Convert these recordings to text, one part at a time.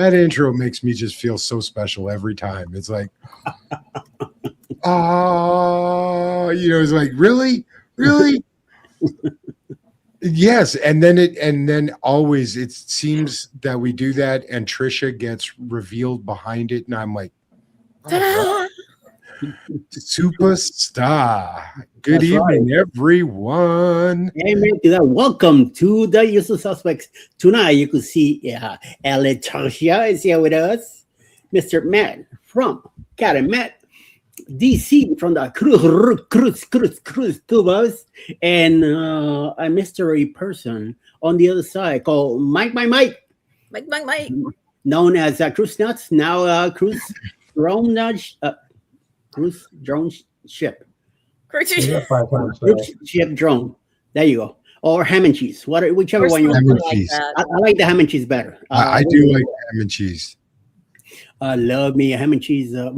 That intro makes me just feel so special every time. It's like, oh, it's like, really? Yes. And then always it seems that we do that and Trisha gets revealed behind it. And I'm like, oh, superstar. Good evening, everyone. Amen to that. Welcome to the Usual Suspects. Tonight, you could see Alitasia is here with us. Mr. Matt from Matt, DC from the Cruz Tubas, and a mystery person on the other side called Mike, known as Cruz Nuts, now Cruz Drone Ship. Ship drone. There you go. Or ham and cheese. Whichever one you want. I like the ham and cheese better. I do like ham and cheese. I love me a ham and cheese. Hot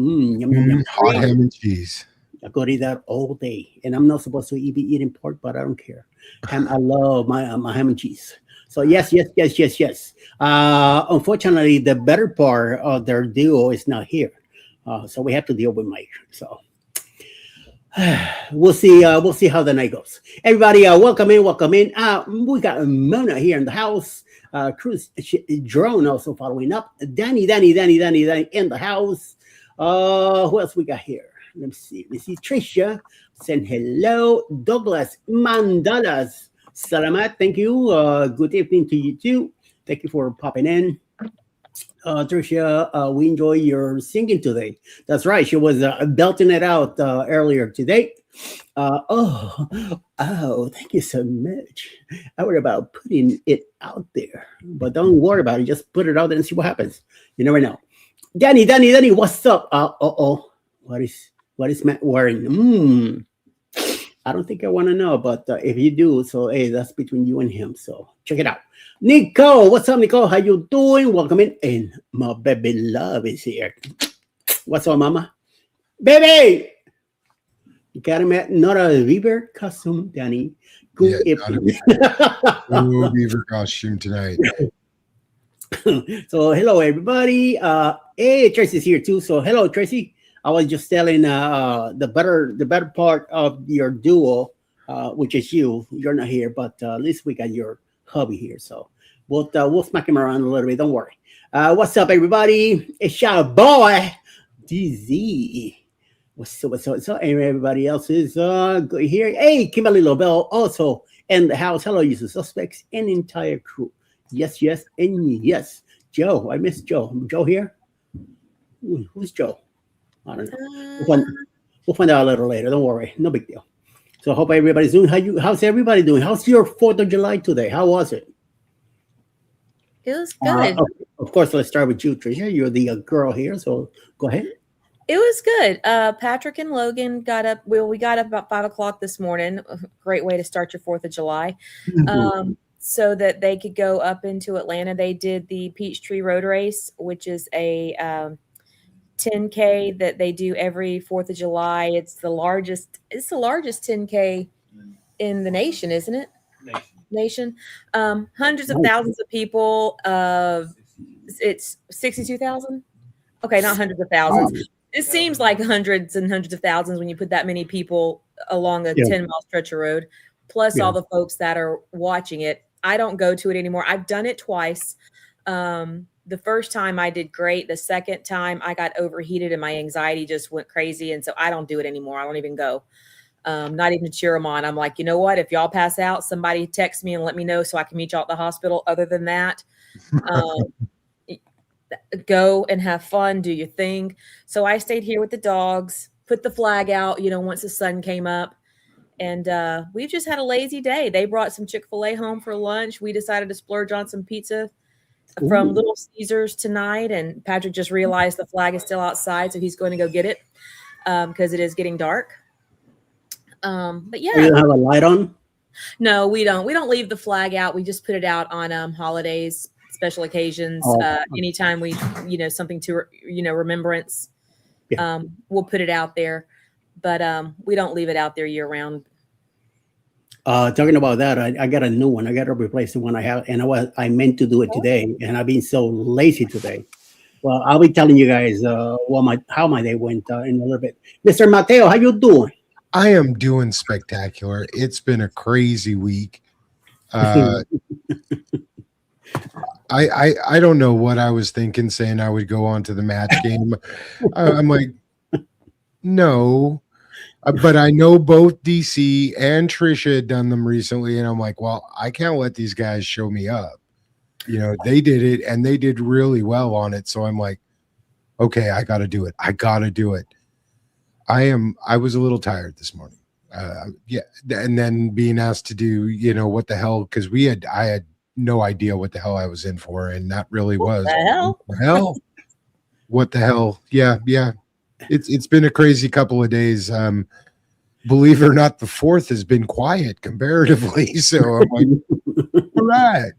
ham and cheese. I could eat that all day. And I'm not supposed to be eating pork, but I don't care. I love my ham and cheese. So yes. Unfortunately, the better part of their duo is not here. So we have to deal with Mike. So we'll see how the night goes. Everybody, welcome in. We got Mona here in the house. Cruz Drone also following up. Danny in the house. Who else we got here? Let me see. Tricia saying hello. Douglas Mandalas. Salamat. Thank you. Good evening to you too. Thank you for popping in. Tricia, we enjoy your singing today. That's right. She was belting it out earlier today. Thank you so much. I worry about putting it out there, but don't worry about it. Just put it out there and see what happens. You never know. Danny, what's up? What is Matt wearing? I don't think I want to know, but if you do, so hey, that's between you and him. So check it out. Nico, what's up, Nico? How you doing? Welcome in. And my baby love is here. What's up, mama? Baby! You got him at not a Weaver costume, Danny. Good evening. No Weaver costume tonight. So hello, everybody. Hey, Tracy's here too. So hello, Tracy. I was just telling the better part of your duo, which is you. You're not here, but at least we got your hubby here. So we'll smack him around a little bit. Don't worry. What's up, everybody? It's your boy, DZ. What's up? And everybody else is good here. Hey, Kimberly Lobel also in the house. Hello, Usual Suspects and entire crew. Yes, and yes. Joe, I miss Joe. Joe here? Who's Joe? I don't know. We'll find out a little later. Don't worry. No big deal. So I hope everybody's doing. How's everybody doing? How's your 4th of July today? How was it? It was good. Of course, let's start with you, Tricia. You're the girl here, so go ahead. It was good. Patrick and Logan got up. Well, we got up about 5 o'clock this morning. A great way to start your 4th of July. So that they could go up into Atlanta. They did the Peachtree Road Race, which is a 10K that they do every 4th of July. It's the largest 10K in the nation, isn't it? Nation. Hundreds of thousands of people. It's 62,000. Okay, not hundreds of thousands. It seems like hundreds and hundreds of thousands when you put that many people along a 10-mile stretch of road, plus all the folks that are watching it. I don't go to it anymore. I've done it twice. The first time I did great. The second time I got overheated and my anxiety just went crazy. And so I don't do it anymore. I don't even go. Not even to cheer them on. I'm like, you know what? If y'all pass out, somebody text me and let me know so I can meet y'all at the hospital. Other than that, go and have fun, do your thing. So I stayed here with the dogs, put the flag out, once the sun came up. And we've just had a lazy day. They brought some Chick-fil-A home for lunch. We decided to splurge on some pizza from Little Caesars tonight. And Patrick just realized the flag is still outside, so he's going to go get it because it is getting dark. But yeah. You don't have a light on? No, we don't. We don't leave the flag out. We just put it out on holidays, special occasions, anytime we, something to, remembrance. We'll put it out there. But we don't leave it out there year round. Talking about that, I got a new one. I got to replace the one I have, and I meant to do it today, and I've been so lazy today. Well, I'll be telling you guys how my day went in a little bit. Mr. Mateo, how you doing? I am doing spectacular. It's been a crazy week. I don't know what I was thinking saying I would go on to the match game. I'm like, no. But I know both DC and Trisha had done them recently, and I'm like, well, I can't let these guys show me up. You know, they did it, and they did really well on it. So I'm like, okay, I got to do it. I got to do it. I was a little tired this morning. Yeah, and then being asked to do, what the hell? Because I had no idea what the hell I was in for, and that really was What the hell. What the hell? Yeah. It's been a crazy couple of days. Believe it or not, the fourth has been quiet comparatively. So I'm like, all right.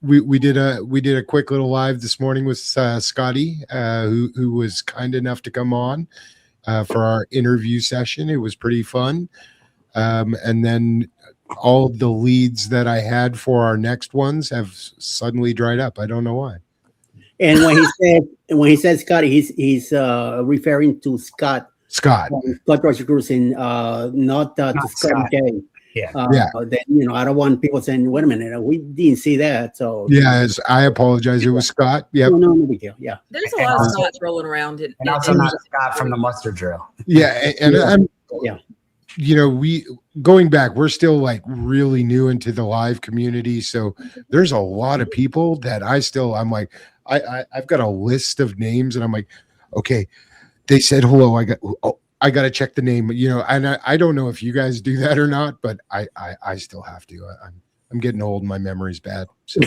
We did a quick little live this morning with Scotty, who was kind enough to come on for our interview session. It was pretty fun. And then all of the leads that I had for our next ones have suddenly dried up. I don't know why. And when he said Scotty, he's referring to Scott Rosicrucian, not to Scott K. Yeah. Then I don't want people saying, "Wait a minute, we didn't see that." So I apologize. It was Scott. Yeah, no big deal. Yeah, There's a lot of Scotts rolling around. And also not Scott from the mustard drill. Yeah, and we going back, we're still like really new into the live community, so there's a lot of people that I'm like, I've got a list of names, and I'm like, okay, they said hello. I got to check the name, and I don't know if you guys do that or not, but I still have to. I'm getting old and my memory's bad. So.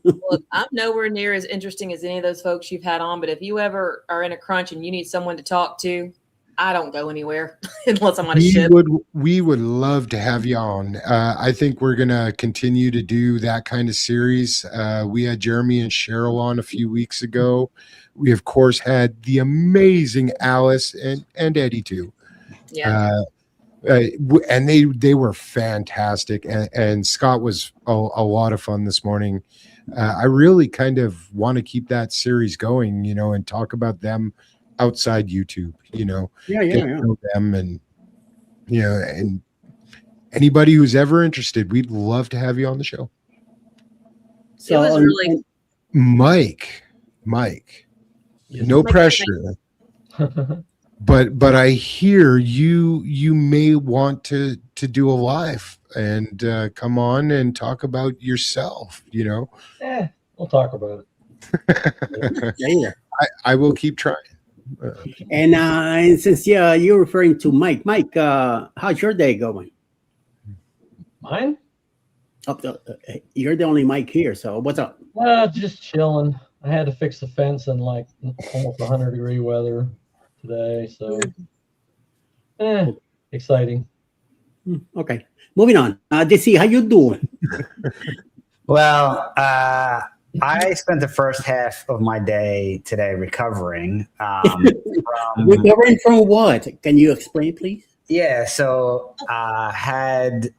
Look, I'm nowhere near as interesting as any of those folks you've had on, but if you ever are in a crunch and you need someone to talk to, I don't go anywhere unless I'm on a ship. We would love to have you on. I think we're going to continue to do that kind of series. We had Jeremy and Cheryl on a few weeks ago. We, of course, had the amazing Alice and Eddie, too. Yeah. And they were fantastic. And Scott was a lot of fun this morning. I really kind of want to keep that series going, and talk about them outside YouTube, get to know them, and and anybody who's ever interested, we'd love to have you on the show. So it was really Mike, no pressure, but I hear you may want to do a live and come on and talk about yourself. We'll talk about it. I will keep trying. And since you're referring to Mike, how's your day going? Mine? You're the only Mike here, so what's up? Just chilling. I had to fix the fence in like almost 100-degree weather today, so exciting. Okay, moving on. DC, how you doing? Well, I spent the first half of my day today recovering. Recovering from what? Can you explain, please? Yeah, so had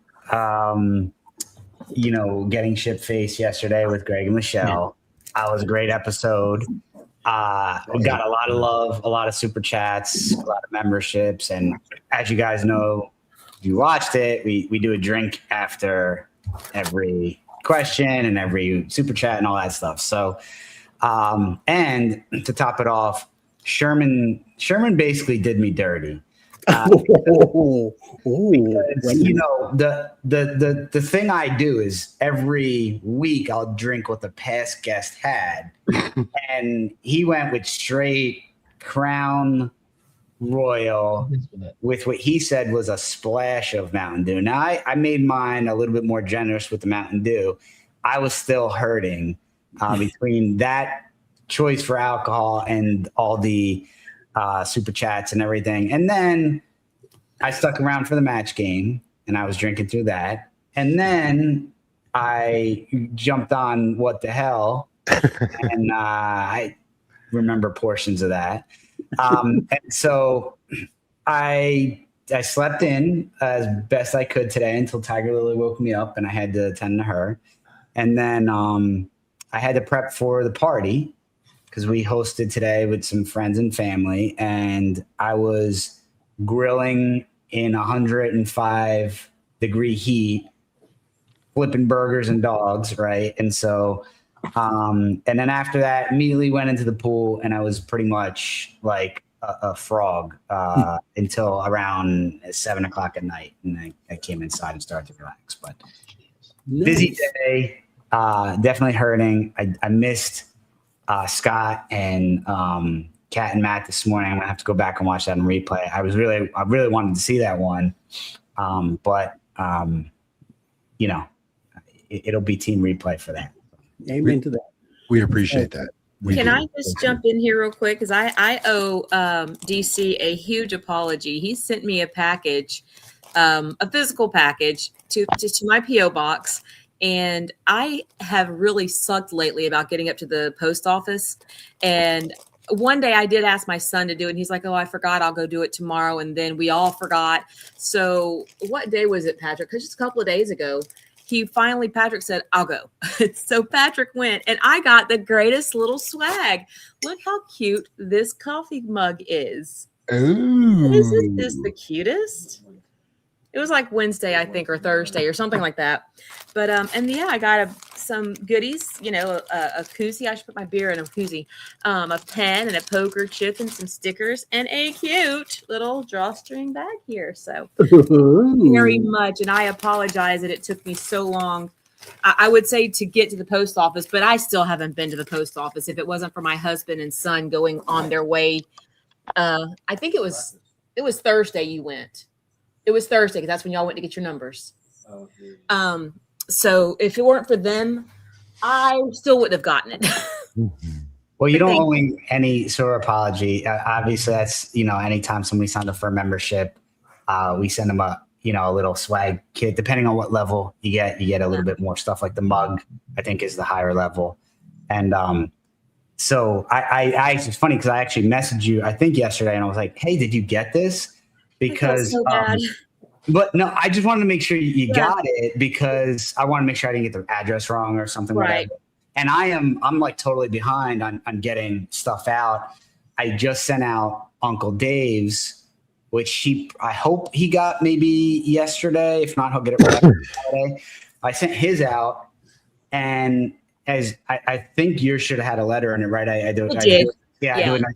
getting ship faced yesterday with Greg and Michelle. It was a great episode. We got a lot of love, a lot of super chats, a lot of memberships, and as you guys know, if you watched it, we do a drink after every question and every super chat and all that stuff. So, and to top it off, Sherman basically did me dirty. Because, the thing I do is every week I'll drink what the past guest had, and he went with straight Crown Royal with what he said was a splash of Mountain Dew. Now I made mine a little bit more generous with the Mountain Dew. I was still hurting between that choice for alcohol and all the super chats and everything. And then I stuck around for the match game and I was drinking through that. And then I jumped on What the Hell, and I remember portions of that. And so I I slept in as best I could today until Tiger Lily woke me up and I had to attend to her. And then I had to prep for the party because we hosted today with some friends and family. And I was grilling in 105-degree heat, flipping burgers and dogs, right? And so, and then after that, immediately went into the pool and I was pretty much like a frog until around 7 o'clock at night. And I came inside and started to relax. But busy day, definitely hurting. I missed Scott and Kat and Matt this morning. I'm gonna have to go back and watch that in replay. I really wanted to see that one, but you know, it'll be team replay for that. Amen to that. We appreciate that. Can I just jump in here real quick? Because I owe DC a huge apology. He sent me a package, a physical package to my P.O. box. And I have really sucked lately about getting up to the post office. And one day I did ask my son to do it. And he's like, oh, I forgot. I'll go do it tomorrow. And then we all forgot. So what day was it, Patrick? Because just a couple of days ago, Patrick said, I'll go. So Patrick went and I got the greatest little swag. Look how cute this coffee mug is. Ooh. Isn't this the cutest? It was like Wednesday, I think, or Thursday or something like that. But, and yeah, I got some goodies, you know, a koozie. I should put my beer in a koozie, a pen and a poker chip and some stickers and a cute little drawstring bag here. So very much. And I apologize that it took me so long. I would say to get to the post office, but I still haven't been to the post office. If it wasn't for my husband and son going on their way, I think it was Thursday you went. It was Thursday because that's when y'all went to get your numbers. So if it weren't for them, I still wouldn't have gotten it. Well, you don't owe me any sort of apology. Obviously, that's, you know, anytime somebody signs up for a membership, we send them a little swag kit. Depending on what level you get a little bit more stuff. Like the mug, I think, is the higher level. And so it's funny because I actually messaged you, I think yesterday, and I was like, hey, did you get this? Because so bad. But no, I just wanted to make sure you got it because I want to make sure I didn't get the address wrong or something like that. And I'm like totally behind on getting stuff out. I just sent out Uncle Dave's, which I hope he got maybe yesterday. If not, he'll get it right after Friday. I sent his out, and as I think yours should have had a letter in it, right? I do a nice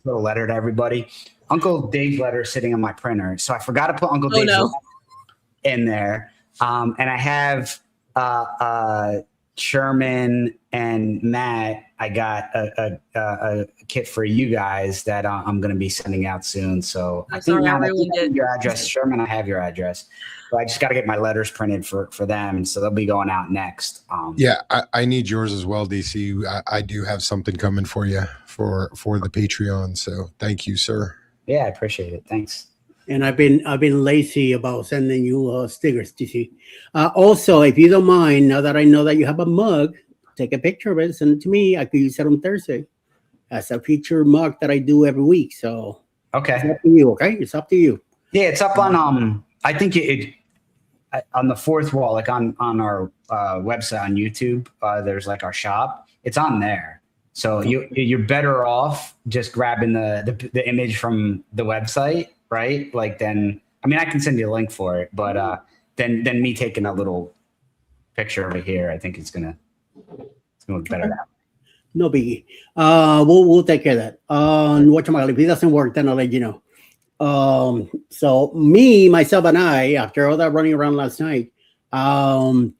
little letter to everybody. Uncle Dave's letter is sitting on my printer, so I forgot to put Uncle Dave's letter in there. And I have Sherman and Matt. I got a kit for you guys that I'm going to be sending out soon. So I think now that you have your address, Sherman, I have your address. So I just got to get my letters printed for them. So they'll be going out next. I need yours as well, DC. I do have something coming for you for the Patreon. So thank you, sir. Yeah, I appreciate it. Thanks. And I've been lazy about sending you stickers, DC. Also, if you don't mind, now that I know that you have a mug, take a picture of it, send it to me. I could use it on Thursday as a feature mug that I do every week. So okay, it's up to you. Okay, it's up to you. Yeah, it's up on I think it on the fourth wall, like on our website on YouTube. There's like our shop. It's on there. So you're better off just grabbing the image from the website, right? Like then, I mean, I can send you a link for it, but then me taking a little picture over here, I think it's gonna look better now. No biggie. We'll take care of that. If it doesn't work, then I'll let you know. So myself, and I, after all that running around last night, I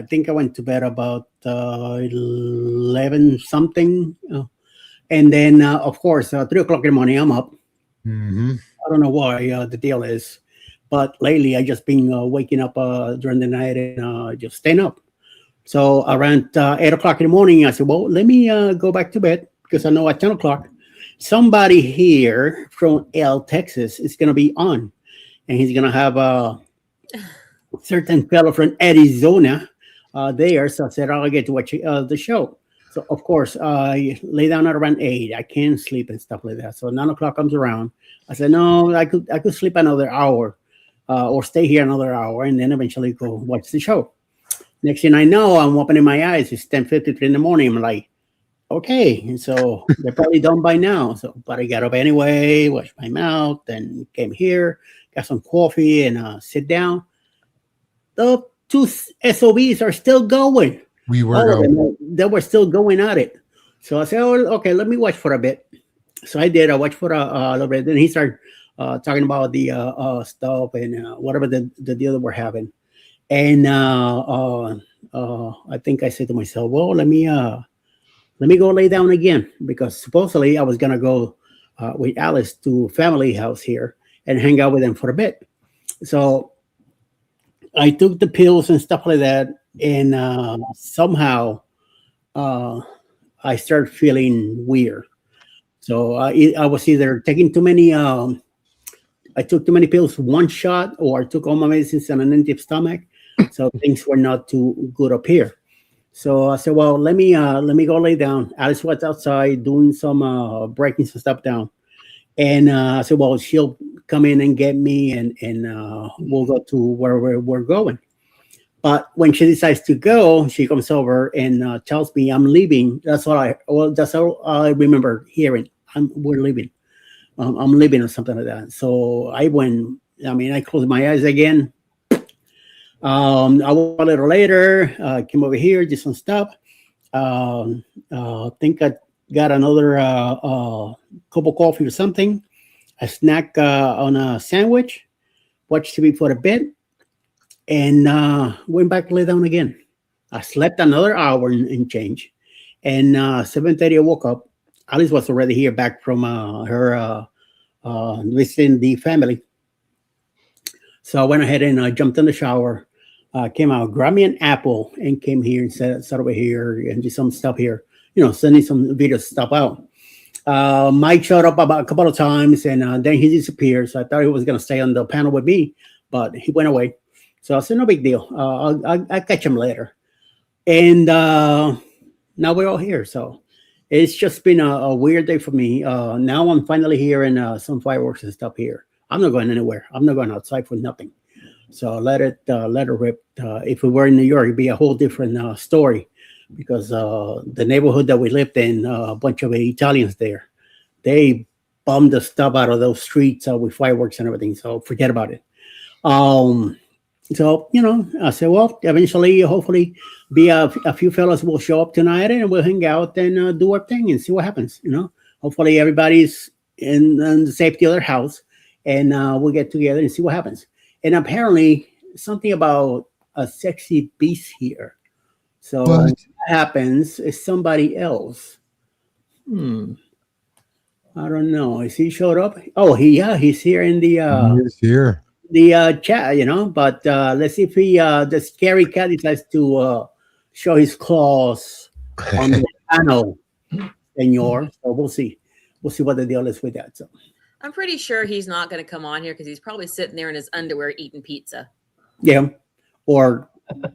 think I went to bed about 11 something, and then of course 3 o'clock in the morning I'm up. Mm-hmm. I don't know why the deal is, but lately I just been waking up during the night and just staying up. So around 8 o'clock in the morning, I said, well, let me go back to bed because I know at 10 o'clock somebody here from Texas is going to be on, and he's going to have a certain fellow from Arizona there. So I said, I'll get to watch the show. So of course, I lay down at around 8. I can't sleep and stuff like that. So 9 o'clock comes around. I said, no, I could sleep another hour. or stay here another hour and then eventually go watch the show. Next thing I know, I'm opening my eyes. It's 10:53 in the morning. I'm like, okay. And so they're probably done by now. So, but I got up anyway, washed my mouth, and came here, got some coffee, and sit down. The two SOBs are still going. We were All of going. them, they were still going at it. So I said, oh, okay, let me watch for a bit. So I did. I watched for a little bit. Then he started talking about the stuff and whatever the deal that we're having. And I think I said to myself, well, let me go lay down again, because supposedly I was gonna go with Alice to family house here and hang out with them for a bit. So I took the pills and stuff like that, and somehow I started feeling weird. So I was either taking too many. I took too many pills one shot, or I took all my medicines on an empty stomach. So things were not too good up here. So I said, well, let me go lay down. Alice was outside doing some breaking some stuff down. And I said, well, she'll come in and get me, and we'll go to where we're going. But when she decides to go, she comes over and tells me I'm leaving. That's all I remember hearing. We're leaving. I'm leaving or something like that. So I went. I mean, I closed my eyes again. I went a little later. Came over here, did some stuff. Think I got another cup of coffee or something. A snack on a sandwich. Watched TV for a bit, and went back to lay down again. I slept another hour and change. And 7:30, I woke up. Alice was already here, back from her visiting the family. So I went ahead and jumped in the shower, came out, grabbed me an apple, and came here and sat over here and did some stuff here. Sending some video stuff out. Mike showed up about a couple of times, and then he disappeared. So I thought he was going to stay on the panel with me, but he went away. So I said, no big deal. I'll catch him later. And now we're all here. So it's just been a weird day for me. Now I'm finally hearing some fireworks and stuff here. I'm not going anywhere. I'm not going outside for nothing. So let it rip. If we were in New York, it'd be a whole different story, because the neighborhood that we lived in, a bunch of Italians there, they bombed the stuff out of those streets with fireworks and everything. So forget about it. So, I said, well, eventually, hopefully, be a few fellas will show up tonight, and we'll hang out and do our thing and see what happens. Hopefully everybody's in the safety of their house, and we'll get together and see what happens. And apparently something about a sexy beast here. So what happens is somebody else. I don't know. Is he showed up? Oh, he's here in the He's here. The chat, but let's see if he the scary cat decides to show his claws on the panel, senor. So we'll see what the deal is with that. So I'm pretty sure he's not going to come on here, because he's probably sitting there in his underwear eating pizza. Yeah, or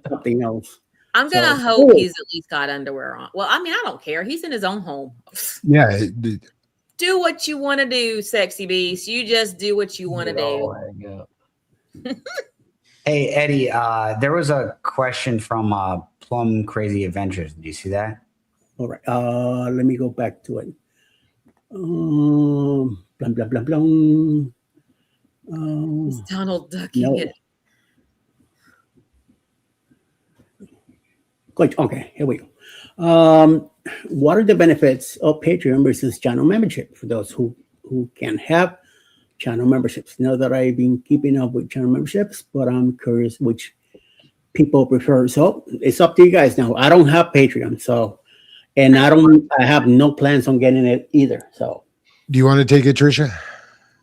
something else. I'm gonna hope he's at least got underwear on. Well, I mean, I don't care. He's in his own home. Yeah. Do what you want to do, sexy beast. You just do what you want to do. Hey, Eddie, there was a question from Plum Crazy Adventures. Did you see that? All right. Let me go back to it. Blah, blah, blah, blah. It's Donald ducking it. Good. Okay, here we go. What are the benefits of Patreon versus channel membership for those who can have channel memberships? Now that I've been keeping up with channel memberships, but I'm curious which people prefer. So it's up to you guys now. I don't have Patreon, so, and I have no plans on getting it either. So Do you want to take it, Trisha?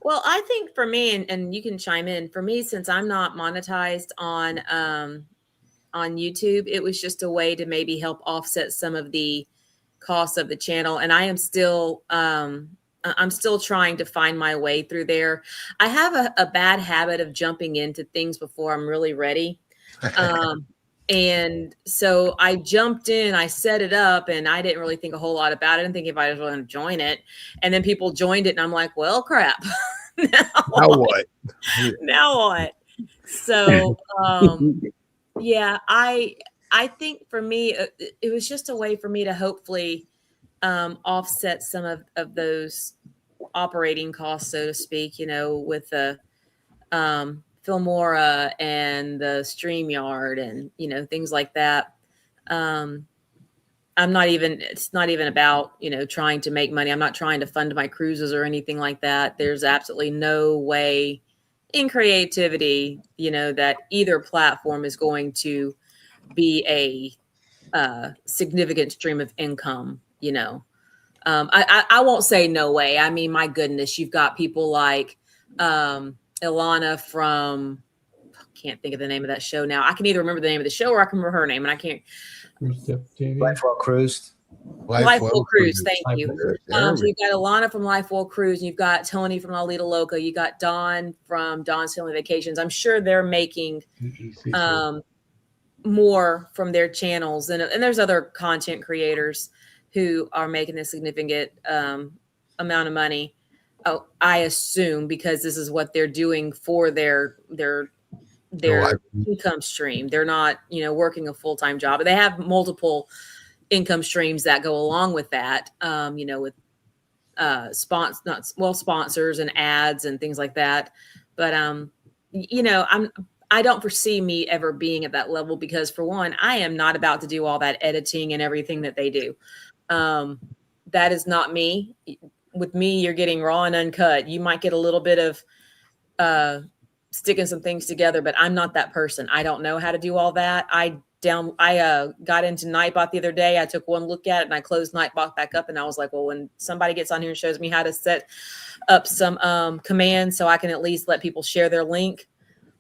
Well, I think for me, and you can chime in, for me, since I'm not monetized on YouTube, it was just a way to maybe help offset some of the costs of the channel. And I am still I'm still trying to find my way through there. I have a bad habit of jumping into things before I'm really ready. And so I jumped in, I set it up, and I didn't really think a whole lot about it. I didn't think if I was going to join it. And then people joined it, and I'm like, well, crap. Now what? Now what? So yeah, I think for me it was just a way for me to hopefully offset some of those operating costs, so to speak, with the Filmora and the StreamYard and things like that. It's not even about trying to make money. I'm not trying to fund my cruises or anything like that. There's absolutely no way in creativity that either platform is going to be a significant stream of income. I won't say no way. I mean, my goodness, you've got people like Ilana from, can't think of the name of that show now. I can either remember the name of the show or I can remember her name, and I can't. Cruise Tip TV. Life Well Cruised. Life Will Cruise. Thank Life you. Will Cruise. So you've got Ilana from Life Will Cruise, and you've got Tony from Alita Loca. You got Don from Don's Family Vacations. I'm sure they're making more from their channels, and there's other content creators who are making a significant amount of money. Oh, I assume because this is what they're doing for their income stream. They're not, working a full-time job, but they have multiple income streams that go along with that. With sponsors and ads and things like that. But I don't foresee me ever being at that level because, for one, I am not about to do all that editing and everything that they do. That is not me. With me, you're getting raw and uncut. You might get a little bit of sticking some things together, but I'm not that person. I don't know how to do all that. I got into Nightbot the other day. I took one look at it and I closed Nightbot back up, and I was like, well, when somebody gets on here and shows me how to set up some commands so I can at least let people share their link,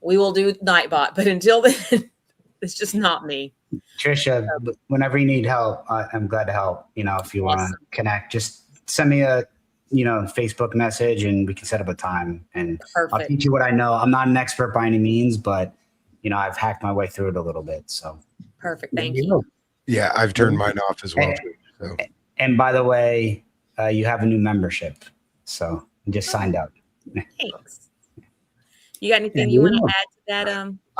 we will do Nightbot. But until then, it's just not me. Trisha, whenever you need help, I'm glad to help. If you want to connect, just send me a Facebook message and we can set up a time, and Perfect. I'll teach you what I know. I'm not an expert by any means, but I've hacked my way through it a little bit. So perfect. Thank you. Yeah, I've turned mine off as well too. So. And by the way, you have a new membership, so you just signed up. Thanks. You got anything you want to add to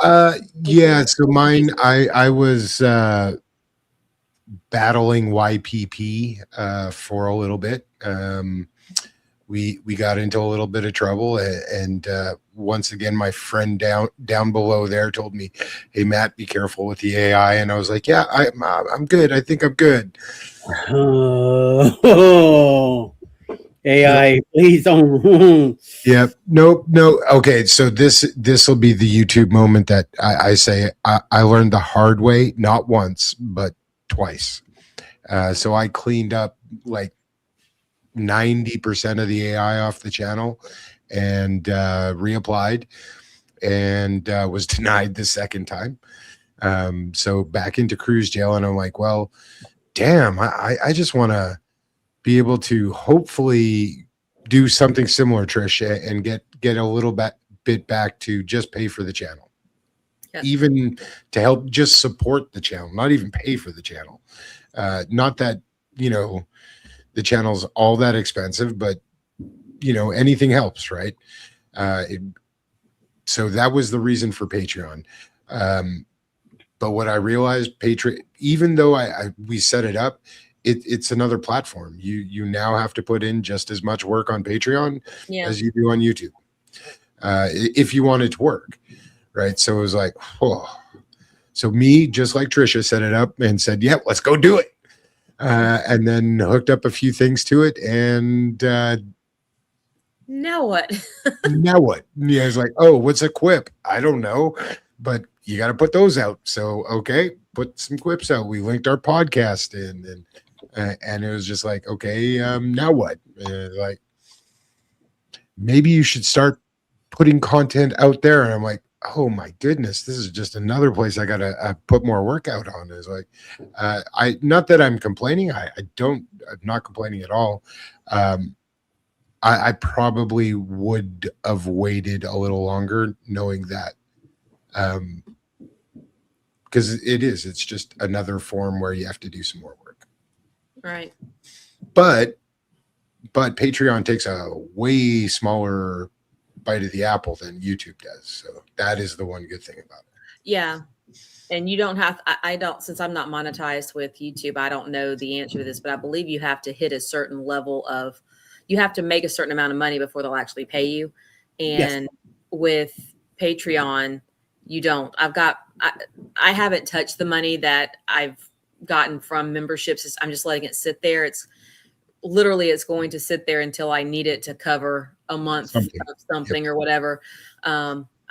that? Yeah. So mine, I was battling YPP for a little bit. We got into a little bit of trouble, and once again, my friend down below there told me, "Hey Matt, be careful with the AI." And I was like, "Yeah, I'm good. I think I'm good." AI, please don't. Yep. Nope. No. Okay. So this will be the YouTube moment that I say I learned the hard way, not once but twice. So I cleaned up like 90% of the AI off the channel and reapplied, and was denied the second time. So back into cruise jail, and I'm like, well, damn, I just want to be able to hopefully do something similar, Trish, and get a little bit back to just pay for the channel. Yeah. Even to help just support the channel, not even pay for the channel. Not that, the channel's all that expensive, but anything helps, right? So that was the reason for Patreon. But what I realized, Patreon, even though we set it up, it's another platform. You now have to put in just as much work on Patreon as you do on YouTube, if you want it to work, right? So it was like, oh. So me, just like Trisha, set it up and said, "Yeah, let's go do it." And then hooked up a few things to it, and now what? Now what? Yeah, it's like, oh, what's a quip? I don't know, but you got to put those out. So okay, put some quips out. We linked our podcast in, and it was just like, okay, now what? Like, maybe you should start putting content out there. And I'm like, oh my goodness, this is just another place I gotta put more work out on. Is like, not that I'm complaining. I'm not complaining at all. I probably would have waited a little longer, knowing that, because it's just another form where you have to do some more work. Right. But Patreon takes a way smaller bite of the apple than YouTube does. So that is the one good thing about it. Yeah. And you don't have, I don't, since I'm not monetized with YouTube, I don't know the answer to this, but I believe you have to hit a certain level of, you have to make a certain amount of money before they'll actually pay you. And with Patreon, you don't. I haven't touched the money that I've gotten from memberships. I'm just letting it sit there. It's going to sit there until I need it to cover a month of something or whatever.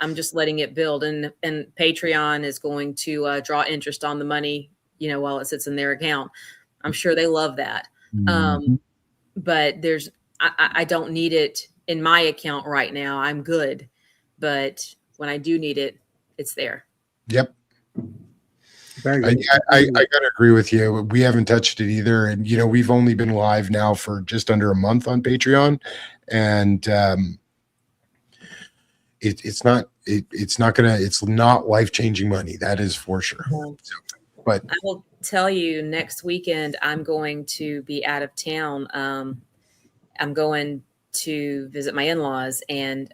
I'm just letting it build, and Patreon is going to draw interest on the money, while it sits in their account. I'm sure they love that. But I don't need it in my account right now. I'm good. But when I do need it, it's there. Yep. Very good. I got to agree with you. We haven't touched it either. And, we've only been live now for just under a month on Patreon. And it's not life-changing money. That is for sure. So, but I will tell you, next weekend, I'm going to be out of town. I'm going to visit my in-laws. And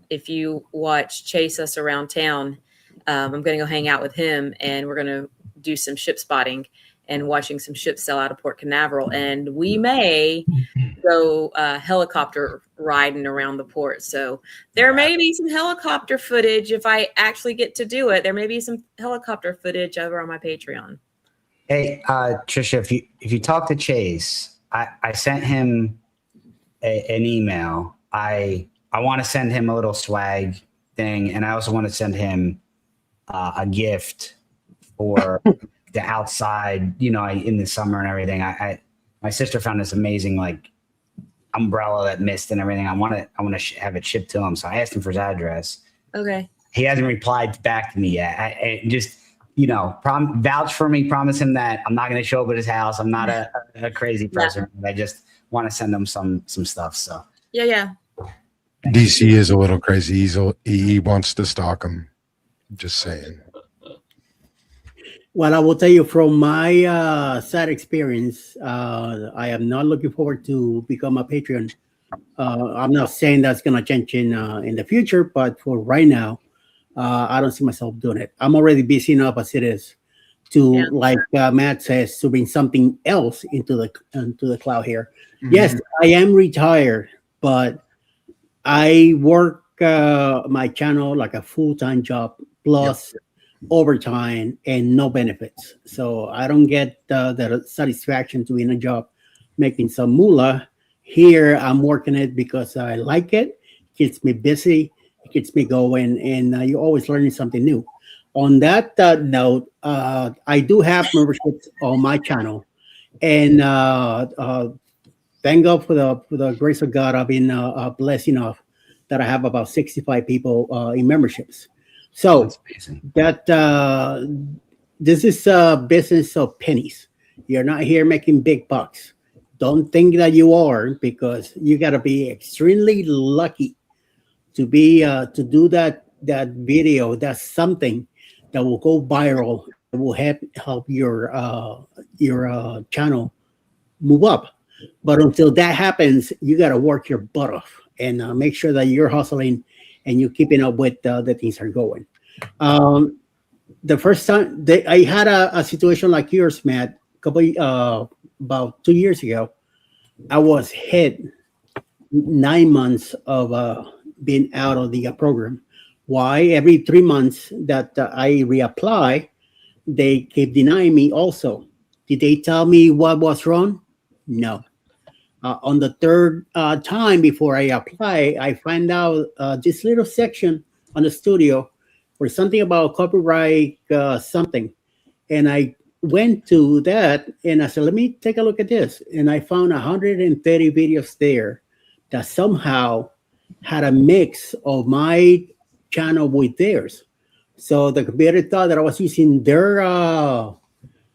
if you watch Chase Us Around Town, I'm going to go hang out with him, and we're going to do some ship spotting and watching some ships sail out of Port Canaveral. And we may go helicopter riding around the port. So there may be some helicopter footage if I actually get to do it. There may be some helicopter footage over on my Patreon. Hey, Trisha, if you talk to Chase, I sent him an email. I want to send him a little swag thing, and I also want to send him a gift for the outside, in the summer and everything. My sister found this amazing umbrella that mist and everything. I want to have it shipped to him. So I asked him for his address. Okay. He hasn't replied back to me yet. I just, vouch for me, promise him that I'm not going to show up at his house. I'm not a crazy person. I just want to send him some stuff. So yeah. DC is a little crazy. He wants to stalk him. Just saying. Well, I will tell you from my sad experience, I am not looking forward to become a Patreon. I'm not saying that's going to change in the future, but for right now, I don't see myself doing it. I'm already busy enough as it is to, like Matt says, to bring something else into the cloud here. Mm-hmm. Yes, I am retired, but I work my channel like a full-time job plus overtime and no benefits. So I don't get the satisfaction to be in a job making some moolah. Here I'm working it because I like it. It keeps me busy. It keeps me going, and you're always learning something new. On that note, I do have memberships on my channel, and thank God for the grace of God. I've been blessed enough that I have about 65 people in memberships. So that this is a business of pennies. You're not here making big bucks. Don't think that you are, because you got to be extremely lucky to be to do that video. That's something that will go viral. It will help your channel move up. But until that happens, you got to work your butt off and make sure that you're hustling and you're keeping up with the things are going. The first time I had a situation like yours, Matt, about 2 years ago, I was hit 9 months of being out of the program. Why? Every 3 months that I reapply, they keep denying me also. Did they tell me what was wrong? No. On the third time before I apply, I find out this little section on the studio or something about copyright something. And I went to that and I said, let me take a look at this. And I found 130 videos there that somehow had a mix of my channel with theirs. So the computer thought that I was using their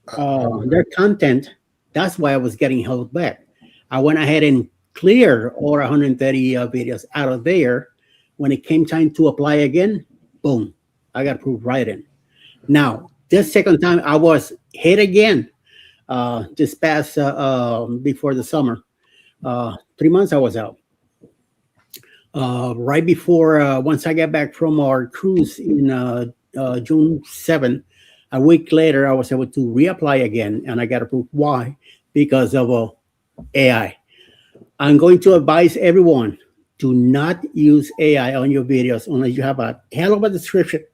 content. That's why I was getting held back. I went ahead and cleared all 130 videos out of there. When it came time to apply again, boom, I got approved right in. Now, this second time I was hit again this past before the summer. 3 months I was out. right before once I got back from our cruise in June 7th, a week later I was able to reapply again, and I got approved. Why? Because of AI. I'm going to advise everyone: do not use AI on your videos unless you have a hell of a description,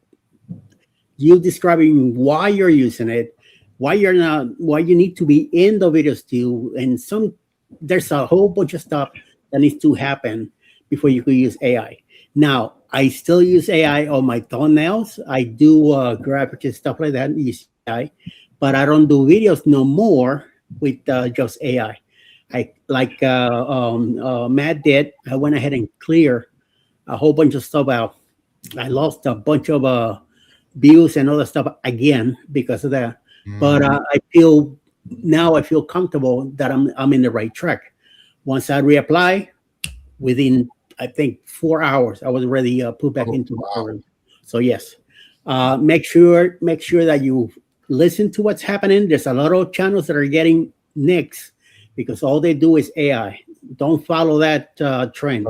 you describing why you're using it, why you're not, why you need to be in the videos too, and there's a whole bunch of stuff that needs to happen before you could use AI. Now, I still use AI on my thumbnails. I do graphics and stuff like that, use AI, but I don't do videos no more with just AI. Like Matt did. I went ahead and clear a whole bunch of stuff out. I lost a bunch of views and other stuff again because of that. But I feel comfortable that I'm in the right track. Once I reapply, within I think 4 hours, I was ready put back into the program. So yes, make sure that you listen to what's happening. There's a lot of channels that are getting nixed because all they do is AI. Don't follow that trend.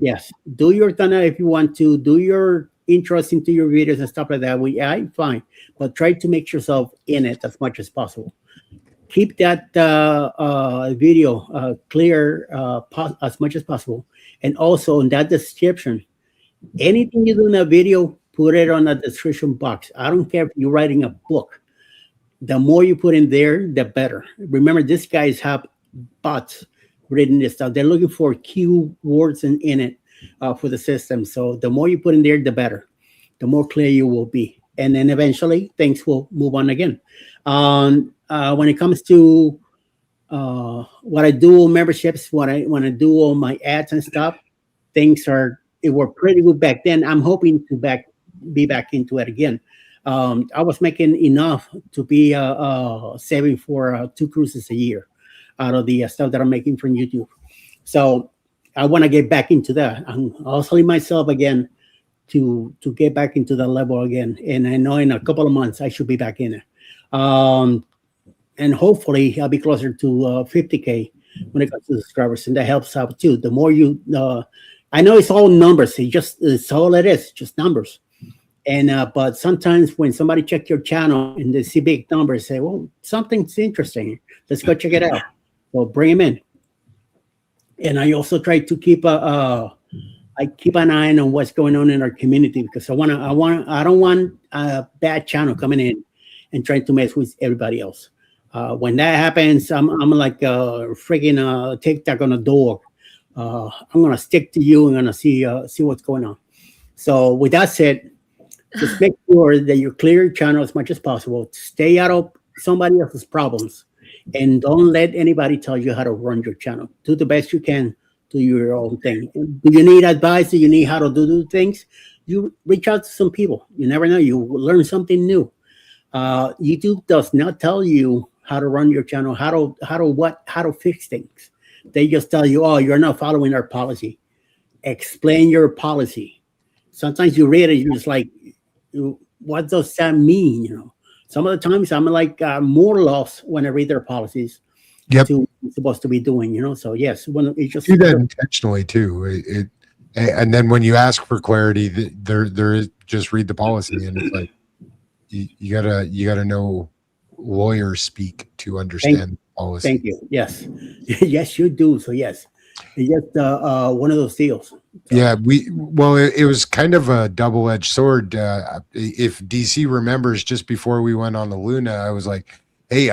Yes, do your thumbnail if you want to. Do your intros into your videos and stuff like that with AI, fine. But try to make yourself in it as much as possible. Keep that video clear as much as possible. And also in that description, anything you do in a video, put it on a description box. I don't care if you're writing a book. The more you put in there, the better. Remember, these guys have bots written this stuff. They're looking for keywords in it for the system. So the more you put in there, the better. The more clear you will be. And then eventually things will move on again. When it comes to what I do on memberships, when I do all my ads and stuff, it were pretty good back then. I'm hoping to be back into it again. I was making enough to be saving for 2 cruises a year out of the stuff that I'm making from YouTube. So I want to get back into that. I'm hustling myself again to get back into that level again. And I know in a couple of months I should be back in it. And hopefully I'll be closer to 50K when it comes to subscribers, and that helps out too. The more you, I know it's all numbers. It's all it is, just numbers. And but sometimes when somebody checks your channel and they see big numbers, say, "Well, something's interesting. Let's go check it out." Well, bring them in. And I also try to keep I keep an eye on what's going on in our community, because I don't want a bad channel coming in and trying to mess with everybody else. When that happens, I'm like freaking TikTok on a dog. I'm gonna stick to you and gonna see what's going on. So with that said, just make sure that you clear your channel as much as possible. Stay out of somebody else's problems, and don't let anybody tell you how to run your channel. Do the best you can. Do your own thing. Do you need advice? Do you need how to do things? You reach out to some people. You never know. You will learn something new. YouTube does not tell you how to run your channel, how to fix things. They just tell you, "Oh, you're not following our policy." Explain your policy. Sometimes you read it, you're just like, what does that mean? You know, some of the times I'm like more lost when I read their policies. Yep. To what it's supposed to be doing, you know. So yes, when it just do that intentionally too. And then when you ask for clarity, there is just read the policy, and it's like you gotta know lawyer speak to understand the policy. Thank you. Yes, yes, you do. So yes, it's just one of those deals. So. Yeah, it was kind of a double-edged sword. If DC remembers, just before we went on the Luna, I was like, "Hey,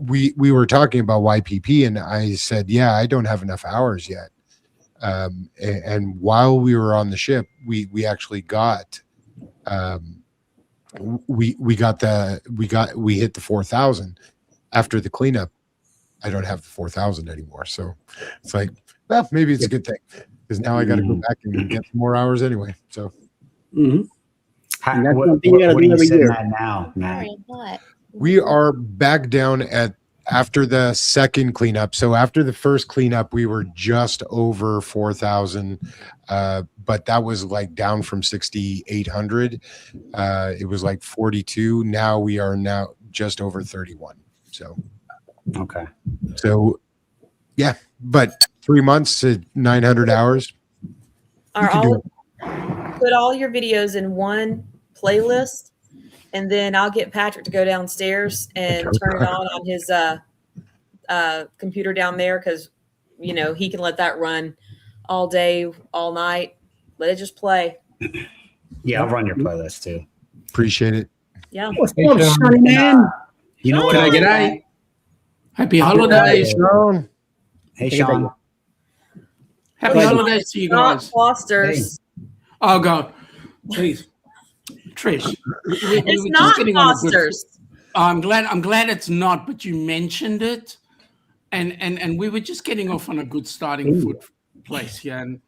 we were talking about YPP, and I said, yeah, I don't have enough hours yet." And while we were on the ship, we actually got we hit the 4,000 after the cleanup. I don't have the 4,000 anymore, so it's like, well, maybe it's a good thing, because now I got to go back and get some more hours anyway. So, what are you sitting at now, Matt? We are back down at after the second cleanup. So after the first cleanup, we were just over 4,000, but that was like down from 6,800. It was like 42. Now we are just over 31. So okay. So yeah, but 3 months at 900 hours. Are can do all put all your videos in one playlist, and then I'll get Patrick to go downstairs and turn it on his computer down there, because he can let that run all day, all night. Let it just play. Yeah, I'll run your playlist too. Appreciate it. Yeah. What's up, Sonny man? You know what? G'day. Happy holidays. Sean. Hey, Sean. Happy Go ahead. holidays to you Not guys. Foster's. Oh, God. Please. Trish. we It's were just not getting on a good- Foster's. I'm glad it's not, but you mentioned it. And we were just getting off on a good starting foot place here. And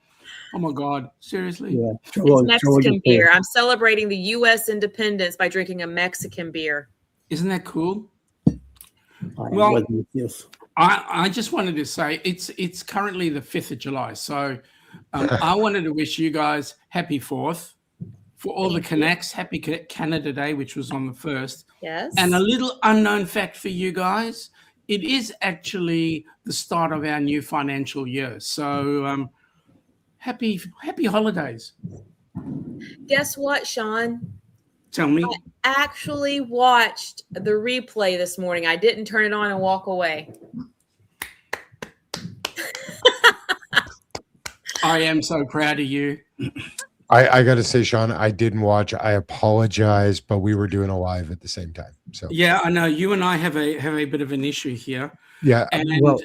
oh my God, seriously? Yeah, It's Mexican beer. I'm celebrating the U.S. independence by drinking a Mexican beer. Isn't that cool? Well, yes. I just wanted to say it's currently the 5th of July. So I wanted to wish you guys happy 4th. For all the Canucks, happy Canada Day, which was on the 1st. Yes. And a little unknown fact for you guys, it is actually the start of our new financial year. So happy holidays. Guess what, Sean? Tell me. I actually watched the replay this morning. I didn't turn it on and walk away. I am so proud of you. I got to say, Sean, I didn't watch. I apologize, but we were doing a live at the same time. So Yeah, I know you and I have a bit of an issue here. yeah, And well-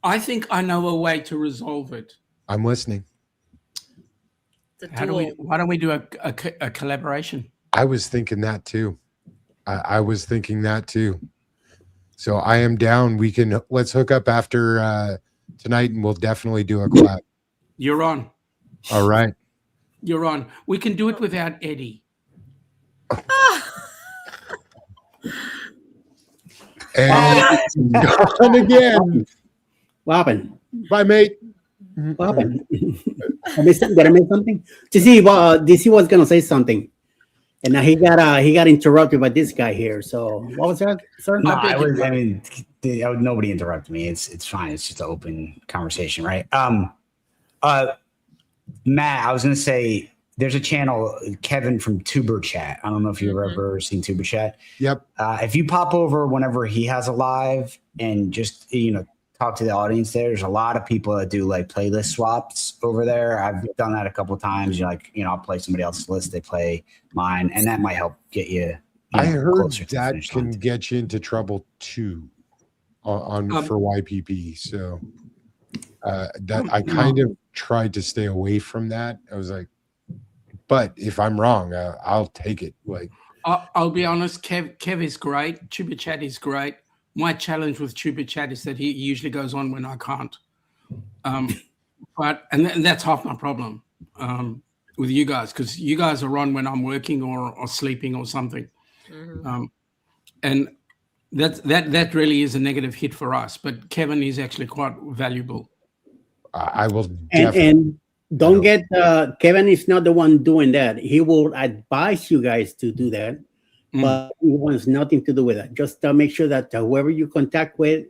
I think I know a way to resolve it. I'm listening. It's a How do we? duel. Why don't we do a collaboration? I was thinking that too. I was thinking that too. So I am down. Let's hook up after tonight, and we'll definitely do a collab. You're on. All right. You're on. We can do it without Eddie. And gone again. What happened? Bye, mate. What happened? Did I miss something? DC was gonna say something, and now he got interrupted by this guy here. So what was that, sir? No, nobody interrupted me. It's fine. It's just an open conversation, right? Matt, I was gonna say there's a channel, Kevin from Tuber Chat. I don't know if you've ever seen Tuber Chat. Yep. If you pop over whenever he has a live and just talk to the audience there's a lot of people that do like playlist swaps over there. I've done that a couple of times. I'll play somebody else's list, they play mine, and that might help get you. I heard closer to the that finish can line. get you into trouble too for YPP. So that I kind of tried to stay away from that. I was like, but if I'm wrong, I'll take it. Like, I'll be honest. Kev is great. Tuber Chat is great. My challenge with Tuber Chat is that he usually goes on when I can't. But that's half my problem with you guys, because you guys are on when I'm working or sleeping or something. Mm-hmm. And that really is a negative hit for us. But Kevin is actually quite valuable. I will And don't get Kevin is not the one doing that. He will advise you guys to do that, but he wants nothing to do with that. Just make sure that whoever you contact with,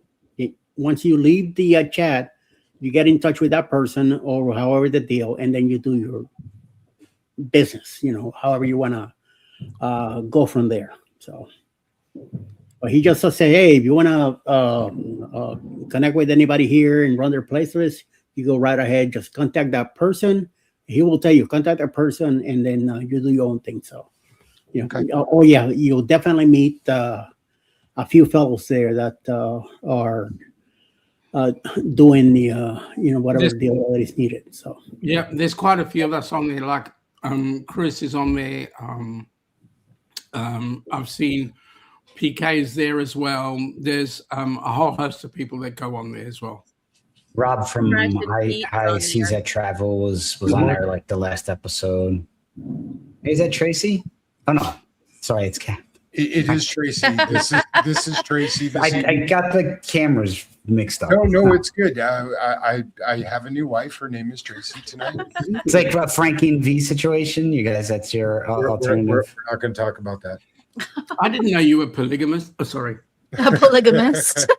once you leave the chat, you get in touch with that person or however the deal, and then you do your business. However you want to go from there. So, but he just say, hey, if you want to connect with anybody here and run their playlist, you go right ahead. Just contact that person. He will tell you contact that person, and then you do your own thing. So, Okay. Oh yeah, you'll definitely meet a few fellows there that are doing the whatever deal that is needed. So yeah, there's quite a few of us on there. Like Chris is on there. I've seen PK is there as well. There's a whole host of people that go on there as well. Rob from Right, Pete I on CZ there. Travel was on there like the last episode. Is that Tracy? Oh no, sorry, it's Cap. It is Tracy. This is Tracy. I got the cameras mixed up. No, it's good. I have a new wife. Her name is Tracy tonight. It's like a Frankie and V situation. You guys, that's your alternative. We're not going to talk about that. I didn't know you were polygamous. Oh, sorry. A polygamist.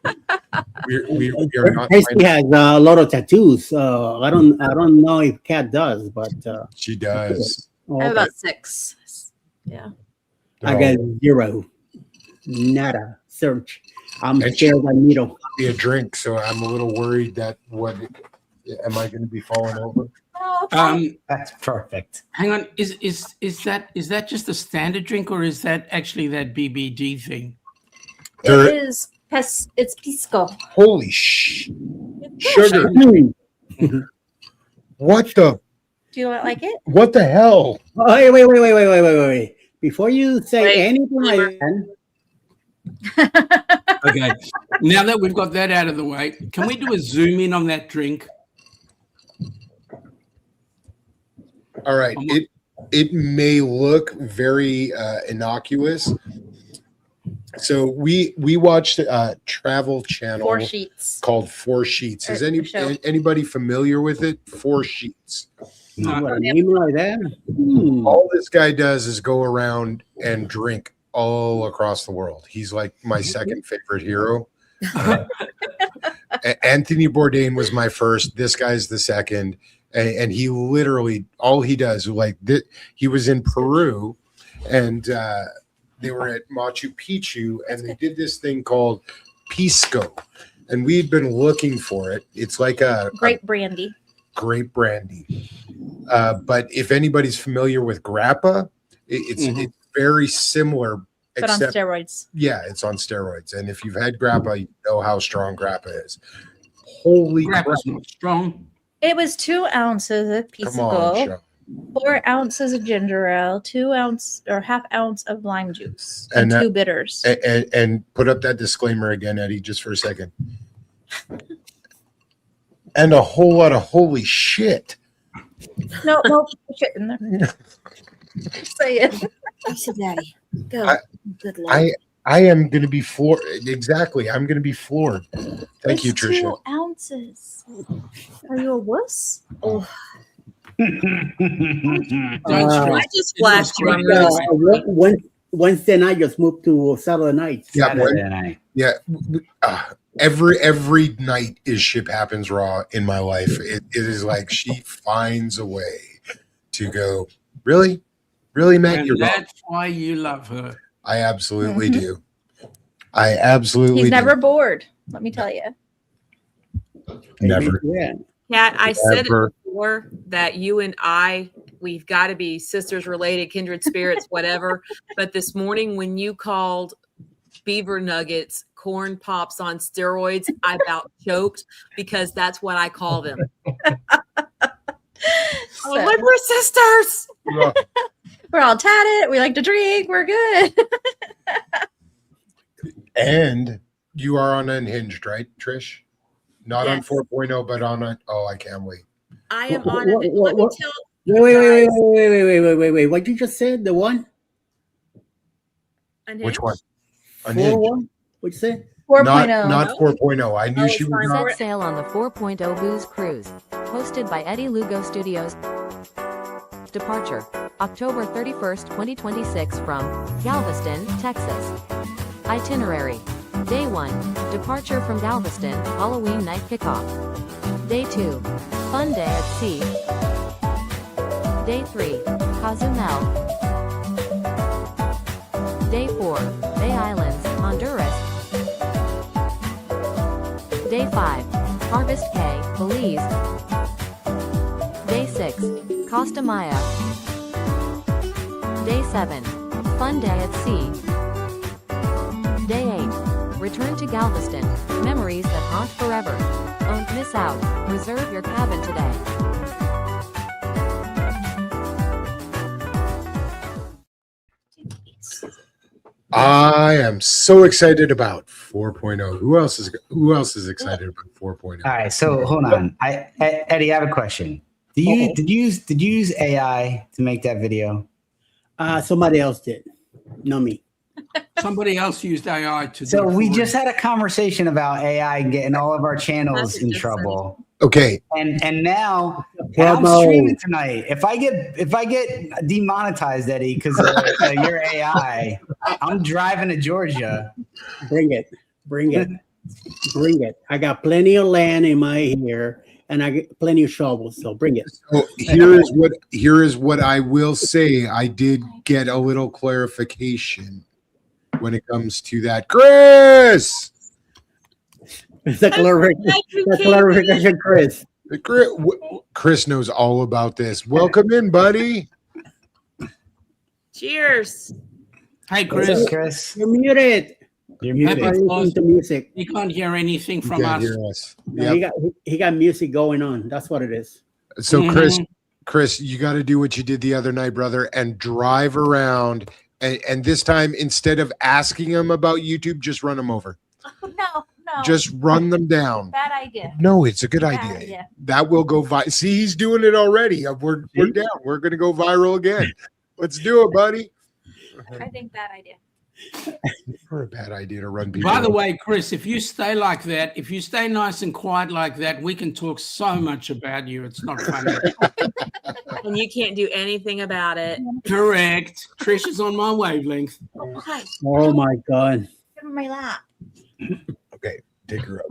We're not. Tracy has a lot of tattoos. I don't know if Kat does, but She does. I have about 6. Yeah. I got 0. Nada. Search. I'm And scared of needle. Be a drink, so I'm a little worried that am I going to be falling over? That's perfect. Hang on, is that just a standard drink, or is that actually that BBD thing? It's pisco. Holy sugar! What the? Do you like it? What the hell? Oh, wait. Before you say anything like that, Okay, now that we've got that out of the way, can we do a zoom in on that drink? All right. It may look very innocuous. So we watched a travel channel 4 Sheets. called 4 Sheets. Is show. anybody familiar with it? 4 Sheets. what a name like that. All this guy does is go around and drink all across the world. He's like my second favorite hero. Anthony Bourdain was my first. This guy's the second. And he literally, all he does, he was in Peru, and they were at Machu Picchu, and they did this thing called pisco, and we'd been looking for it. It's like a Grape brandy. Grape brandy. But if anybody's familiar with grappa, it's very similar. But on steroids. Yeah, it's on steroids. And if you've had grappa, you know how strong grappa is. Holy crap. Grappa's not strong. It was 2 ounces of Come on, pisco, Sean. 4 ounces of ginger ale, 2 ounce or half ounce of lime juice, And and that- 2 bitters. And put up that disclaimer again, Eddie, just for a second. And a whole lot of holy shit. No shit in there. Say it. I said, Daddy, go. Good Lord. I am going to be floored. Exactly. I'm going to be floored. Thank you, It's Tricia. 2 ounces. Are you a wuss? Oh, I just flashed you on really Wednesday night, just moved to Saturday night. Yeah, Saturday night. Yeah. Every night is Ship Happens Raw in my life. It is like she finds a way to go, really, Matt? And You're wrong. that's why you love her. I absolutely do. I absolutely He's do. never bored. Let me tell you. Never. Yeah. Kat, I said Ever. it before that you and we've got to be sisters related, kindred spirits, whatever. But this morning when you called beaver nuggets corn pops on steroids, I about choked because that's what I call them. So, Like, we're sisters. we're all tatted. We like to drink. We're good. And you are on Unhinged, right, Trish? Not on Yes. 4.0, but on I can't wait. I am What- on it. Let me what- tell Wait. What you just said? The one? Which one? 4-1? What you say? 4.0. Not 4.0. I knew she was fine. on. Set sail on the 4.0 Booze Cruise, hosted by Eddie Lugo Studios. Departure, October 31st, 2026 from Galveston, Texas. Itinerary, Day 1, departure from Galveston, Halloween night kickoff. Day 2, fun day at sea. Day 3, Cozumel. Day 4, Bay Islands, Honduras. Day 5, Harvest Cay, Belize. Day 6, Costa Maya. Day 7, fun day at sea. Day 8, return to Galveston, memories that haunt forever. Don't miss out, reserve your cabin today. I am so excited about 4.0. Who else is excited about 4.0? All right, so hold on. Eddie, I have a question. Did you use AI to make that video? Somebody else did. Not me. Somebody else used AI to So do it we for just you. had a conversation about AI getting all of our channels in That's just trouble. Okay, And now I'm Promo. streaming tonight. If I get demonetized, Eddie, because your AI, I'm driving to Georgia. Bring it. Bring it. I got plenty of land in my here, and I get plenty of shovels. So bring it. So here is what I will say. I did get a little clarification when it comes to that, Chris. It's a clarification, Chris. Chris knows all about this. Welcome in, buddy. Cheers. Hey, What's Chris. up? Chris, You're muted. you're You muted. can't listen to music. You can't hear anything You from can't us. hear us. No, Yep. he got music going on. That's what it is. So Chris, you got to do what you did the other night, brother, and drive around. And this time, instead of asking them about YouTube, just run them over. No. Just run them down. Bad idea. No, it's a good Bad idea. idea. That will go viral. See, he's doing it already. We're down. We're going to go viral again. Let's do it, buddy. I think bad idea. For a bad idea to run people. By the way, Chris, if you stay like that, if you stay nice and quiet like that, we can talk so much about you. It's not funny. And you can't do anything about it. Correct. Trish is on my wavelength. Oh, hi. Oh my God. Give him my lap. Okay, take her up.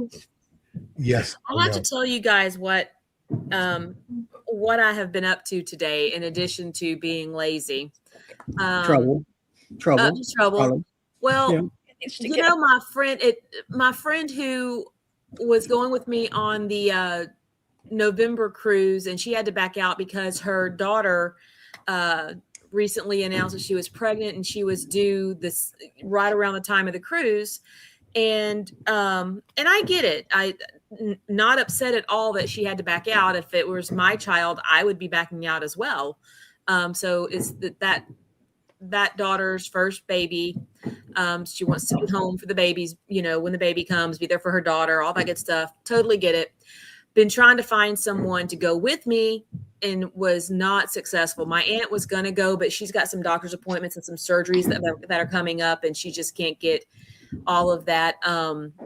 Yes. I'll have to tell you guys what I have been up to today, in addition to being lazy. Trouble. Trouble. Well, Yeah. you know, my friend who was going with me on the November cruise, and she had to back out because her daughter recently announced that she was pregnant, and she was due this right around the time of the cruise. And I get it. Not upset at all that she had to back out. If it was my child, I would be backing out as well. So it's that daughter's first baby. She wants to be home for the babies, you know, when the baby comes, be there for her daughter, all that good stuff. Totally get it. Been trying to find someone to go with me and was not successful. My aunt was going to go, but she's got some doctor's appointments and some surgeries that are coming up, and she just can't get all of that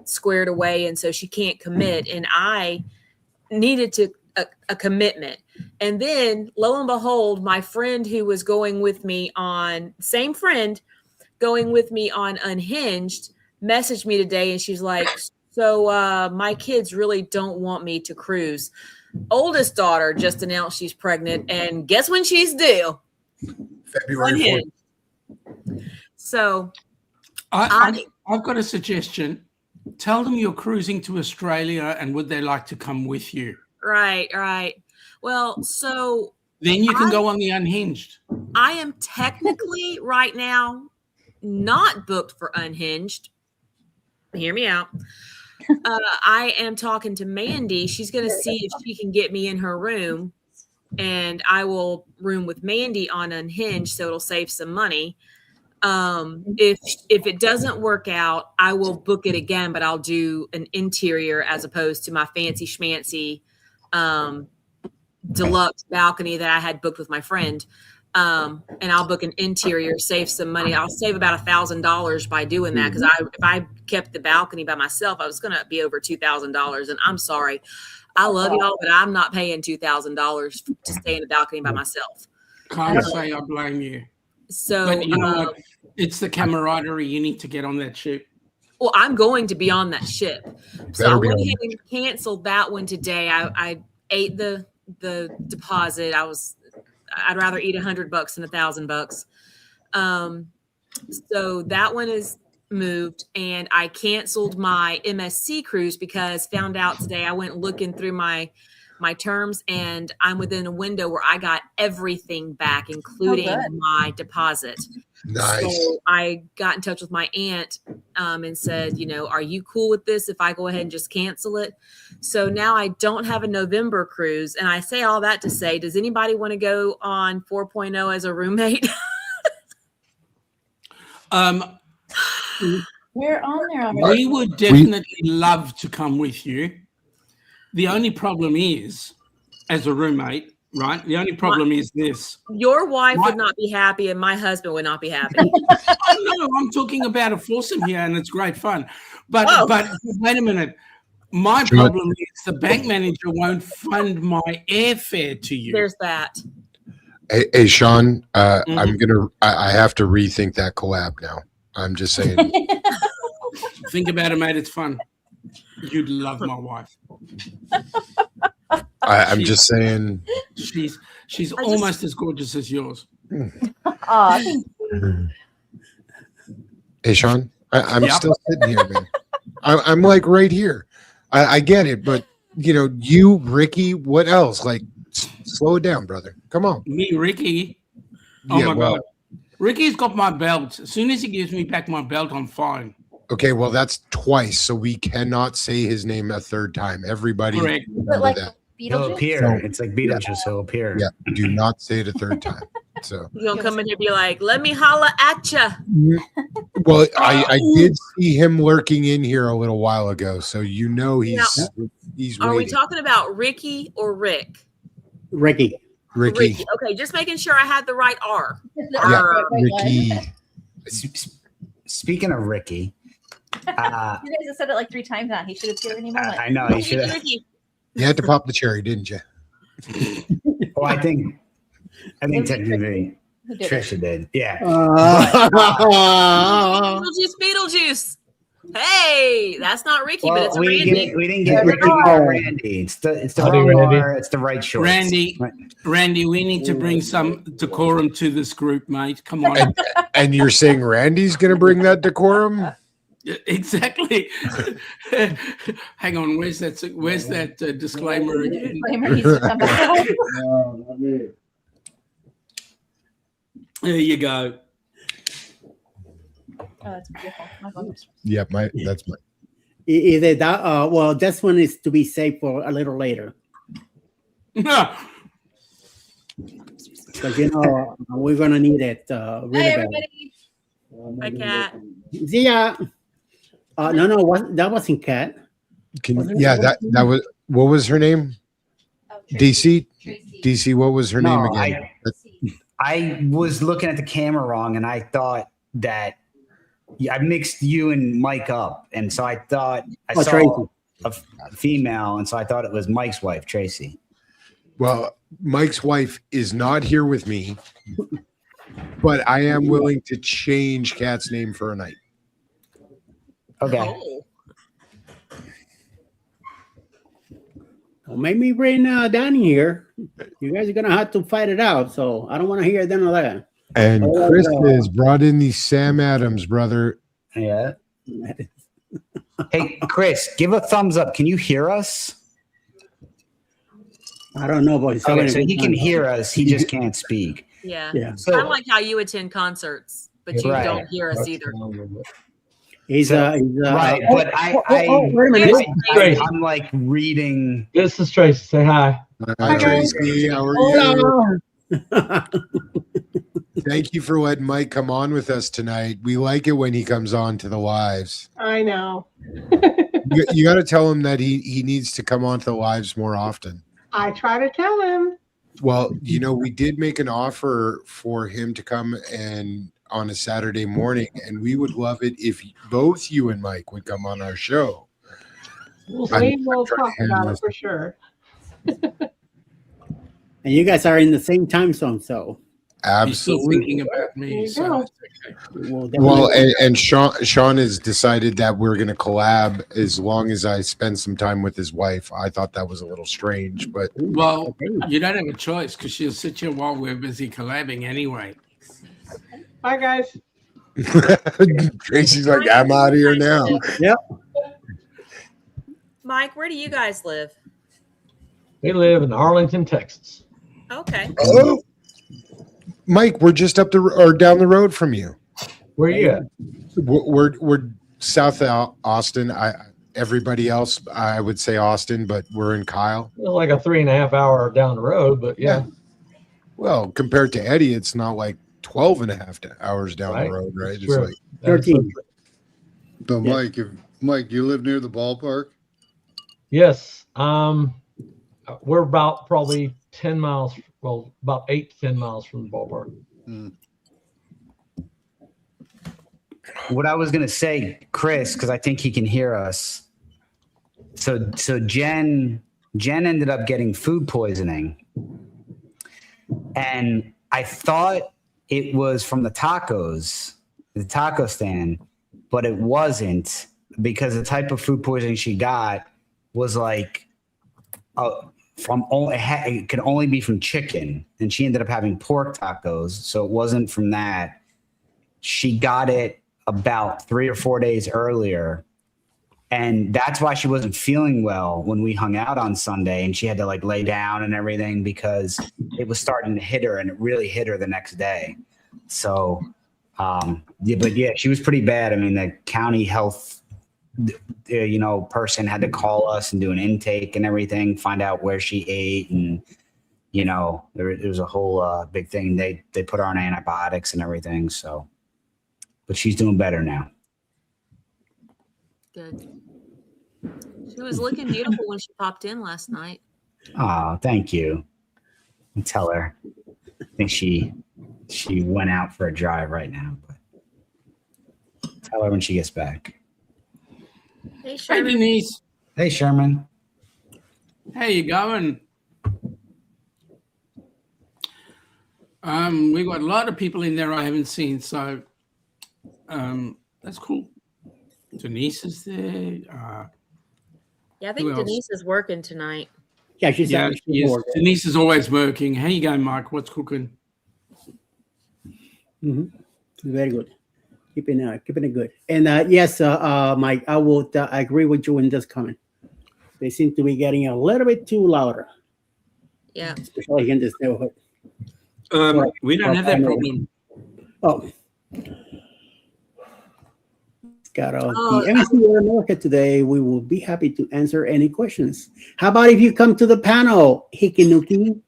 squared away. And so she can't commit. And I needed a commitment. And then lo and behold, my friend who was going with me on Unhinged messaged me today, and she's like, so my kids really don't want me to cruise. Oldest daughter just announced she's pregnant, and guess when she's due? February 4th. So I've got a suggestion. Tell them you're cruising to Australia, and would they like to come with you? Right. Well, so Then you can go on the Unhinged. I am technically right now not booked for Unhinged. Hear me out. I am talking to Mandy. She's going to see if she can get me in her room, and I will room with Mandy on Unhinged, so it'll save some money. If it doesn't work out, I will book it again, but I'll do an interior as opposed to my fancy schmancy deluxe balcony that I had booked with my friend. And I'll book an interior, save some money. I'll save about $1,000 by doing that, because if I kept the balcony by myself, I was going to be over $2,000. And I'm sorry, I love y'all, but I'm not paying $2,000 to stay in the balcony by myself. Can't say I blame you. So, But you know what? It's the camaraderie. You need to get on that ship. well, I'm going to be on that ship. So Better I be went on ahead and canceled that one today. I ate the deposit. I'd rather eat $100 than $1,000. So that one is moved, and I canceled my MSC cruise because found out today I went looking through my terms, and I'm within a window where I got everything back, including my deposit. Nice. So I got in touch with my aunt and said, you know, are you cool with this if I go ahead and just cancel it? So now I don't have a November cruise. And I say all that to say, does anybody want to go on 4.0 as a roommate? We're on there already. We would definitely love to come with you. The only problem is, as a roommate, right? The only problem is this. Your wife would not be happy, and my husband would not be happy. No, I'm talking about a foursome here, and it's great fun. But wait a minute. My problem is the bank manager won't fund my airfare to you. There's that. Hey Sean, I have to rethink that collab now. I'm just saying. Think about it, mate. It's fun. You'd love my wife. I'm just saying. She's almost as gorgeous as yours. Oh, Hey, Sean, I'm Yep. still sitting here, man. I'm like right here. I get it, but you, Ricky, what else? Like, slow it down, brother. Come on. Me, Ricky. Oh Yeah, my well- God. Ricky's got my belt. As soon as he gives me back my belt, I'm fine. Okay, well, that's twice, so we cannot say his name a third time. Everybody, Correct. but remember like that. He'll Beetlejuice. appear. So- It's like Beetlejuice. He'll appear. Yeah, do not say it a third time. So, You're gonna come in here and be like, let me holla at ya. well, I did see him lurking in here a little while ago, so he's Are we waiting. talking about Ricky or Rick? Ricky. Ricky, Okay, just making sure I had the right R. yeah, Ricky. Speaking of Ricky, You guys have said it like 3 times now. He should appear any moment. I know he should have. Ricky. You had to pop the cherry, didn't you? Well, I think technically Who did it? Trisha did. Yeah. Beetlejuice. Hey, that's not Ricky, but it's we Randy. didn't get Ricky or Randy. It's the Howdy, wrong Randy. R. It's the right shorts. Randy, we need to bring some decorum to this group, mate. Come on. And you're saying Randy's going to bring that decorum? Exactly. Hang on, where's that disclaimer again? Disclaimer needs to come back. There you go. Oh, that's beautiful. My goodness. Yep, that's my. Either that, well, this one is to be saved for a little later. Because, we're going to need it really Hey, bad. everybody. Hi, Kat. See ya. No, that wasn't Cat. That was, what was her name? Oh, DC? Tracy. DC, what was her name No, again? I was looking at the camera wrong, and I thought that I mixed you and Mike up, and so I thought I saw Tracy. a female, and so I thought it was Mike's wife, Tracy. Well, Mike's wife is not here with me, but I am willing to change Kat's name for a night. Okay. Oh. Well, maybe bring Danny here. You guys are going to have to fight it out, so I don't want to hear none of that. And Chris has brought in the Sam Adams, brother. Yeah. Hey, Chris, give a thumbs up. Can you hear us? I don't know, but Okay, so he can hear us. He just can't speak. Yeah. Yeah. Kind of So like how you attend concerts, but you Right. don't hear us either. He's right, but wait a minute. I'm like reading. This is Tracy. Say hi. Hi, Tracy. How are you? Thank you for letting Mike come on with us tonight. We like it when he comes on to the lives. I know. You got to tell him that he needs to come on to the lives more often. I try to tell him. Well, we did make an offer for him to come and on a Saturday morning, and we would love it if both you and Mike would come on our show. We'll I'm see. We'll trying to talk handle about it this. for sure. And you guys are in the same time zone, so He's still Absolutely. thinking about me. So it's okay. we'll Well, definitely- and Sean has decided that we're going to collab as long as I spend some time with his wife. I thought that was a little strange, but Well, you don't have a choice because she'll sit here while we're busy collabing anyway. Bye, guys. Tracy's like, I'm out of here now. Mike, where do you guys live? We live in Arlington, Texas. Okay. Oh, Mike, we're just up down the road from you. Where you at? We're south of Austin. Everybody else, I would say Austin, but we're in Kyle. It's like a 3.5 hour down the road, but yeah. Well, compared to Eddie, it's not like 12 and a half hours down Right. the road, right? It's Sure. like 13. So, Yeah. Mike, you live near the ballpark? Yes. We're about probably 10 miles, well, about 8 to 10 miles from the ballpark. What I was gonna say, Chris, because I think he can hear us. So Jen ended up getting food poisoning, and I thought it was from the taco stand, but it wasn't. because the type of food poisoning she got was like it could only be from chicken, and she ended up having pork tacos, so it wasn't from that. She got it about 3 or 4 days earlier, and that's why she wasn't feeling well when we hung out on Sunday, and she had to like lay down and everything because it was starting to hit her, and it really hit her the next day. So she was pretty bad. I mean, the county health person had to call us and do an intake and everything, find out where she ate, and there was a whole big thing. They put her on antibiotics and everything. So, but she's doing better now. Good. She was looking beautiful when she popped in last night. Oh, thank you. Tell her. I think she went out for a drive right now, but tell her when she gets back. Hey, Sherman. Hey, Denise. Hey, Sherman. How you going? We've got a lot of people in there I haven't seen, so that's cool. Denise is there. Yeah, I think Denise is working tonight. Yeah, she's Denise is always working. How you going, Mike? What's cooking? Very good. Keeping it good. And yes, Mike, I would agree with you in this comment. They seem to be getting a little bit too louder. Yeah. Especially in this neighborhood. We don't have that problem. Oh. Got the MC of America today. We will be happy to answer any questions. How about if you come to the panel, Hikinuki?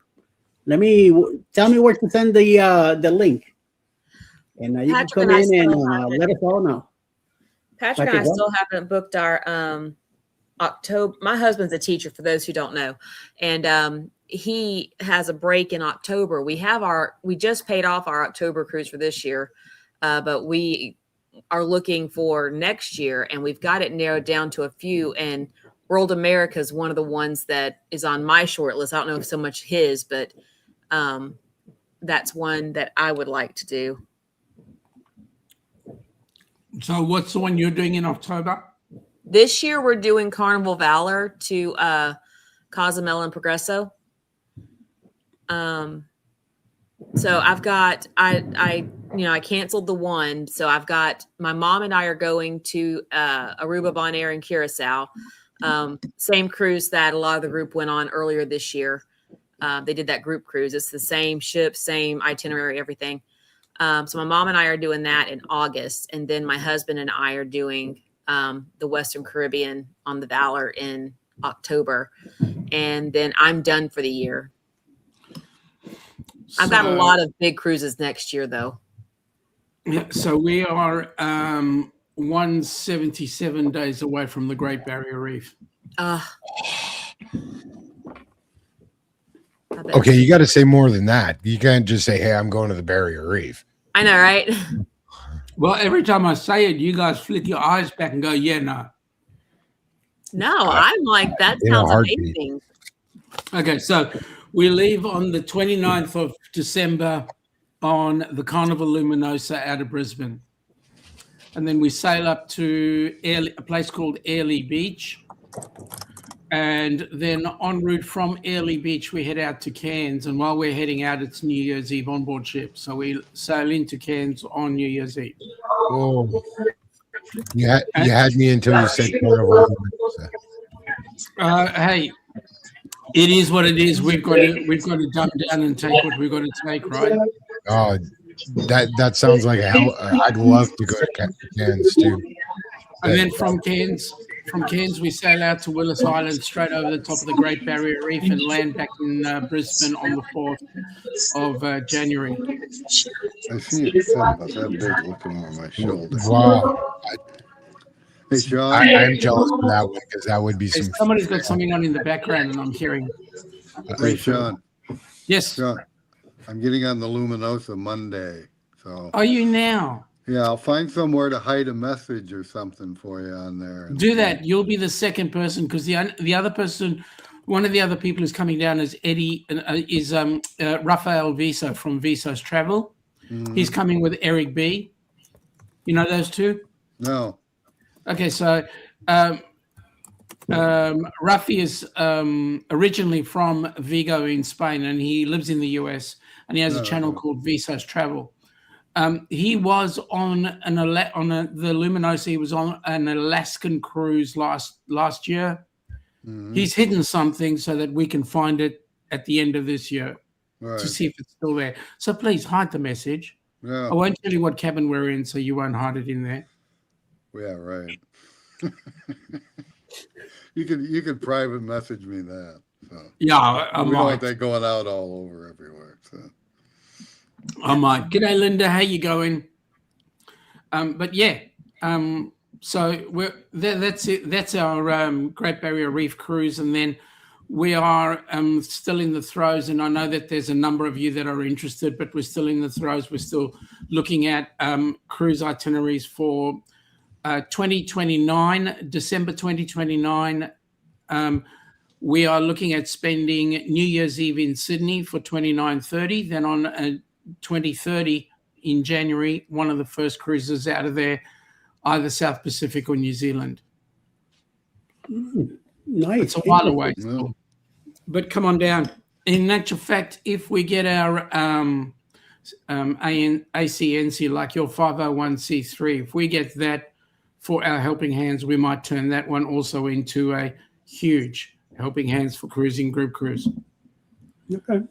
Tell me where to send the link. And you can come in and let us all know. Patrick and I still haven't booked our October. My husband's a teacher, for those who don't know, and he has a break in October. We just paid off our October cruise for this year, but we are looking for next year, and we've got it narrowed down to a few. And World America is one of the ones that is on my short list. I don't know if so much his, but that's one that I would like to do. So what's the one you're doing in October? This year we're doing Carnival Valor to Cozumel and Progreso. So I've got I canceled the one. So I've got my mom and I are going to Aruba, Bonaire, and Curacao. Same cruise that a lot of the group went on earlier this year. They did that group cruise. It's the same ship, same itinerary, everything. So my mom and I are doing that in August, and then my husband and I are doing the Western Caribbean on the Valor in October, and then I'm done for the year. I've got a lot of big cruises next year, though. Yeah, so we are 177 days away from the Great Barrier Reef. Okay, you got to say more than that. You can't just say, "Hey, I'm going to the Barrier Reef." I know, right? Well, every time I say it, you guys flick your eyes back and go, "Yeah, no." No, I'm like, that sounds amazing. Okay, so we leave on the 29th of December on the Carnival Luminosa out of Brisbane. And then we sail up to a place called Airlie Beach. And then en route from Airlie Beach, we head out to Cairns. And while we're heading out, it's New Year's Eve on board ship. So we sail into Cairns on New Year's Eve. Oh, you had me until you said Carnival. Hey, it is what it is. We've got to dumb down and take what we've got to take, right? Oh, that sounds like I'd love to go to Cairns too. And then from Cairns, we sail out to Willis Island, straight over the top of the Great Barrier Reef, and land back in Brisbane on the 4th of January. I see it about that big looking on my shoulder. Wow. Hey, John. I'm jealous of that one because that would be some. Somebody's got something on in the background, and I'm hearing. Hey, Sean. Yes. Sean, I'm getting on the Luminosa Monday. So. Are you now? Yeah, I'll find somewhere to hide a message or something for you on there. Do that. You'll be the second person, because the other person, one of the other people who's coming down is Rafael Visa from Visa's Travel. Mm-hmm. He's coming with Eric B. You know those two? No. Okay, so Rafi is originally from Vigo in Spain, and he lives in the US, and he has a channel called Visos Travel. He was on the Luminosa. He was on an Alaskan cruise last year. Mhm. He's hidden something so that we can find it at the end of this year Right. to see if it's still there. So please hide the message. Yeah. I won't tell you what cabin we're in, so you won't hide it in there. Yeah, right. You can private message me that. So. Yeah, I we don't want might. that going out all over everywhere. So. I might. G'day, Linda. How you going? But yeah, so that's it. That's our Great Barrier Reef cruise, and then we are still in the throes. And I know that there's a number of you that are interested, but we're still in the throes. We're still looking at cruise itineraries for 2029, December 2029. We are looking at spending New Year's Eve in Sydney for 29:30. Then on 2030 in January, one of the first cruises out of there, either South Pacific or New Zealand. Nice. It's a while away. No. But come on down. In actual fact, if we get our ACNC, like your 501c3, if we get that for our helping hands, we might turn that one also into a huge helping hands for cruising group cruise. Okay.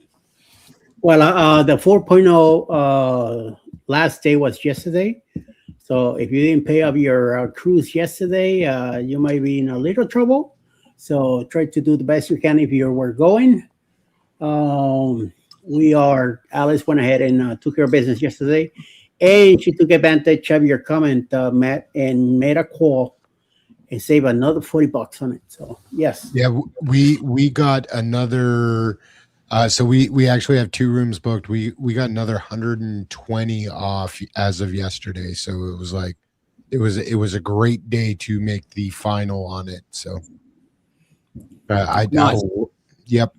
Well, the 4.0 last day was yesterday. So if you didn't pay off your cruise yesterday, you might be in a little trouble. So try to do the best you can if you were going. Alice went ahead and took care of business yesterday. And she took advantage of your comment, Matt, and made a call and save another $40 on it. So yes. Yeah, we got another. So we actually have 2 rooms booked. We got another 120 off as of yesterday. So it was like it was a great day to make the final on it. So yep.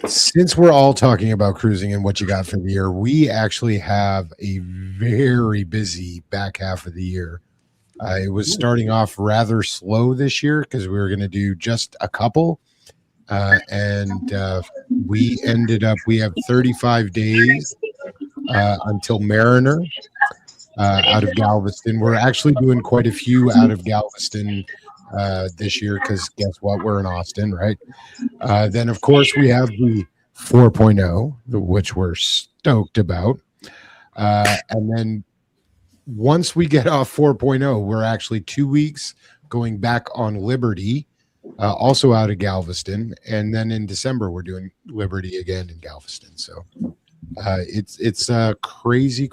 Since we're all talking about cruising and what you got for the year, we actually have a very busy back half of the year. It was starting off rather slow this year because we were going to do just a couple. And we have 35 days until Mariner out of Galveston. We're actually doing quite a few out of Galveston this year because guess what? We're in Austin, right? Then, of course, we have the 4.0, which we're stoked about. And then once we get off 4.0, we're actually 2 weeks going back on Liberty. Also out of Galveston, and then in December we're doing Liberty again in Galveston. So it's a crazy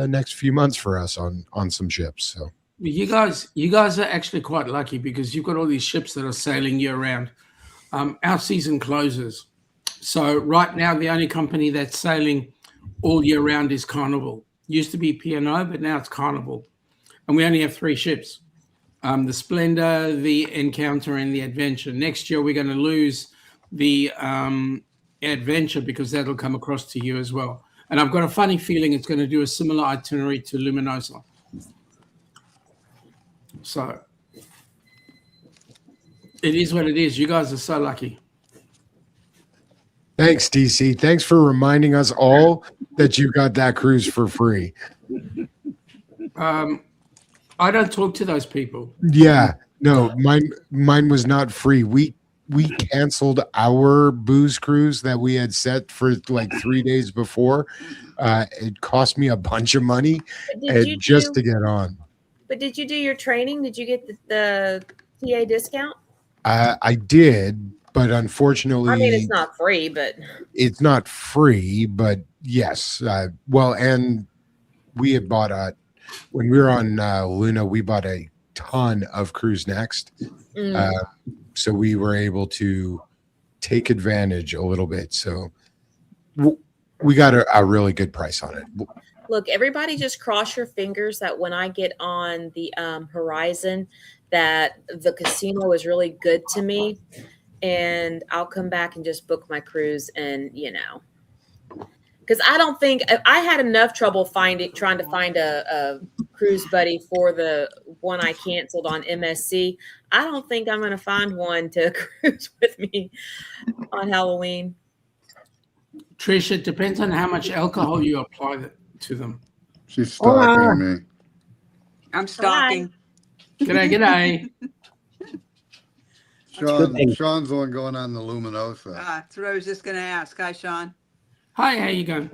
next few months for us on some ships. So you guys are actually quite lucky because you've got all these ships that are sailing year round. Our season closes, so right now the only company that's sailing all year round is Carnival. Used to be P&O, but now it's Carnival, and we only have 3 ships. The Splendor, the Encounter, and the Adventure. Next year, we're going to lose the Adventure because that'll come across to you as well. And I've got a funny feeling it's going to do a similar itinerary to Luminosa. So it is what it is. You guys are so lucky. thanks, DC. Thanks for reminding us all that you got that cruise for free. I don't talk to those people. Yeah, no, mine was not free. We canceled our booze cruise that we had set for like 3 days before. It cost me a bunch of money to get on. But did you do your training? Did you get the TA discount? I did, but unfortunately, I mean, it's not free, but it's not free. But yes, well, and we had bought when we were on Luna, we bought a ton of Cruise Next. So we were able to take advantage a little bit. So we got a really good price on it. look, everybody just cross your fingers that when I get on the Horizon, that the casino is really good to me. And I'll come back and just book my cruise and, because I don't think I had enough trouble trying to find a cruise buddy for the one I canceled on MSC. I don't think I'm going to find one to cruise with me on Halloween. Trish, it depends on how much alcohol you apply to them. She's stalking me. I'm stalking. G'day. Sean's the one going on the Luminosa. That's what I was just going to ask. Hi, Sean. Hi, how you going?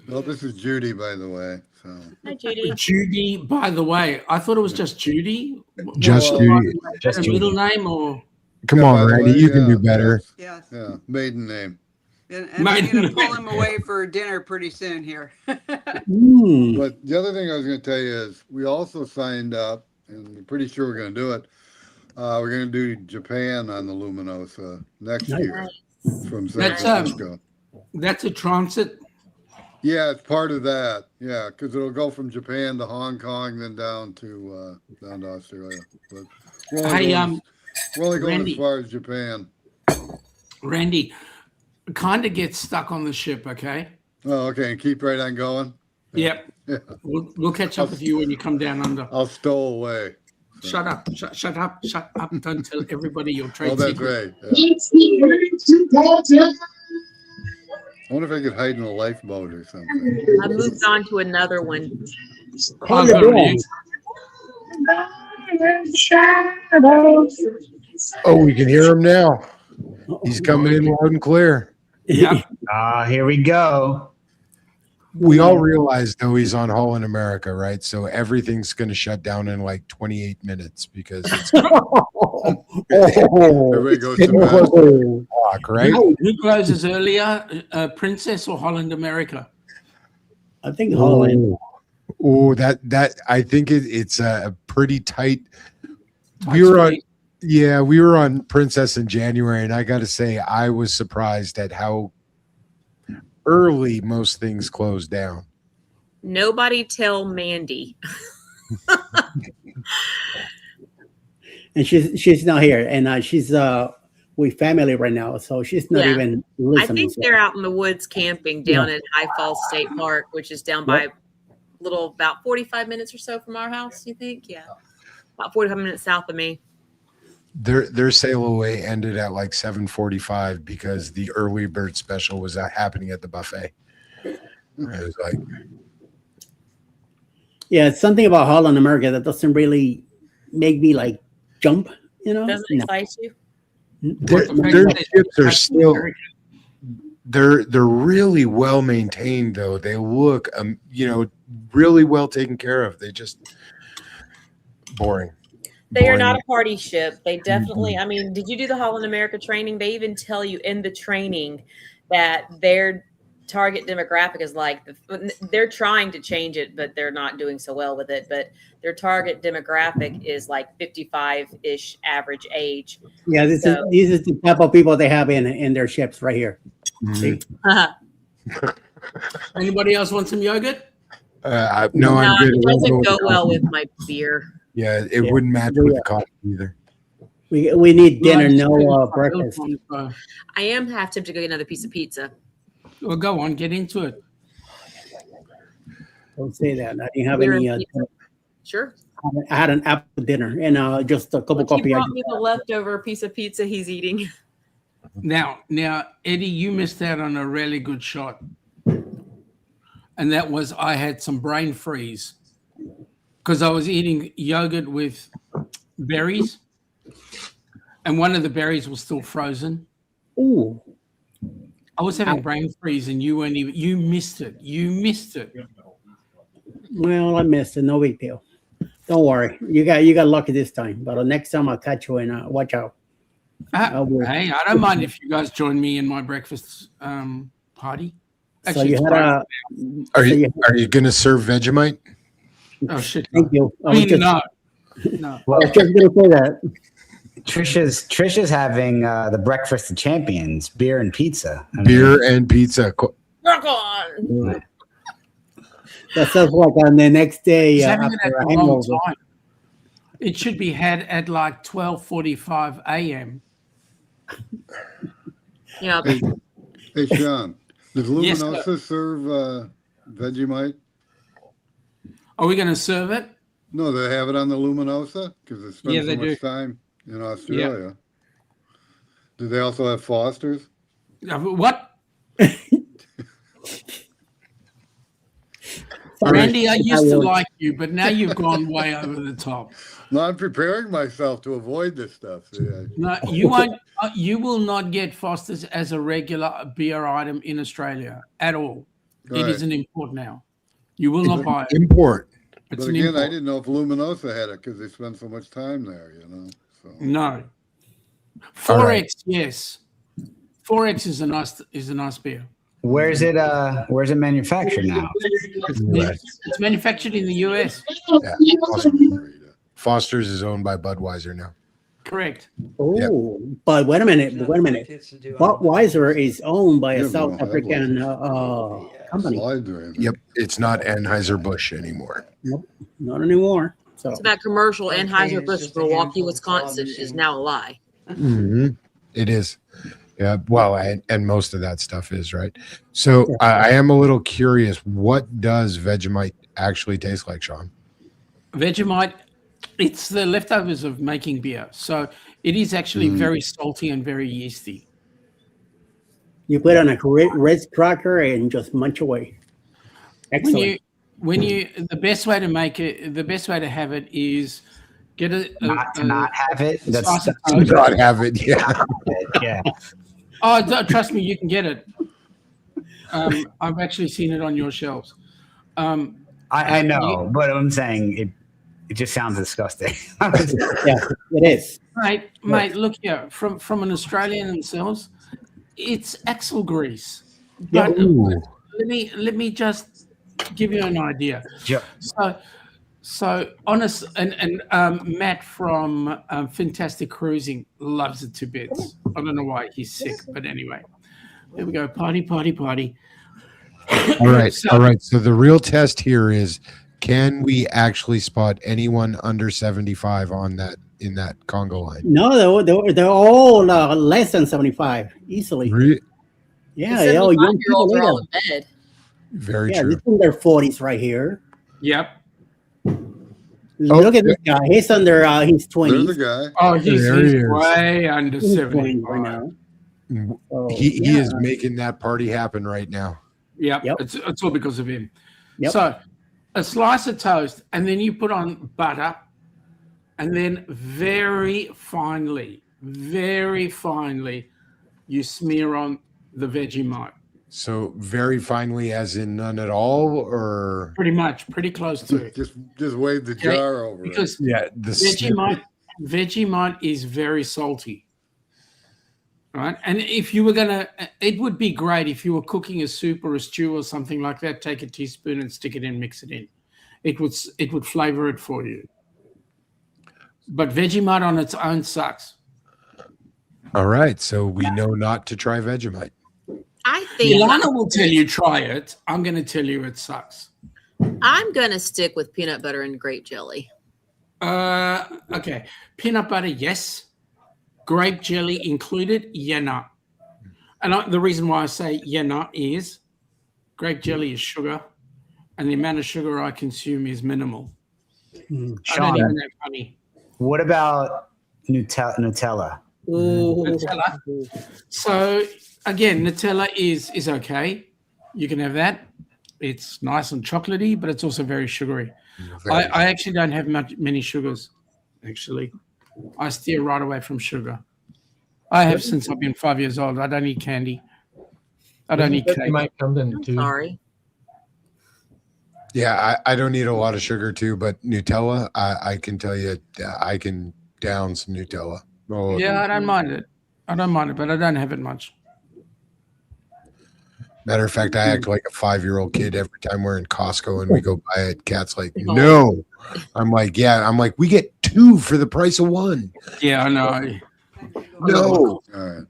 Well, this is Judy, by the way. So. Hi, Judy. Judy, by the way, I thought it was just Judy. Just Judy. Just a Judy. middle name or? Come Yeah, on, by the Randy. way, You can yeah, do better. Yes. Yeah, maiden name. And I'm going to pull him away for dinner pretty soon here. But the other thing I was going to tell you is we also signed up, and we're pretty sure we're going to do it. We're going to do Japan on the Luminosa next year from San Francisco. That's a transit. Yeah, it's part of that. Yeah, because it'll go from Japan to Hong Kong, then down to Australia. But we're only going Randy, as far as Japan. Randy, kind of get stuck on the ship, okay? Oh, okay, and keep right on going. Yep. Yeah. We'll catch up with you when you come down under. I'll stow away. So. Shut up! Shut up! Shut up! Don't tell everybody your trade Oh, that's secret. right. Yeah. I wonder if I could hide in a lifeboat or something. I moved on to another one. Oh, we can hear him now. He's coming in loud and clear. Yeah. Here we go. We all realize, though, he's on Hall in America, right? So everything's going to shut down in like 28 minutes because it's Everybody goes to bed. clock, right? Who closes earlier, Princess or Holland America? I think Holland. Oh, that I think it's a pretty tight. We were on Princess in January, and I got to say, I was surprised at how early most things closed down. Nobody tell Mandy. And she's not here, and she's with family right now, so she's not even listening. I think they're out in the woods camping down at High Falls State Park, which is down by about 45 minutes or so from our house. You think? Yeah, about 45 minutes south of me. Their sail away ended at like 7:45 because the early bird special was happening at the buffet. It was like, yeah, it's something about Holland America that doesn't really make me like jump. Doesn't excite you? their ships are still they're really well maintained, though. They look really well taken care of. They just boring. They are not a party ship. They definitely, I mean, did you do the Holland America training? They even tell you in the training that their target demographic is like, they're trying to change it, but they're not doing so well with it. But their target demographic is like 55-ish average age. Yeah, this is the type of people they have in their ships right here. Anybody else want some yogurt? No, I'm good. It doesn't go well with my beer. Yeah, it wouldn't match with the coffee either. We need dinner, no breakfast. I am half tempted to go get another piece of pizza. Well, go on, get into it. Don't say that. I didn't have any. Sure. I had an apple dinner and just a cup of coffee. He brought me the leftover piece of pizza he's eating. Now, Eddie, you missed out on a really good shot. And that was I had some brain freeze because I was eating yogurt with berries, and one of the berries was still frozen. Ooh. I was having brain freeze, and you missed it. You missed it. Well, I missed it. No big deal. Don't worry. You got lucky this time. But next time I'll catch you and watch out. Hey, I don't mind if you guys join me in my breakfast party. Actually, so you had are you going to serve Vegemite? Oh shit! Thank you. No. Well, I was just going to say that. Trisha's having the breakfast of champions, beer and pizza. Beer and pizza. Rock on. That sounds like on the next day after a hangover. It should be had at like 12:45 a.m. Yeah. Hey, Sean, does Luminosa Yes, serve Vegemite? Are we going to serve it? No, they have it on the Luminosa because they spend Yeah, so they much do. time in Australia. Do they also have Fosters? What? All right. Randy, I used to like you, but now you've gone way over the top. No, I'm preparing myself to avoid this stuff. Yeah. No, you won't. You will not get Foster's as a regular beer item in Australia at all. It Right. is an import now. You will not buy it. Import. It's But an again, import. I didn't know if Luminosa had it because they spend so much time there, you know. So No. All right. 4X, yes. 4X is a nice beer. Where's it manufactured now? It's manufactured in the US. Yeah. Foster's is owned by Budweiser now. Correct. Oh, but wait a minute. Budweiser is owned by a South African company. Yep. It's not Anheuser-Busch anymore. Nope, not anymore. So So that commercial Anheuser-Busch Milwaukee, Wisconsin is now a lie. Mm-hmm. It is. Yeah. Well, and most of that stuff is, right? So I am a little curious. What does Vegemite actually taste like, Sean? Vegemite, it's the leftovers of making beer. So it is actually very salty and very yeasty. you put on a red cracker and just munch away. Excellent. The best way to make it, the best way to have it is get not have it. That's slice of To toast. not have it. Yeah. yeah. Oh, trust me, you can get it. I've actually seen it on your shelves. I know, but I'm saying it just sounds disgusting. Yeah, it is. Mate, look here. From an Australian themselves, it's axle grease. Yeah. But Ooh. let me just give you an idea. Yeah. So honest and Matt from Fantastic Cruising loves it to bits. I don't know why he's sick, but anyway, there we go. Party. All right. All right. So the real test here is, can we actually spot anyone under 75 in that Congo line? No, they're all less than 75 easily. Yeah, The young 75-year-olds people are all need in bed. Very Yeah, true. they're in their 40s right here. Yep. Look at this guy. He's under his 20s. there's a guy. Oh, he's There he is. way under He's 70 right now. So, He yeah. is making that party happen right now. Yep. Yep. It's all because of him. Yep. So a slice of toast, and then you put on butter, and then very finely, you smear on the Vegemite. So very finely, as in none at all, or Pretty close to it. Just wave the Okay, jar over because yeah, the Vegemite is very salty. Right. And if you were it would be great if you were cooking a soup or a stew or something like that, take a teaspoon and stick it in, mix it in. It would flavor it for you. But Vegemite on its own sucks. All right, so we know not to try Vegemite. I think Ilana will tell you try it. I'm going to tell you it sucks. I'm going to stick with peanut butter and grape jelly. Okay. Peanut butter, yes. Grape jelly included, yeah, no. And the reason why I say yeah, no is grape jelly is sugar, and the amount of sugar I consume is minimal. I don't Sean, even have honey. what about Nutella? Nutella. So again, Nutella is okay. You can have that. It's nice and chocolatey, but it's also very sugary. I actually don't have many sugars. Actually, I steer right away from sugar. I have since I've been 5 years old. I don't eat candy. I don't eat cake. Might come in too. Sorry. Yeah, I don't eat a lot of sugar too, but Nutella, I can tell you, I can down some Nutella. Oh, Yeah, I don't mind it. But I don't have it much. matter of fact, I act like a 5-year-old kid every time we're in Costco and we go buy it. Cat's like, no. I'm like, yeah. I'm like, we get 2 for the price of 1. Yeah, I know. No. All right.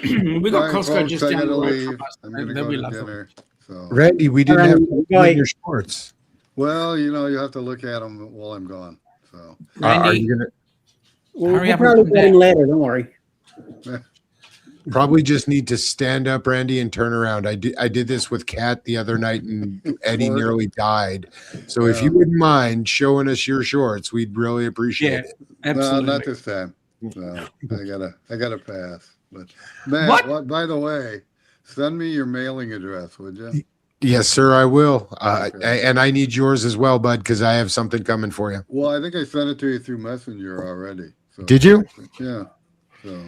We got All right, Costco folks, just I down the gotta road leave. from us. I'm gonna Then go we to love them. dinner. So, Randy, we didn't have to go ahead. your shorts. well, you know, you have to look at them while I'm gone. So, Are Randy, you gonna? We'll Hurry up probably and get him come later. Don't worry. Probably just need to stand up, Randy, and turn around. I did this with Kat the other night, and Eddie nearly died. So if you wouldn't mind showing us your shorts, we'd really appreciate it. Absolutely. No, not this time. No, I gotta pass. But Matt, what? By the way, send me your mailing address, would you? Yes, sir, I will. And I need yours as well, bud, because I have something coming for you. Well, I think I sent it to you through Messenger already. So, did you? Yeah. So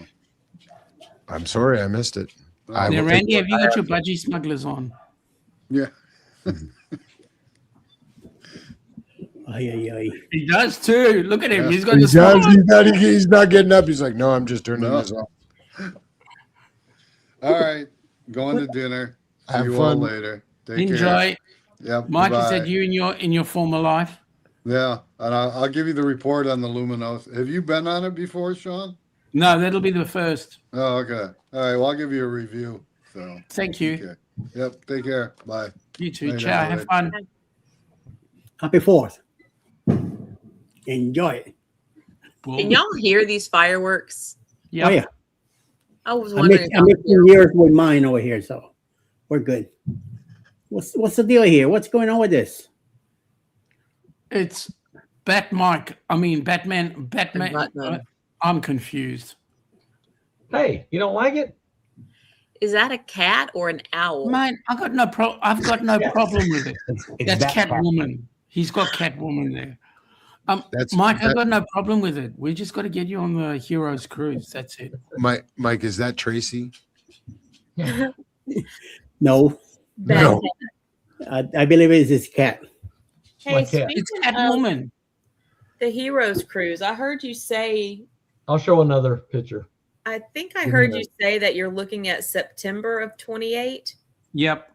I'm sorry, I missed it. Now, Randy, have you got your budgie smugglers on? Yeah. He does too. Look at him. Yeah. He's got He the does. He's not getting up. He's like, no, I'm just turning this off. All right. Going to dinner. See Have you fun. all later. Take Enjoy. care. Yep. Mike, you bye. said you in your former life. Yeah, and I'll give you the report on the Luminos. Have you been on it before, Sean? No, that'll be the first. Oh, okay. All right. Well, I'll give you a review. So Thank you. okay. Yep. Take care. Bye. You too. Bye, Ciao. now, Have Rick. fun. Happy 4th. Enjoy it. Can y'all hear these fireworks? Yeah. Oh, yeah. I was I'm wondering. mixing yours with mine over here, so we're good. What's the deal here? What's going on with this? It's Batman. I'm confused. Hey, you don't like it? Is that a cat or an owl? Man, I've got no problem with it. That's Catwoman. He's got Catwoman there. Mike, I've got no problem with it. We just got to get you on the Heroes Cruise. That's it. Mike, is that Tracy? No. No. I believe it's this cat. Hey, It's speaking of Catwoman. the Heroes Cruise, I heard you say. I'll show another picture. I think I heard you say that you're looking at September of 28. Yep.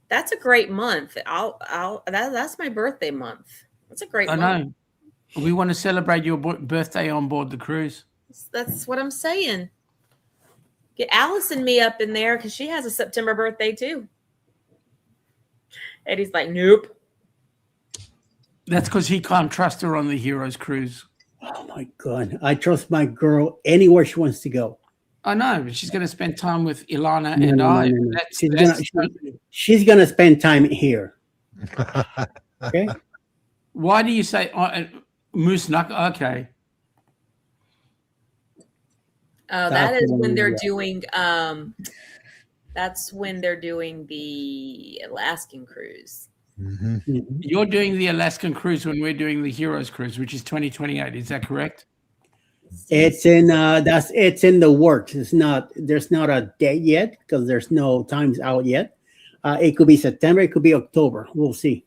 That's a great month. That's my birthday month. That's a great I month. know. We want to celebrate your birthday on board the cruise. That's what I'm saying. Get Alice and me up in there because she has a September birthday too. Eddie's like, nope. That's because he can't trust her on the Heroes Cruise. Oh my God. I trust my girl anywhere she wants to go. I know, but she's going to spend time with Ilana No, and no, I. no, no, no. That's She's gonna spend time here. Okay. why do you say Moose Knuckle? Okay. That is when they're doing. That's when they're doing the Alaskan cruise. Mm-hmm. You're doing the Alaskan cruise when we're doing the Heroes Cruise, which is 2028. Is that correct? It's in it's in the works. There's not a date yet because there's no times out yet. It could be September, it could be October. We'll see.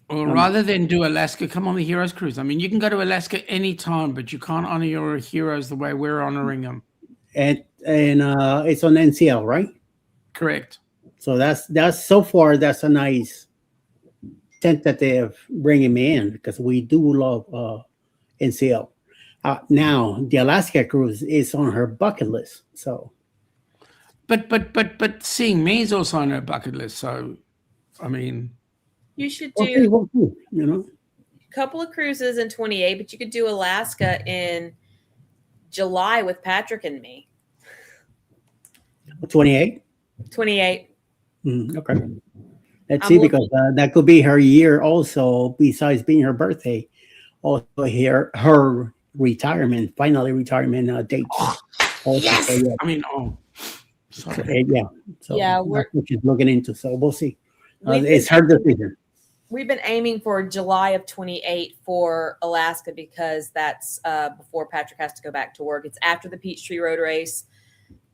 Or rather than do Alaska, come on the Heroes Cruise. I mean, you can go to Alaska anytime, but you can't honor your heroes the way we're honoring them. And it's on NCL, right? Correct. So that's so far that's a nice tentative bringing me in because we do love NCL. Now the Alaska cruise is on her bucket list. So, but seeing me is also on her bucket list. So, I mean, you should do a couple of cruises in 28, but you could do Alaska in July with Patrick and me. 28. 28. Okay. Let's see, because that could be her year also, besides being her birthday. Also here, her finally retirement date. Yes! So, yeah. I mean, sorry. Yeah. So yeah, that's what she's looking into. So we'll see. It's her decision. We've been aiming for July of 28 for Alaska because that's before Patrick has to go back to work. It's after the Peachtree Road Race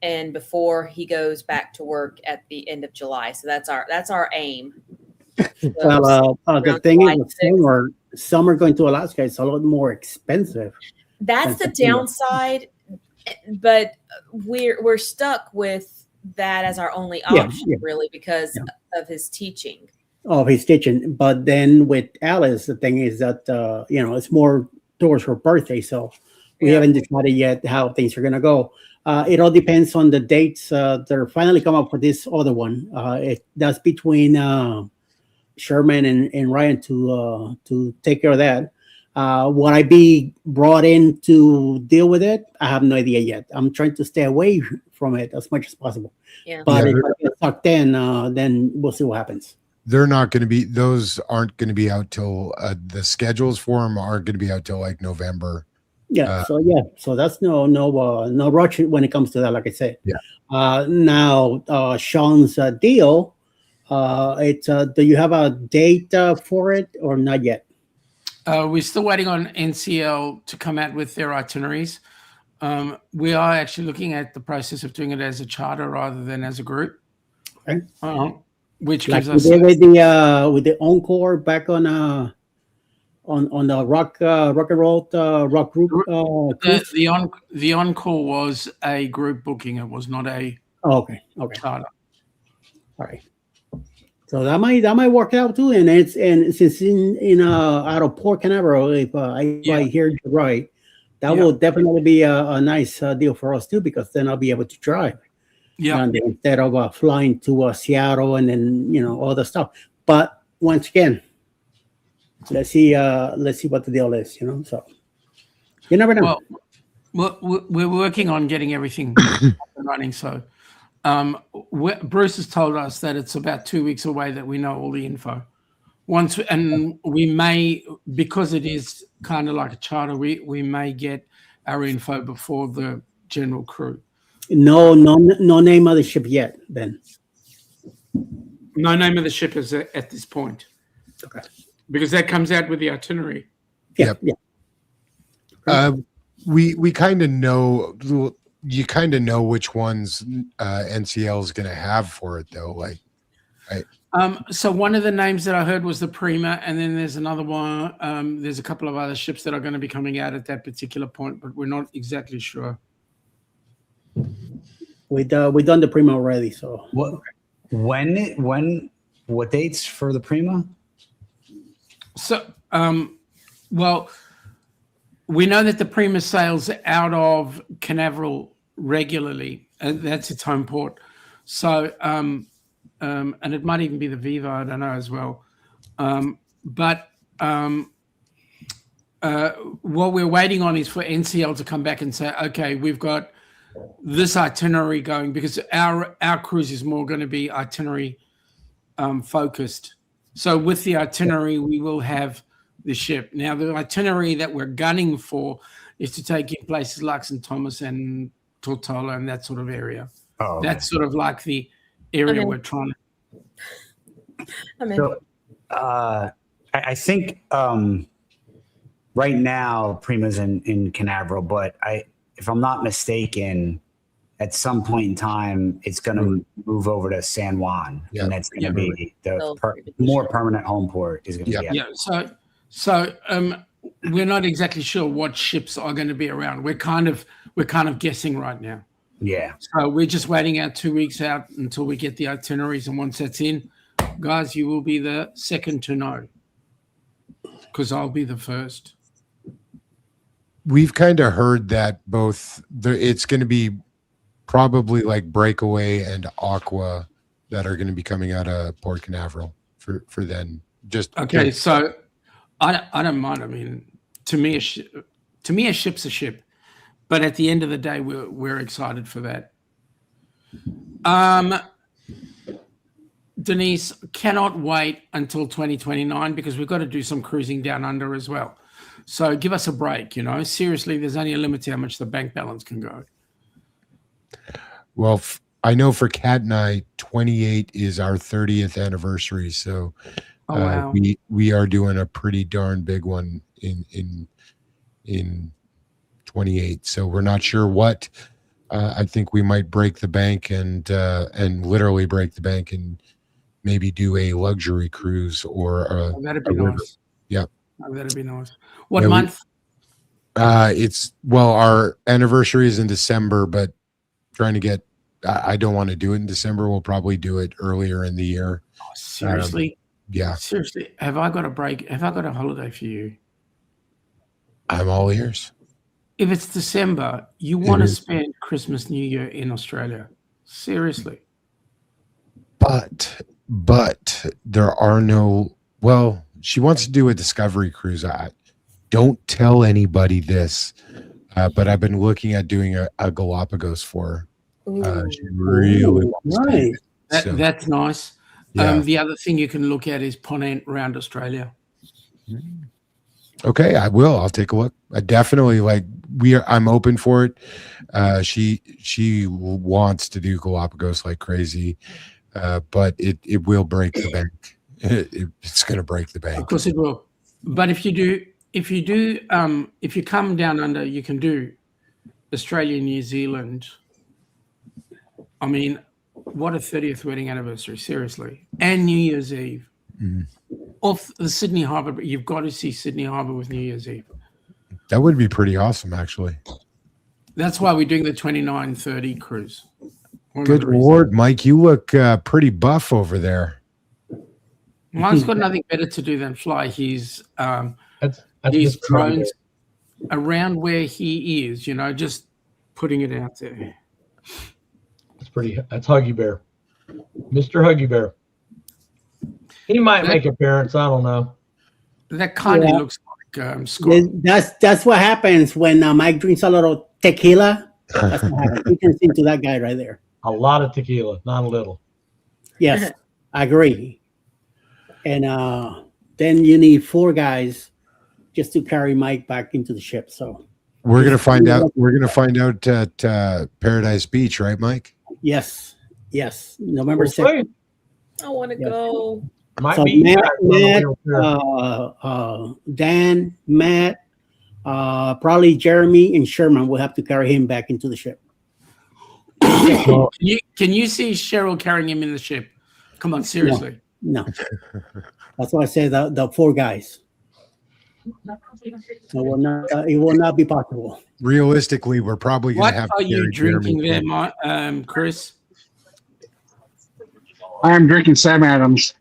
and before he goes back to work at the end of July. So that's our aim. So Well, the thing is, summer going to Alaska is a lot more expensive. That's the downside, but we're stuck with that as our only option, really, because of his teaching. Of his teaching, but then with Alice, the thing is that it's more towards her birthday, so we haven't decided yet how things are gonna go. It all depends on the dates. They're finally come up with this other one. That's between Sherman and Ryan to take care of that. Will I be brought in to deal with it? I have no idea yet. I'm trying to stay away from it as much as possible. Yeah. But Yeah, if I get sucked in, then we'll see what happens. they're not going to be, those aren't going to be out till the schedules for them aren't going to be out till like November. Yeah. So that's no rush when it comes to that. Like I said. Yeah. Now Sean's deal. It's do you have a date for it or not yet? We're still waiting on NCL to come out with their itineraries. We are actually looking at the process of doing it as a charter rather than as a group. Okay. Which Like gives us we did with the Encore back on the rock and roll rock group. Cruise? the Encore was a group booking. It was not a Okay. charter. All right. So that might work out too, and since in out of Port Canaveral, if I hear you right, that will definitely be a nice deal for us too, because then I'll be able to drive. Yeah. Instead of flying to Seattle and then all the stuff. But once again, let's see what the deal is. So you never know. Well, we're working on getting everything up and running. So. Bruce has told us that it's about 2 weeks away that we know all the info. And we may, because it is kind of like a charter, we may get our info before the general crew. No name of the ship yet. Then no name of the ship is at this point. Okay, because that comes out with the itinerary. Yeah. We kind of know. You kind of know which ones NCL is going to have for it, though. Like, right? So one of the names that I heard was the Prima, and then there's another one. There's a couple of other ships that are going to be coming out at that particular point, but we're not exactly sure. We done the Prima already. So what dates for the Prima? So well, we know that the Prima sails out of Canaveral regularly, and that's its home port. So, and it might even be the Viva, I don't know as well. But what we're waiting on is for NCL to come back and say, okay, we've got this itinerary going, because our cruise is more going to be itinerary focused. So with the itinerary, we will have the ship. Now, the itinerary that we're gunning for is to take in places like St. Thomas and Tortola and that sort of area. Oh, okay. That's sort of like the area we're trying to. So, I think right now Prima's in Canaveral, but if I'm not mistaken, at some point in time, it's going to move over to San Juan, and that's going to be the more permanent home port. Is going to be. Yeah. So we're not exactly sure what ships are going to be around. We're kind of guessing right now. Yeah. So we're just waiting out 2 weeks out until we get the itineraries, and once that's in, guys, you will be the second to know, because I'll be the first. We've kind of heard that it's going to be probably like Breakaway and Aqua that are going to be coming out of Port Canaveral for then. Just okay. So I don't mind. I mean, to me, a ship's a ship, but at the end of the day, we're excited for that. Denise, cannot wait until 2029 because we've got to do some cruising down under as well. So give us a break, Seriously, there's only a limit to how much the bank balance can go. Well, I know for Kat and I, 28 is our 30th anniversary. So wow. we are doing a pretty darn big one in 28. So we're not sure what. I think we might break the bank and literally break the bank and maybe do a luxury cruise or that'd be nice. Yeah. That'd be nice. What month? Our anniversary is in December, but trying to get, I don't want to do it in December. We'll probably do it earlier in the year. Oh, seriously? Yeah. Seriously. Have I got a break? Have I got a holiday for you? I'm all ears. If it's December, you want to spend Christmas, New Year in Australia. Seriously. But there are no, she wants to do a discovery cruise. don't tell anybody this, but I've been looking at doing a Galapagos for her. She really wants to do it. So, That's nice. yeah. The other thing you can look at is Ponant around Australia. Okay, I will. I'll take a look. I definitely I'm open for it. She wants to do Galapagos like crazy, but it will break the bank. It's going to break the bank. Of course it will. But if you come down under, you can do Australia, New Zealand. I mean, what a 30th wedding anniversary, seriously. And New Year's Eve. Off the Sydney Harbour, you've got to see Sydney Harbour with New Year's Eve. That would be pretty awesome, actually. That's why we're doing the 29-30 cruise. Good Lord, Mike, you look pretty buff over there. Mike's got nothing better to do than fly his drones around where he is, just putting it out there. That's Huggy Bear. Mr. Huggy Bear. He might make an appearance. I don't know. That kind of looks like Scott. That's what happens when Mike drinks a little tequila. That's what happens. You can see to that guy right there. A lot of tequila, not a little. Yes, I agree. And then you need 4 guys just to carry Mike back into the ship. So we're gonna find out. We're gonna find out at Paradise Beach, right, Mike? Yes. November 6th. I want to go. So Dan, Matt, probably Jeremy and Sherman will have to carry him back into the ship. Can you see Cheryl carrying him in the ship? Come on, seriously. No. That's why I say the 4 guys. It will not be possible. Realistically, we're probably going to have. What are you drinking there, Chris? I'm drinking Sam Adams.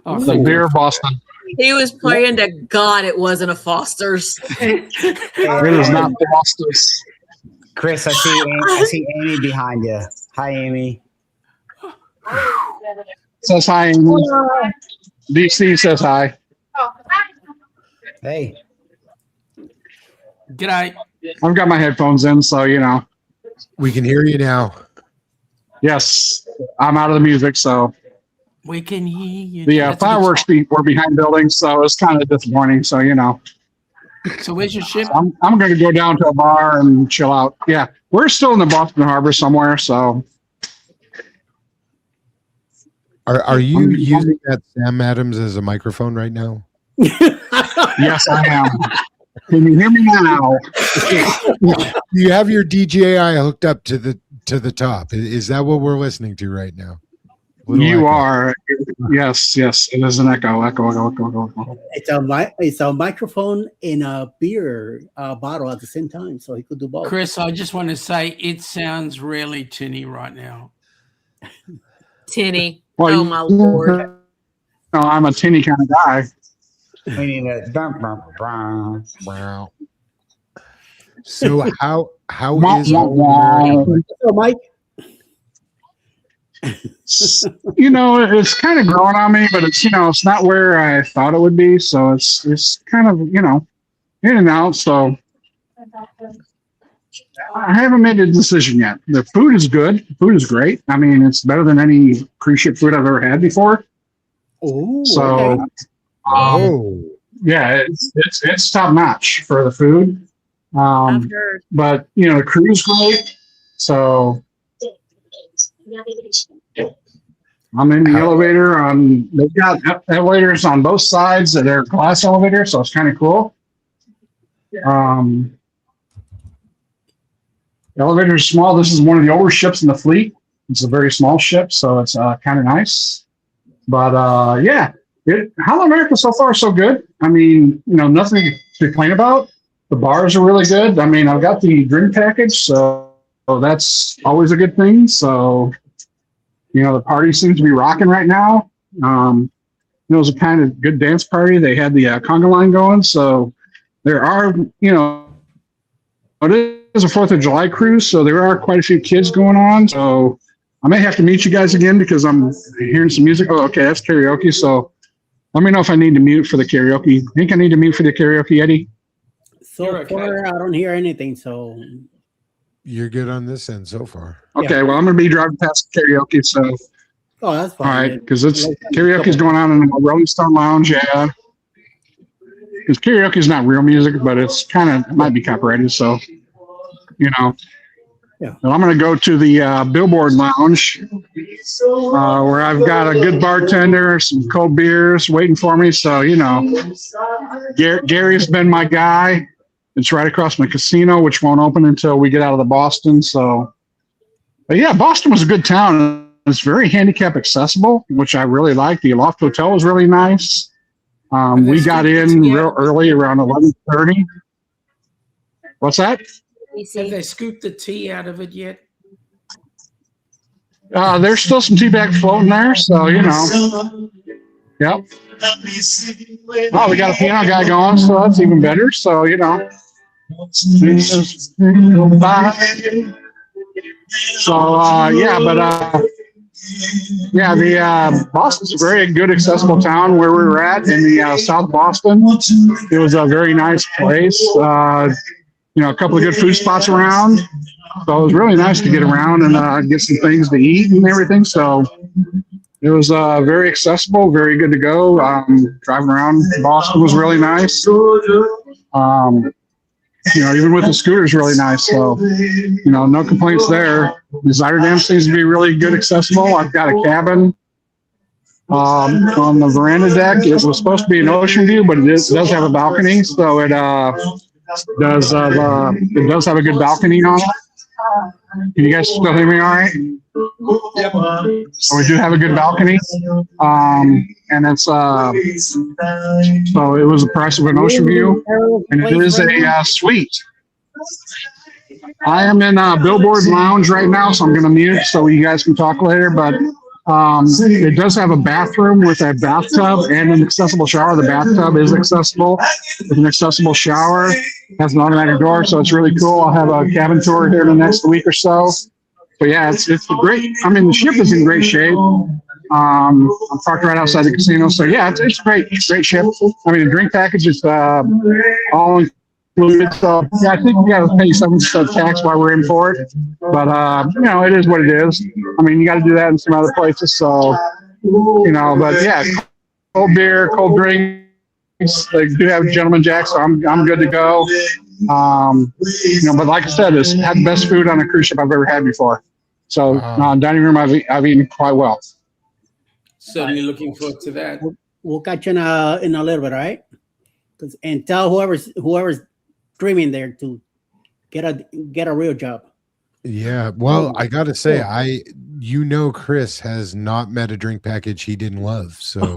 The beer Boston. He was praying to God it wasn't a Foster's. It is not Foster's. Chris, I see Amy behind you. Hi, Amy. Says hi, Amy. DC says hi. Hey. G'day. I've got my headphones in, so we can hear you now. Yes, I'm out of the music, so we can hear you. The fireworks were behind buildings, so it's kind of disappointing. So So where's your ship? I'm going to go down to a bar and chill out. Yeah, we're still in the Boston Harbor somewhere. So are you using that Sam Adams as a microphone right now? Yes, I am. Can you hear me now? You have your DJI hooked up to the top. Is that what we're listening to right now? You are. Yes. It is an echo. It's a microphone and a beer bottle at the same time, so he could do both. Chris, I just want to say it sounds really tinny right now. Tinny. Well, oh my Lord. No, I'm a tinny kind of guy. We need a wow. So how is so Mike? It's kind of growing on me, but it's not where I thought it would be. So it's kind of in and out. So I haven't made a decision yet. The food is good. The food is great. I mean, it's better than any cruise ship food I've ever had before. Oh, so yeah, it's top notch for the food. But the crew's great. So I'm in the elevator. They've got elevators on both sides of their glass elevator, so it's kind of cool. The elevator is small. This is one of the older ships in the fleet. It's a very small ship, so it's kind of nice. But yeah, Holland America so far so good. I mean, nothing to complain about. The bars are really good. I mean, I've got the drink package, so that's always a good thing. So, the party seems to be rocking right now. It was a kind of good dance party. They had the conga line going. So there are, it is a 4th of July cruise. So there are quite a few kids going on. So I may have to meet you guys again because I'm hearing some music. Oh, okay. That's karaoke. So Let me know if I need to mute for the karaoke. Think I need to mute for the karaoke, Eddie? So You're okay. far, I don't hear anything. So You're good on this end so far. Okay, well, I'm going to be driving past the karaoke, so. oh, that's All fine. right, because it's karaoke's going on in the Rolling Stone Lounge, yeah. Because karaoke is not real music, but it's kind of, it might be copyrighted, so, you know. Yeah. Well, I'm going to go to the Billboard Lounge, where I've got a good bartender, some cold beers waiting for me. So, you know, Gary's been my guy. It's right across from the casino, which won't open until we get out of the Boston. So, but yeah, Boston was a good town. It's very handicap accessible, which I really like. The Loft Hotel was really nice. We got in real early, around 11:30. What's that? Have they scooped the tea out of it yet? There's still some tea bags floating there, so you know. Yep. Oh, we got a piano guy going, so that's even better. So you know. So yeah, but yeah, the Boston's a very good, accessible town where we were at in the South Boston. It was a very nice place. You know, a couple of good food spots around. So it was really nice to get around and get some things to eat and everything. So it was very accessible, very good to go. Driving around Boston was really nice. You know, even with the scooters, really nice. So, you know, no complaints there. The Zyrdam seems to be really good, accessible. I've got a cabin on the veranda deck. It was supposed to be an ocean view, but it does have a balcony. So it does have a good balcony on it. Can you guys still hear me all right? Yep. So we do have a good balcony. And it's so it was the price of an ocean view, and it is a suite. I am in Billboard Lounge right now, so I'm going to mute so you guys can talk later. But it does have a bathroom with a bathtub and an accessible shower. The bathtub is accessible with an accessible shower. It has an automatic door, so it's really cool. I'll have a cabin tour here in the next week or so. But yeah, it's great. I mean, the ship is in great shape. I'm parked right outside the casino, so yeah, it's great ship. I mean, the drink package is all included. So yeah, I think we got to pay some tax while we're in for it. But you know, it is what it is. I mean, you got to do that in some other places. So you know, but yeah, cold beer, cold drinks. They do have Gentleman Jack, so I'm good to go. You know, but like I said, it's had the best food on a cruise ship I've ever had before. So dining room, I've eaten quite well. Certainly looking forward to that. We'll catch you in a little bit, all right? And tell whoever's dreaming there to get a real job. Yeah, well, I gotta say, you know, Chris has not met a drink package he didn't love. So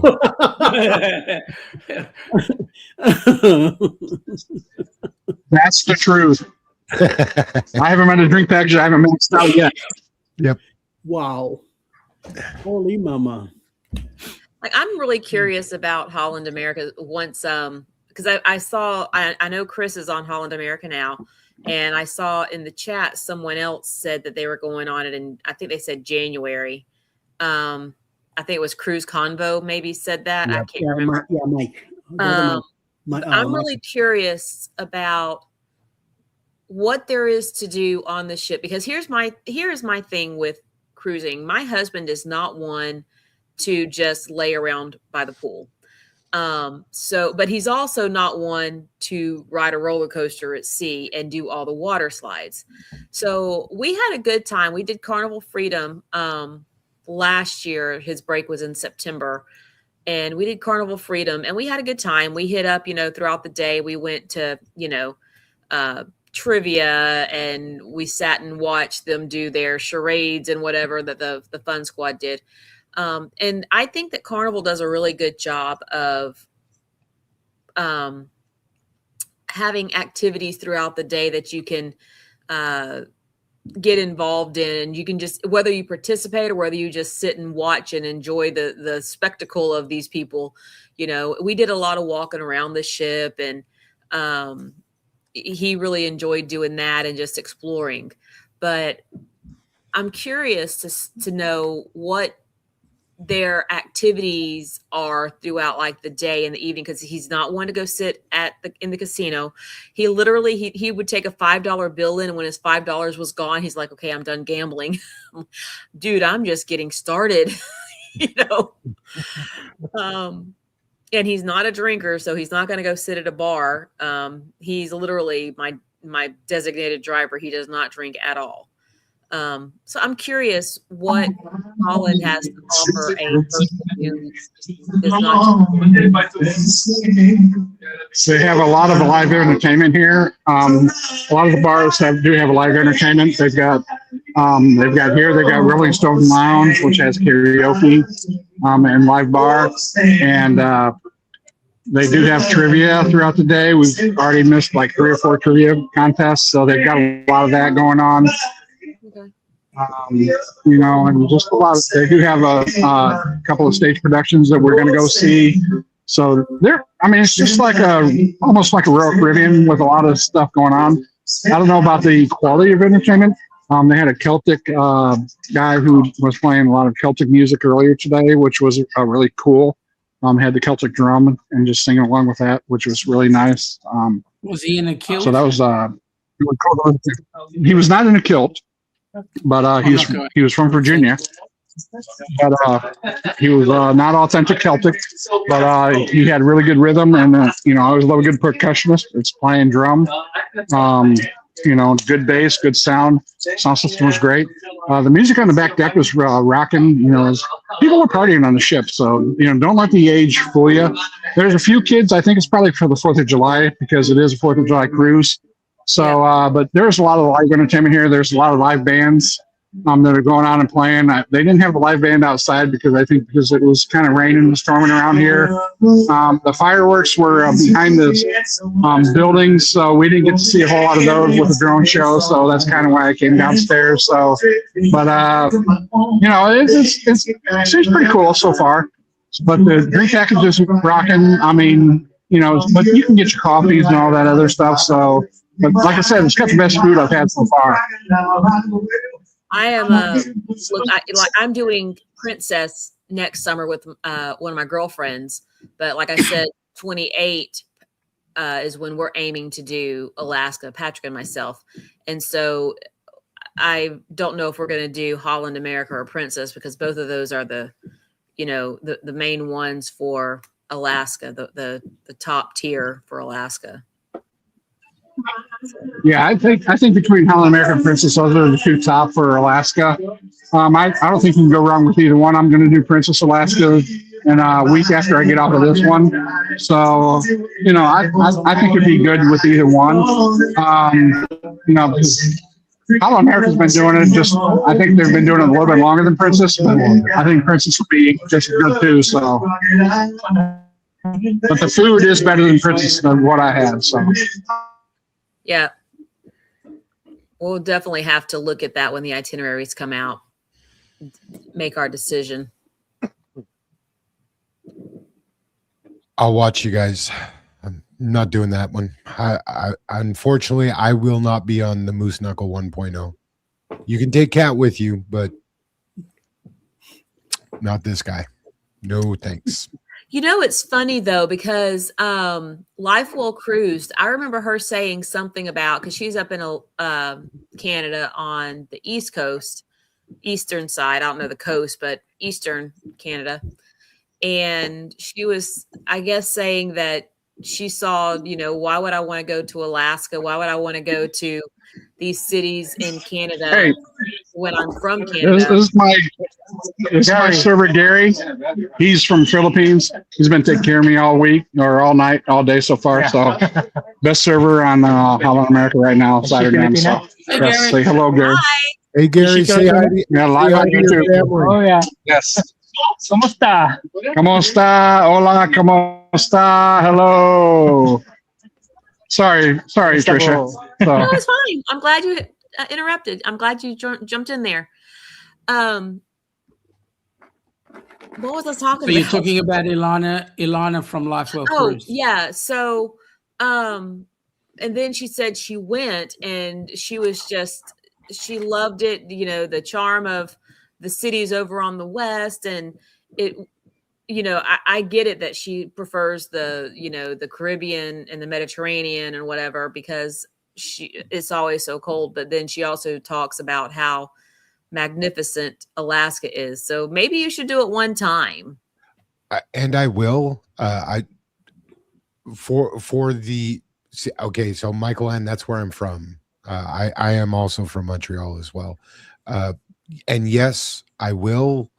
that's the truth. I haven't met a drink package I haven't maxed out yet. Yep. Wow. Holy mama. Like, I'm really curious about Holland America once, because I know Chris is on Holland America now, and I saw in the chat someone else said that they were going on it, and I think they said January. I think it was Cruise Convo maybe said that. Yeah, I can't remember. Mike. I'm really curious about what there is to do on the ship, because here's my thing with cruising. My husband is not one to just lay around by the pool. But he's also not one to ride a roller coaster at sea and do all the water slides. So we had a good time. We did Carnival Freedom last year. His break was in September, and we did Carnival Freedom, and we had a good time. We hit up, throughout the day. We went to, trivia, and we sat and watched them do their charades and whatever that the Fun Squad did. And I think that Carnival does a really good job of having activities throughout the day that you can get involved in, and you can just, whether you participate or whether you just sit and watch and enjoy the spectacle of these people. We did a lot of walking around the ship, and he really enjoyed doing that and just exploring. But I'm curious to know what their activities are throughout like the day and the evening, because he's not one to go sit in the casino. He literally he would take a $5 bill in, and when his $5 was gone, he's like, okay, I'm done gambling. Dude, I'm just getting started. And he's not a drinker, so he's not going to go sit at a bar. He's literally my designated driver. He does not drink at all. So I'm curious what Holland has to offer a person who does not. They have a lot of live entertainment here. A lot of the bars do have a live entertainment. They've got Rolling Stone Lounge, which has karaoke and live bar, and they do have trivia throughout the day. We've already missed like 3 or 4 trivia contests, so they've got a lot of that going on. Okay. And just a lot. They do have a couple of stage productions that we're going to go see. So it's just like almost like a Royal Caribbean with a lot of stuff going on. I don't know about the quality of entertainment. They had a Celtic guy who was playing a lot of Celtic music earlier today, which was really cool. Had the Celtic drum and just singing along with that, which was really nice. Was he in a kilt? So that was really cool. He was not in a kilt, but he was from Virginia. But he was not authentic Celtic, but he had really good rhythm, and I always love a good percussionist. It's playing drum. Good bass, good sound. Sound system was great. The music on the back deck was rocking. People were partying on the ship, so don't let the age fool you. There's a few kids. I think it's probably for the 4th of July because it is a 4th of July cruise. So, but there's a lot of live entertainment here. There's a lot of live bands that are going on and playing. They didn't have the live band outside because it was kind of raining and storming around here. The fireworks were behind the buildings, so we didn't get to see a whole lot of those with the drone show. So that's kind of why I came downstairs. So, but it seems pretty cool so far. But the drink package is rocking. But you can get your coffees and all that other stuff. So, but like I said, it's got the best food I've had so far. I am I'm doing Princess next summer with one of my girlfriends, but like I said, 28 is when we're aiming to do Alaska, Patrick and myself. And so I don't know if we're going to do Holland America or Princess, because both of those are the main ones for Alaska, the top tier for Alaska. Yeah, I think between Holland America and Princess, those are the 2 top for Alaska. I don't think you can go wrong with either one. I'm going to do Princess Alaska in a week after I get off of this one. So, I think it'd be good with either one. Holland America's been doing it. I think they've been doing it a little bit longer than Princess, but I think Princess will be just as good too. So, but the food is better than Princess than what I had. So. Yeah. We'll definitely have to look at that when the itineraries come out, make our decision. I'll watch you guys. I'm not doing that one. I unfortunately, I will not be on the Moose Knuckle 1.0. You can take Cat with you, but not this guy. No, thanks. It's funny though, because Life Well Cruised, I remember her saying something about, because she's up in Canada on the East Coast, eastern side. I don't know the coast, but eastern Canada. And she was, I guess, saying that she saw, why would I want to go to Alaska? Why would I want to go to these cities in Canada when I'm from Canada? This is my server, Gary. He's from Philippines. He's been taking care of me all week or all night, all day so far. So best server on Holland America right now, Saturday night. So say hello, Gary. Hi. Hey, Gary, say hi to live on YouTube. Oh, yeah. Yes. ¿Cómo está? ¿Cómo está? Hola, ¿cómo está? Hello. Sorry, Trisha. So. No, it's fine. I'm glad you interrupted. I'm glad you jumped in there. What was I talking about? So you're talking about Ilana from Life Well Cruise. Yeah. So, and then she said she went and she loved it. The charm of the cities over on the west, and it, you know, I get it that she prefers the, you know, the Caribbean and the Mediterranean and whatever, because it's always so cold. But then she also talks about how magnificent Alaska is. So maybe you should do it one time. And I will. For the okay. So Michael, and that's where I'm from. I am also from Montreal as well. And yes, I will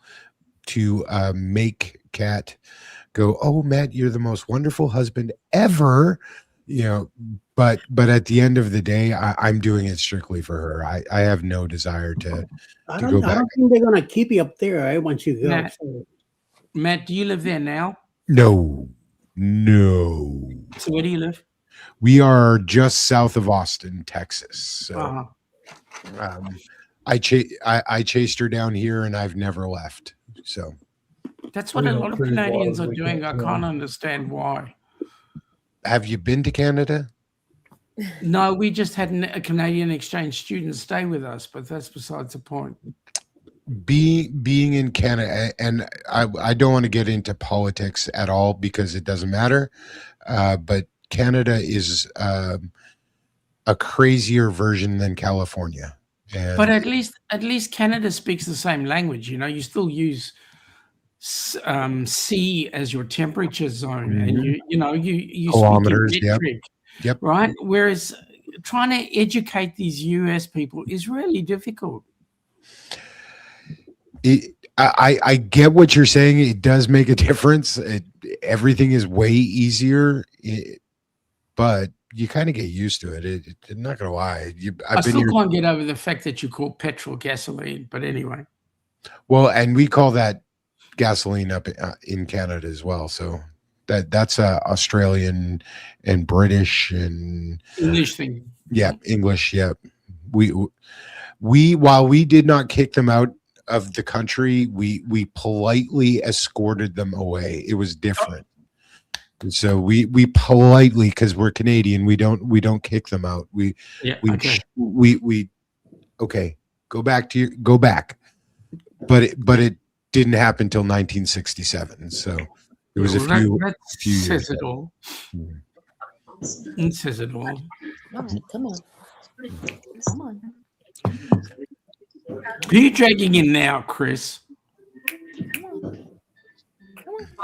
to make Kat go, oh, Matt, you're the most wonderful husband ever. You know, but at the end of the day, I'm doing it strictly for her. I have no desire to go back. I don't think they're gonna keep you up there, right? Once you go. Matt, do you live there now? No. So where do you live? We are just south of Austin, Texas. So I chased her down here, and I've never left. So that's what a lot of Canadians are doing. I can't understand why. Have you been to Canada? No, we just had a Canadian exchange student stay with us, but that's besides the point. Being in Canada, and I don't want to get into politics at all because it doesn't matter, but Canada is a crazier version than California. But at least Canada speaks the same language. You know, you still use C as your temperature zone, and you kilometers, speak in metric, yep, right? Whereas trying to educate these US people is really difficult. I get what you're saying. It does make a difference. Everything is way easier, but you kind of get used to it. I'm not gonna lie. I still can't get over the fact that you call petrol gasoline. But anyway, well, and we call that gasoline up in Canada as well. So that's Australian and British and English thing. Yeah, English. Yeah, we while we did not kick them out of the country, we politely escorted them away. It was different. And so we politely, because we're Canadian, we don't kick them out. Okay, go back. But it didn't happen until 1967. So it was a few years. Says it all. It says it all. Come on. Who are you dragging in now, Chris?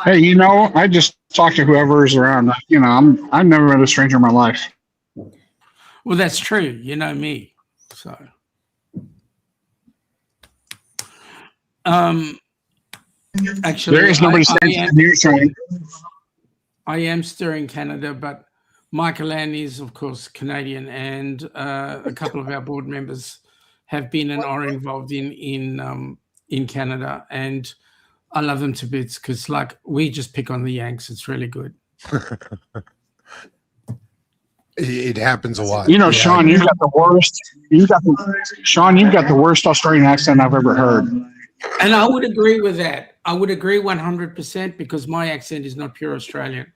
Hey, you know, I just talk to whoever is around. You know, I've never met a stranger in my life. Well, that's true. You know me, so. Actually, there is nobody standing here trying. I am stirring Canada, but Michael Ann is, of course, Canadian, and a couple of our board members have been and are involved in Canada, and I love them to bits because, like, we just pick on the Yanks. It's really good. It happens a lot. You know, Sean, you've got the worst. You've got the worst Australian accent I've ever heard. And I would agree with that. I would agree 100% because my accent is not pure Australian.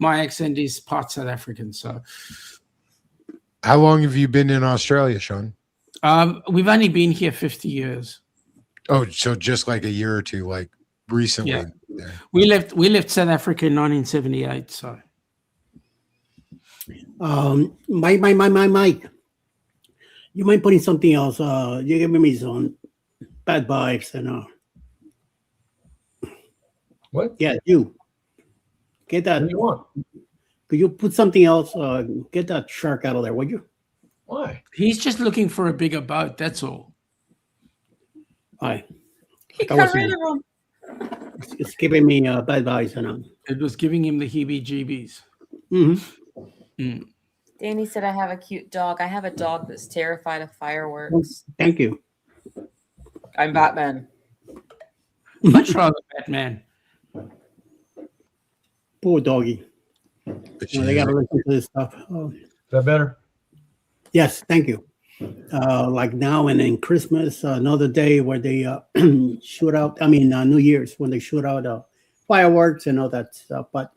My accent is part South African. So, how long have you been in Australia, Sean? We've only been here 50 years. Oh, so just like a year or two, like recently. Yeah. We left South Africa in 1978. So, Mike, you mind putting something else? You're giving me some bad vibes and What? Yeah, you get that. What do you want? Could you put something else? Get that shark out of there, would you? Why? He's just looking for a bigger boat. That's all. Aye. He got rid of him. It's giving me bad vibes and It was giving him the heebie-jeebies. Mm-hmm. Danny said, I have a cute dog. I have a dog that's terrified of fireworks. Thank you. I'm Batman. Much rather Batman. Poor doggy. They got to listen to this stuff. Oh. Is that better? Yes, thank you. Like now and in Christmas, another day where they shoot out, New Year's, when they shoot out fireworks and all that stuff. But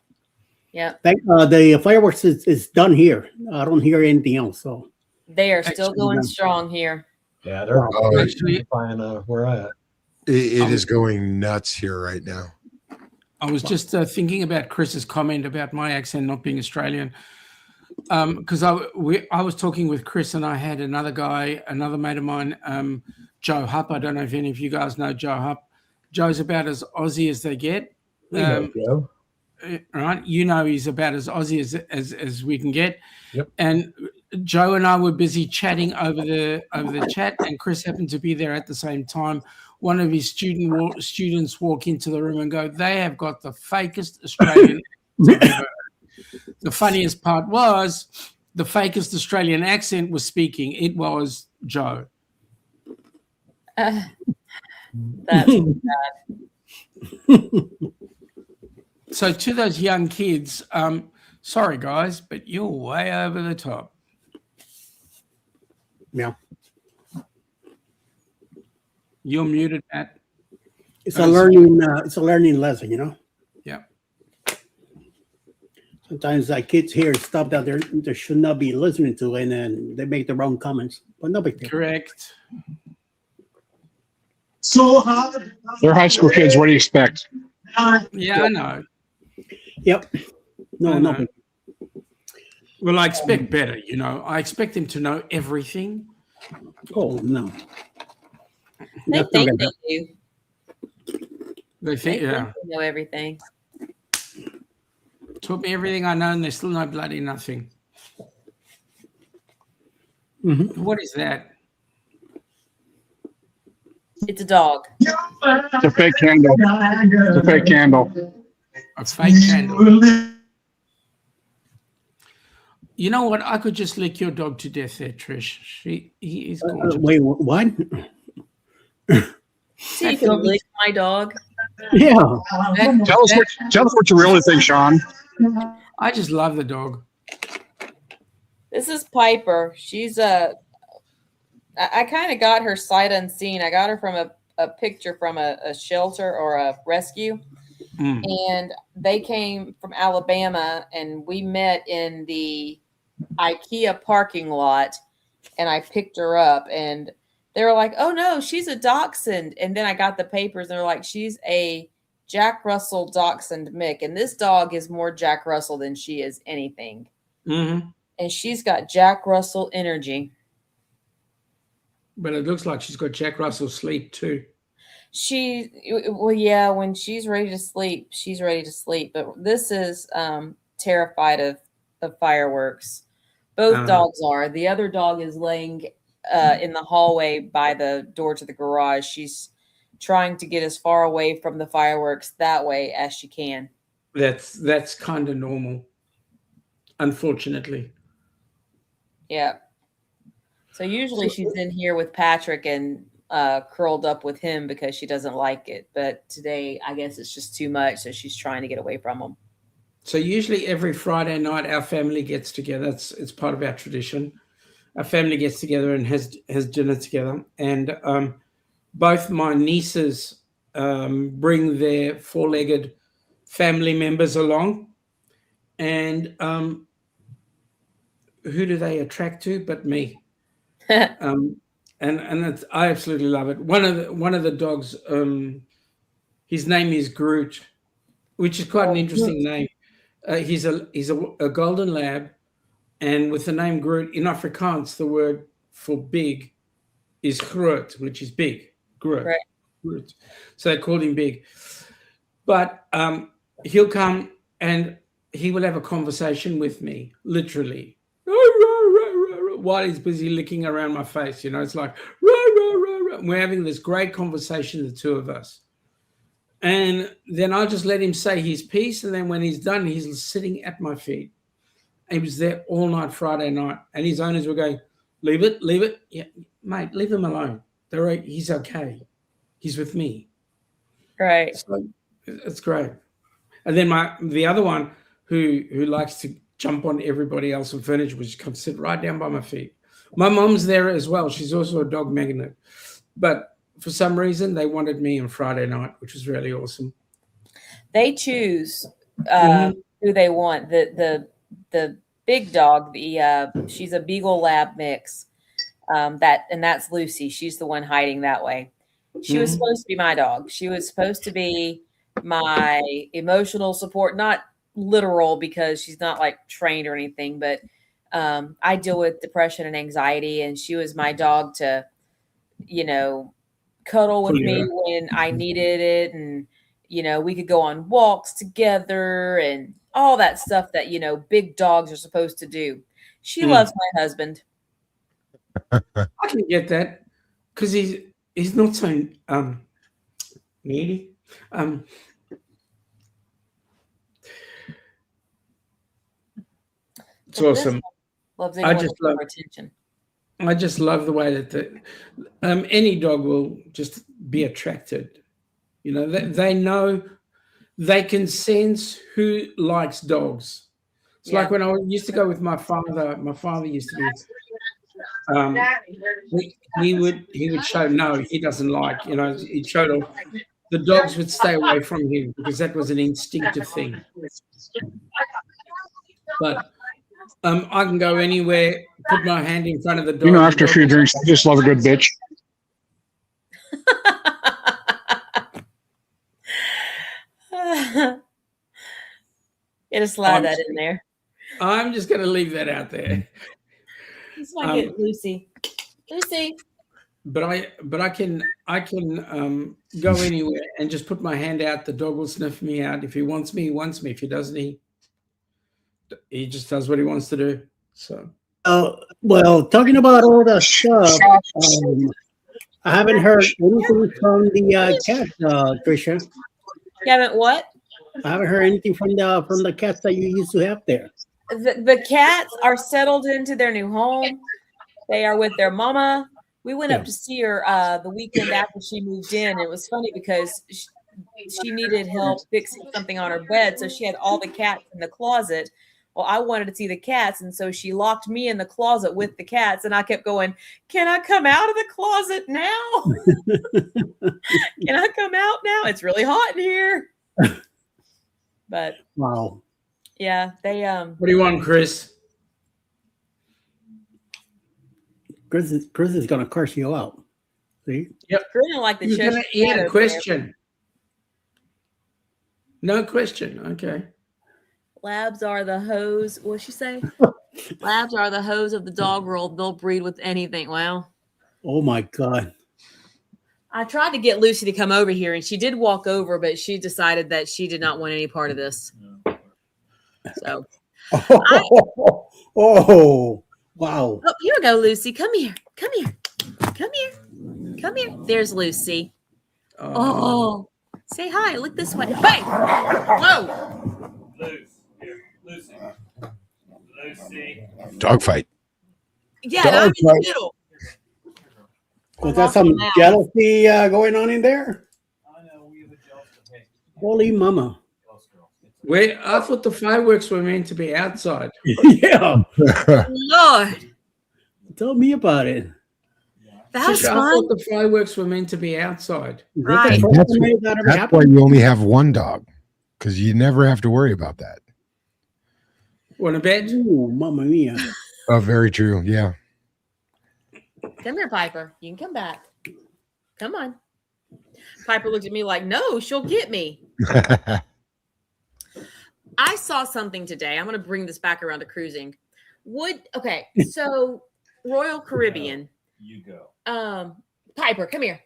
yeah, the fireworks is done here. I don't hear anything else. So they are still going strong here. Yeah, they're actually fine where I at. It is going nuts here right now. I was just thinking about Chris's comment about my accent not being Australian. Because I was talking with Chris, and I had another mate of mine, Joe Hupp. I don't know if any of you guys know Joe Hupp. Joe's about as Aussie as they get. We know Joe. Right? You know he's about as Aussie as we can get. Yep. And Joe and I were busy chatting over the chat, and Chris happened to be there at the same time. One of his students walk into the room and go, "They have got the fakest Australian." The funniest part was the fakest Australian accent was speaking. It was Joe. That's bad. So to those young kids, sorry guys, but you're way over the top. Yeah. You're muted, Matt. It's a learning lesson, you know. Yeah. Sometimes kids hear stuff that they should not be listening to, and then they make the wrong comments. But no big deal. Correct. So hard. They're high school kids. What do you expect? Yeah, I know. Yep. No, no. Well, I expect better, you know. I expect them to know everything. Oh, no. They think they do. They think, yeah. They know everything. Taught me everything I know, and they still know bloody nothing. Mm-hmm. What is that? It's a dog. It's a fake candle. It's a fake candle. A fake candle. You know what? I could just lick your dog to death there, Trish. He is gorgeous. Wait, what? So you can lick my dog? Yeah. Tell us what you really think, Sean. I just love the dog. This is Piper. She's I kind of got her sight unseen. I got her from a picture from a shelter or a rescue. And they came from Alabama, and we met in the IKEA parking lot, and I picked her up, and they were like, "Oh no, she's a dachshund." And then I got the papers, and they're like, "She's a Jack Russell dachshund Mick." And this dog is more Jack Russell than she is anything. Mm-hmm. And she's got Jack Russell energy. But it looks like she's got Jack Russell sleep too. Well, yeah, when she's ready to sleep, she's ready to sleep. But this is terrified of fireworks. Both dogs are. The other dog is laying in the hallway by the door to the garage. She's trying to get as far away from the fireworks that way as she can. That's kind of normal, unfortunately. Yeah. So usually she's in here with Patrick and curled up with him because she doesn't like it. But today, I guess it's just too much, so she's trying to get away from him. So usually every Friday night, our family gets together. It's part of our tradition. Our family gets together and has dinner together. And both my nieces bring their four-legged family members along. And who do they attract to but me? And I absolutely love it. One of the dogs, his name is Groot, which is quite an interesting name. He's a golden lab, and with the name Groot in Afrikaans, the word for big is groot, which is big. Groot. Right. Groot. So they called him Big. But he'll come and he will have a conversation with me, literally, while he's busy licking around my face. You know, it's like, we're having this great conversation, the two of us. And then I'll just let him say his piece. And then when he's done, he's sitting at my feet. He was there all night Friday night. And his owners were going, leave it. Yeah, mate, leave him alone. He's okay. He's with me. Right. So it's great. And then the other one who likes to jump on everybody else and furniture, which comes sit right down by my feet. My mom's there as well. She's also a dog magnet. But for some reason, they wanted me on Friday night, which was really awesome. They choose who they want. The big dog, she's a Beagle Lab mix. That's Lucy. She's the one hiding that way. She was supposed to be my dog. She was supposed to be my emotional support, not literal because she's not like trained or anything, but I deal with depression and anxiety, and she was my dog to, cuddle with me when I needed it. And, we could go on walks together and all that stuff that, big dogs are supposed to do. She loves my husband. I can get that because he's not so needy. It's awesome. Loves anyone for attention. I just love the way that any dog will just be attracted. They know, they can sense who likes dogs. It's like when I used to go with my father. My father used to be. He would show no, he doesn't like. He'd show the dogs would stay away from him because that was an instinctive thing. But I can go anywhere, put my hand in front of the dog. After a few drinks, I just love a good bitch. Gotta slide that in there. I'm just going to leave that out there. This might get Lucy. But I can go anywhere and just put my hand out. The dog will sniff me out. If he wants me, he wants me. If he doesn't, he just does what he wants to do. So. Well, talking about all that stuff, I haven't heard anything from the cat, Tricia. You haven't what? I haven't heard anything from the cats that you used to have there. The cats are settled into their new home. They are with their mama. We went up to see her the weekend after she moved in. It was funny because she needed help fixing something on her bed, so she had all the cats in the closet. Well, I wanted to see the cats, and so she locked me in the closet with the cats, and I kept going, can I come out of the closet now? Can I come out now? It's really hot in here. But wow. Yeah, they What do you want, Chris? Chris is gonna curse you out. See? Yep. Chris didn't like the show. He had a question. No question. Okay. Labs are the hose. What'd she say? Labs are the hose of the dog world. They'll breed with anything. Well. Oh my God. I tried to get Lucy to come over here, and she did walk over, but she decided that she did not want any part of this. So. Oh, wow. Oh, here we go, Lucy. Come here. Come here. Come here. Come here. There's Lucy. Oh. Say hi. Look this way. Hey. Whoa. Lucy. Lucy. Dog fight. Yeah, I'm in the middle. Was that some jealousy going on in there? Holy mama. I thought the fireworks were meant to be outside. Yeah. Lord. Tell me about it. That was fun. I thought the fireworks were meant to be outside. Right. That's why you only have one dog, because you never have to worry about that. Want a bed? Oh, mamma mia. Oh, very true. Yeah. Come here, Piper. You can come back. Come on. Piper looked at me like, no, she'll get me. I saw something today. I'm going to bring this back around to cruising. So Royal Caribbean. You go. Piper, come here.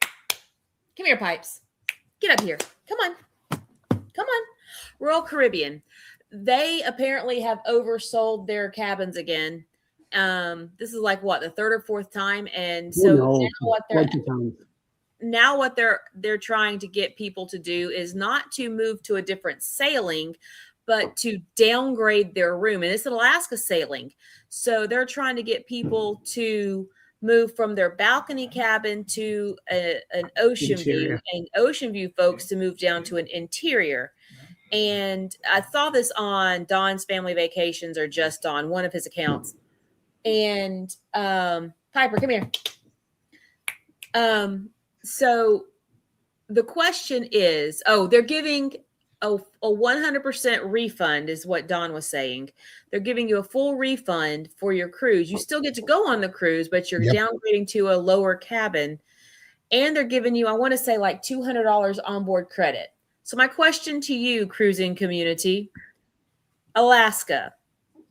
Come here, Pipes. Get up here. Come on. Come on. Royal Caribbean. They apparently have oversold their cabins again. This is like what, the third or fourth time, and so now what they're trying to get people to do is not to move to a different sailing, but to downgrade their room. And it's an Alaska sailing, so they're trying to get people to move from their balcony cabin to an ocean view, and ocean view folks to move down to an interior. And I saw this on Don's Family Vacations, or just on one of his accounts. And Piper, come here. So the question is, they're giving a 100% refund is what Don was saying. They're giving you a full refund for your cruise. You still get to go on the cruise, but you're downgrading to a lower cabin. And they're giving you, I want to say, like $200 onboard credit. So my question to you, cruising community, Alaska,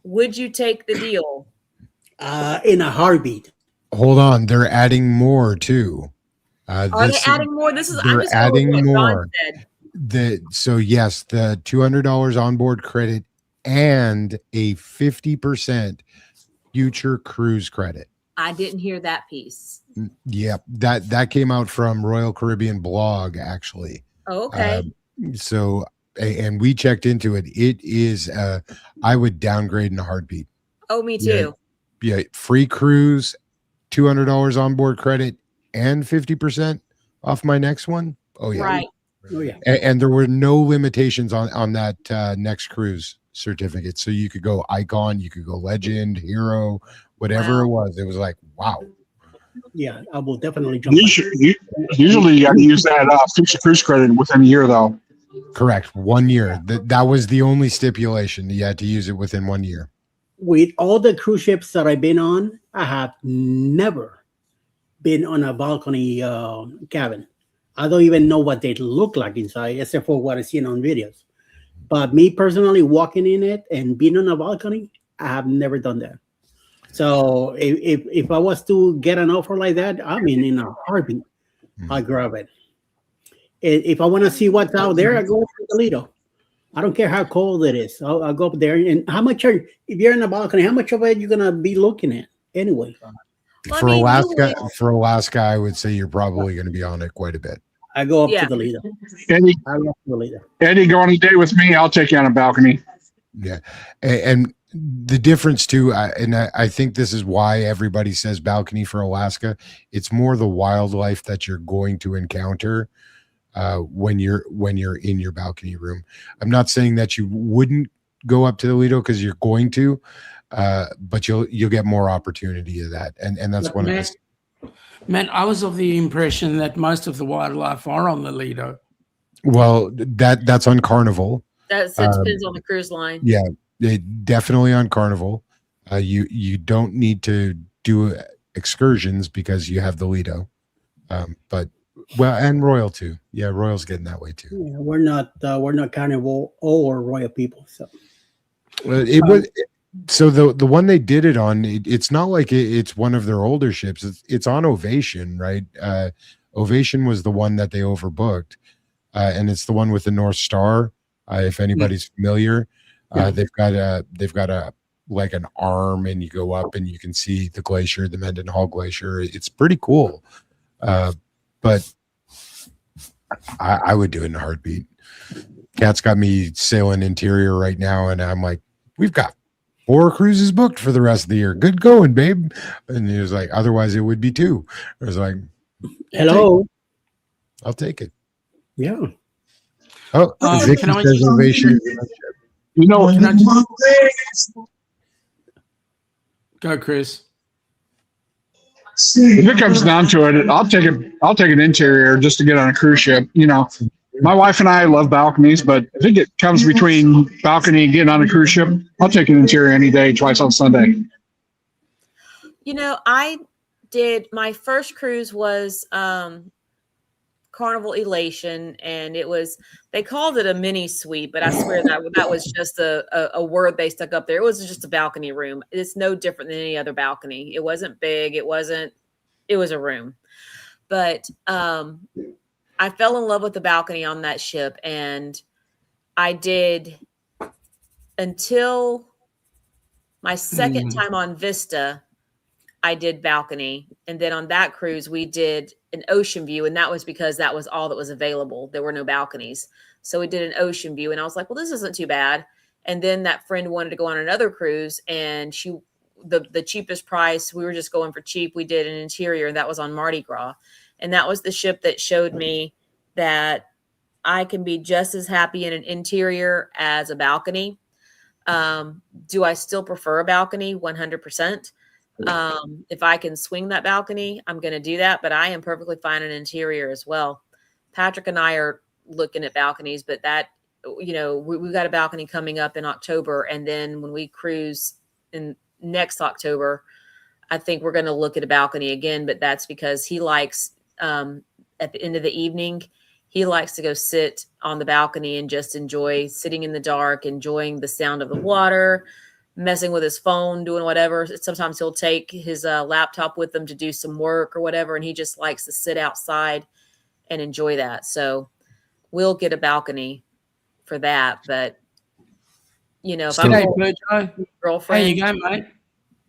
would you take the deal? In a heartbeat. Hold on, they're adding more too. Are they adding more? I'm They're just going with adding what more. Don said. So yes, the $200 onboard credit and a 50% future cruise credit. I didn't hear that piece. Yeah, that came out from Royal Caribbean blog actually. Oh, okay. And we checked into it. It is I would downgrade in a heartbeat. Oh, me too. Yeah, free cruise, $200 onboard credit, and 50% off my next one. Oh yeah, Right. Oh yeah. And there were no limitations on that next cruise certificate. So you could go icon, you could go legend, hero, whatever it was. It was like, wow. Yeah, I will definitely jump. Usually you got to use that future cruise credit within a year, though. Correct. 1 year. That was the only stipulation. You had to use it within 1 year. With all the cruise ships that I've been on, I have never been on a balcony cabin. I don't even know what they look like inside, except for what I've seen on videos. But me personally, walking in it and being on a balcony, I have never done that. So if I was to get an offer like that, I mean, in a heartbeat, I grab it. If I want to see what's out there, I go to Toledo. I don't care how cold it is. I'll go up there. And how much if you're in the balcony, how much of it you're gonna be looking at anyway? For Alaska, I would say you're probably going to be on it quite a bit. I go up to Toledo. Eddie, I love Toledo. Eddie, go on a date with me. I'll take you on a balcony. Yeah, and the difference too, I think this is why everybody says balcony for Alaska. It's more the wildlife that you're going to encounter when you're in your balcony room. I'm not saying that you wouldn't go up to the Lido because you're going to, but you'll get more opportunity of that, and that's one of the. Matt, I was of the impression that most of the wildlife are on the Lido. Well, that's on Carnival. That depends on the cruise line. Yeah, definitely on Carnival. You don't need to do excursions because you have the Lido. But and Royal too. Yeah, Royal's getting that way too. Yeah, we're not Carnival or Royal people. So it was. So the one they did it on, it's not like it's one of their older ships. It's on Ovation, right? Ovation was the one that they overbooked, and it's the one with the North Star. If anybody's familiar, they've got a like an arm, and you go up and you can see the glacier, the Mendenhall Glacier. It's pretty cool, but I would do it in a heartbeat. Kat's got me sailing interior right now, and I'm like, we've got 4 cruises booked for the rest of the year. Good going, babe. And he was like, otherwise it would be 2. I was like, hello. I'll take it. Yeah. Oh, Vicky says Ovation. You know, go, Chris. If it comes down to it, I'll take an interior just to get on a cruise ship. You know, my wife and I love balconies, but I think it comes between balcony and getting on a cruise ship. I'll take an interior any day, twice on Sunday. You know, I did my first cruise was Carnival Elation, and they called it a mini suite, but I swear that was just a word they stuck up there. It was just a balcony room. It's no different than any other balcony. It wasn't big. It was a room, but I fell in love with the balcony on that ship, and I did until my second time on Vista. I did balcony, and then on that cruise we did an ocean view, and that was because that was all that was available. There were no balconies, so we did an ocean view, and I was like, well, this isn't too bad. And then that friend wanted to go on another cruise, and the cheapest price, we were just going for cheap. We did an interior, and that was on Mardi Gras. And that was the ship that showed me that I can be just as happy in an interior as a balcony. Do I still prefer a balcony? 100%. If I can swing that balcony, I'm going to do that, but I am perfectly fine in interior as well. Patrick and I are looking at balconies, but that, you know, we've got a balcony coming up in October. And then when we cruise in next October, I think we're going to look at a balcony again, but that's because he likes, at the end of the evening, he likes to go sit on the balcony and just enjoy sitting in the dark, enjoying the sound of the water, messing with his phone, doing whatever. Sometimes he'll take his laptop with him to do some work or whatever, and he just likes to sit outside and enjoy that. So we'll get a balcony for that. But, you know, if I'm Hey, a Virgo. girlfriend. There you go, mate.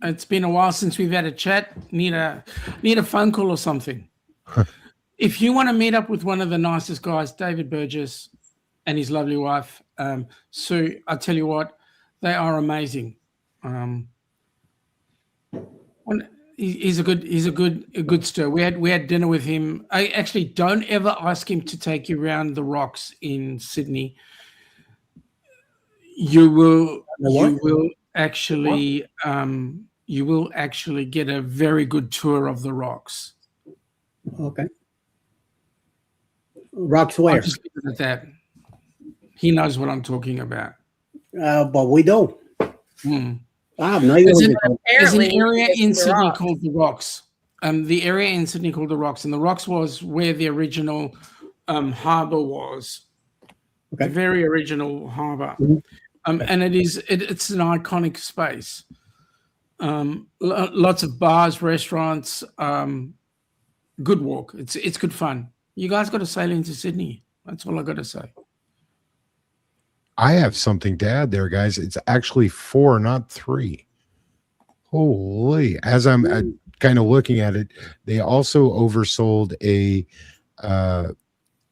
It's been a while since we've had a chat. Need a phone call or something. If you want to meet up with one of the nicest guys, David Burgess and his lovely wife, Sue, I tell you what, they are amazing. He's a good stir. We had dinner with him. I actually don't ever ask him to take you around the rocks in Sydney. You will actually get a very good tour of the rocks. Okay. Rocks where? I'll just leave it at that. He knows what I'm talking about. But we don't. I have no There's idea. an area in Sydney called the Rocks. The area in Sydney called the Rocks, and the Rocks was where the original harbour was. Okay. The very original harbour. And it's an iconic space. Lots of bars, restaurants, good walk. It's good fun. You guys got to sail into Sydney. That's all I got to say. I have something to add there, guys. It's actually 4, not 3. Holy! As I'm kind of looking at it, they also oversold a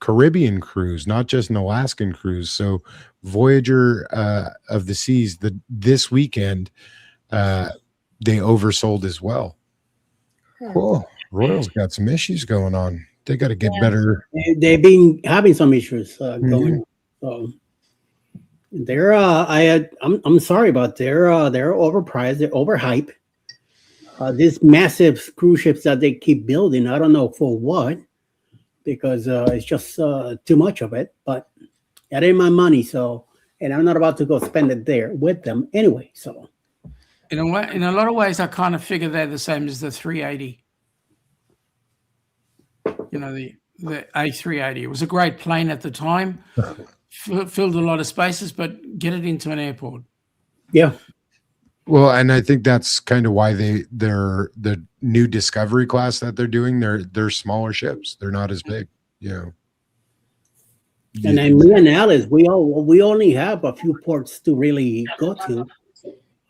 Caribbean cruise, not just an Alaskan cruise. So Voyager of the Seas, this weekend, they oversold as well. Cool. Royal's got some issues going on. They got to get better. They've been having some issues going. So they're I'm sorry, but they're overpriced. They're overhyped. These massive cruise ships that they keep building, I don't know for what, because it's just too much of it. But that ain't my money, so, and I'm not about to go spend it there with them anyway. So, in a lot of ways, I kind of figure they're the same as the 380. You know, the A380. It was a great plane at the time, filled a lot of spaces, but get it into an airport. Yeah. Well, and I think that's kind of why they're the new Discovery class that they're doing. They're smaller ships. They're not as big. You know. And then me and Alice, we only have a few ports to really go to.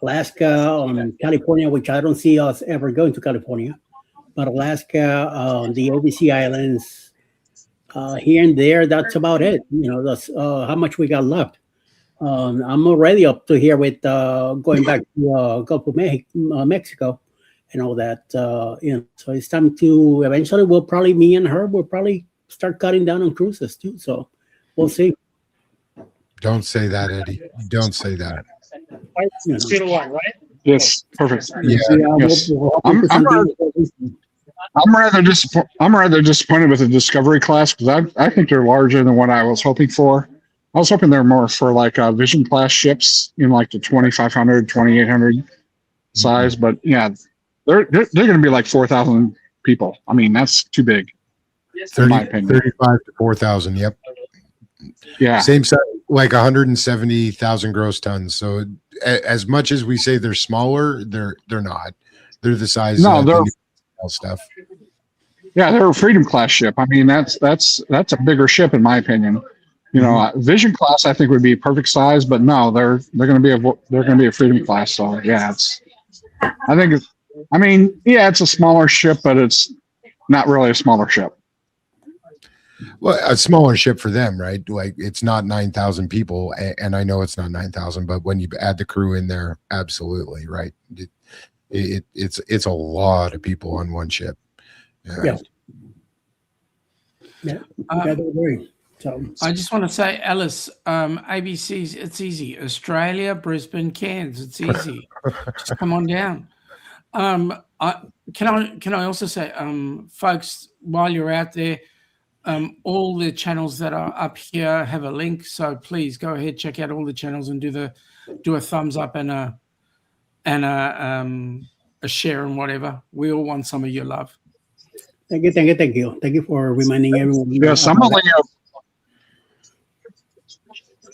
Alaska, California, which I don't see us ever going to California, but Alaska, the OBC Islands, here and there, that's about it. You know, that's how much we got left. I'm already up to here with going back to Gulf of Mexico and all that. You know, so it's time to eventually. Me and her will probably start cutting down on cruises too. So we'll see. Don't say that, Eddie. Don't say that. Speed of light, right? Yes, perfect. Yeah. Yes. I'm rather disappointed with the Discovery class because I think they're larger than what I was hoping for. I was hoping they're more for like Vision class ships in like the 2,500, 2,800 size, but yeah, they're going to be like 4,000 people. I mean, that's too big. 35 to 4,000. Yep. Yeah. Same size, like 170,000 gross tons. So as much as we say they're smaller, they're not. They're the size. No, they're stuff. Yeah, they're a Freedom class ship. I mean, that's a bigger ship in my opinion. You know, Vision class I think would be perfect size, but no, they're going to be a Freedom class. So yeah, it's a smaller ship, but it's not really a smaller ship. Well, a smaller ship for them, right? Like it's not 9,000 people, and I know it's not 9,000, but when you add the crew in there, absolutely, right? It's a lot of people on one ship. Yeah. I agree. So I just want to say, Alice, ABC's, it's easy. Australia, Brisbane, Cairns, it's easy. Just come on down. Can I also say, folks, while you're out there, all the channels that are up here have a link. So please go ahead, check out all the channels and do a thumbs up and a share and whatever. We all want some of your love. Thank you for reminding everyone. Yes,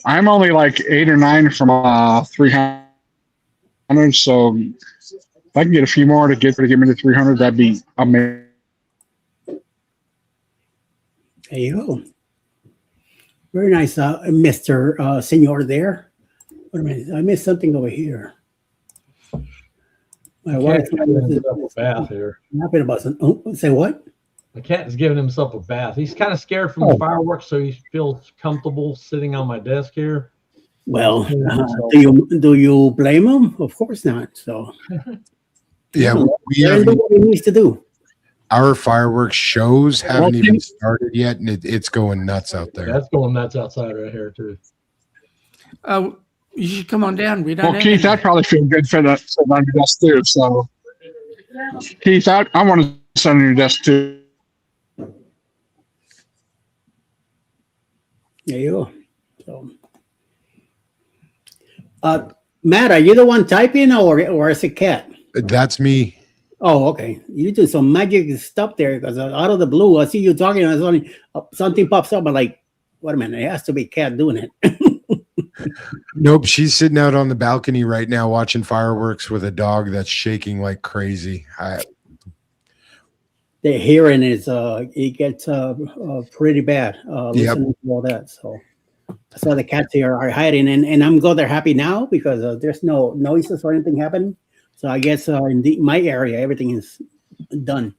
I'm only like 8 or 9 from 300. So if I can get a few more to get me to 300, that'd be amazing. There you go. Very nice, Mr. Senor there. Wait a minute, I missed something over here. My wife is up a bath here. Happy about some. Oh, say what? The cat is giving himself a bath. He's kind of scared from the fireworks, so he feels comfortable sitting on my desk here. Well, do you blame him? Of course not. So Yeah, we do what he needs to do. Our fireworks shows haven't even started yet, and it's going nuts out there. That's going nuts outside right here too. You should come on down. We don't. Well, Keith, I'd probably feel good for that on your desk too. So, Keith, I want to sit on your desk too. There you go. So, Matt, are you the one typing, or is it Cat? That's me. Oh, okay. You do some magic stuff there because out of the blue, I see you talking, and something pops up. I'm like, wait a minute, it has to be Cat doing it. Nope, she's sitting out on the balcony right now watching fireworks with a dog that's shaking like crazy. The hearing is it gets pretty bad listening to all that. So the cats here are hiding, and I'm glad they're happy now because there's no noises or anything happening. So I guess in my area everything is done.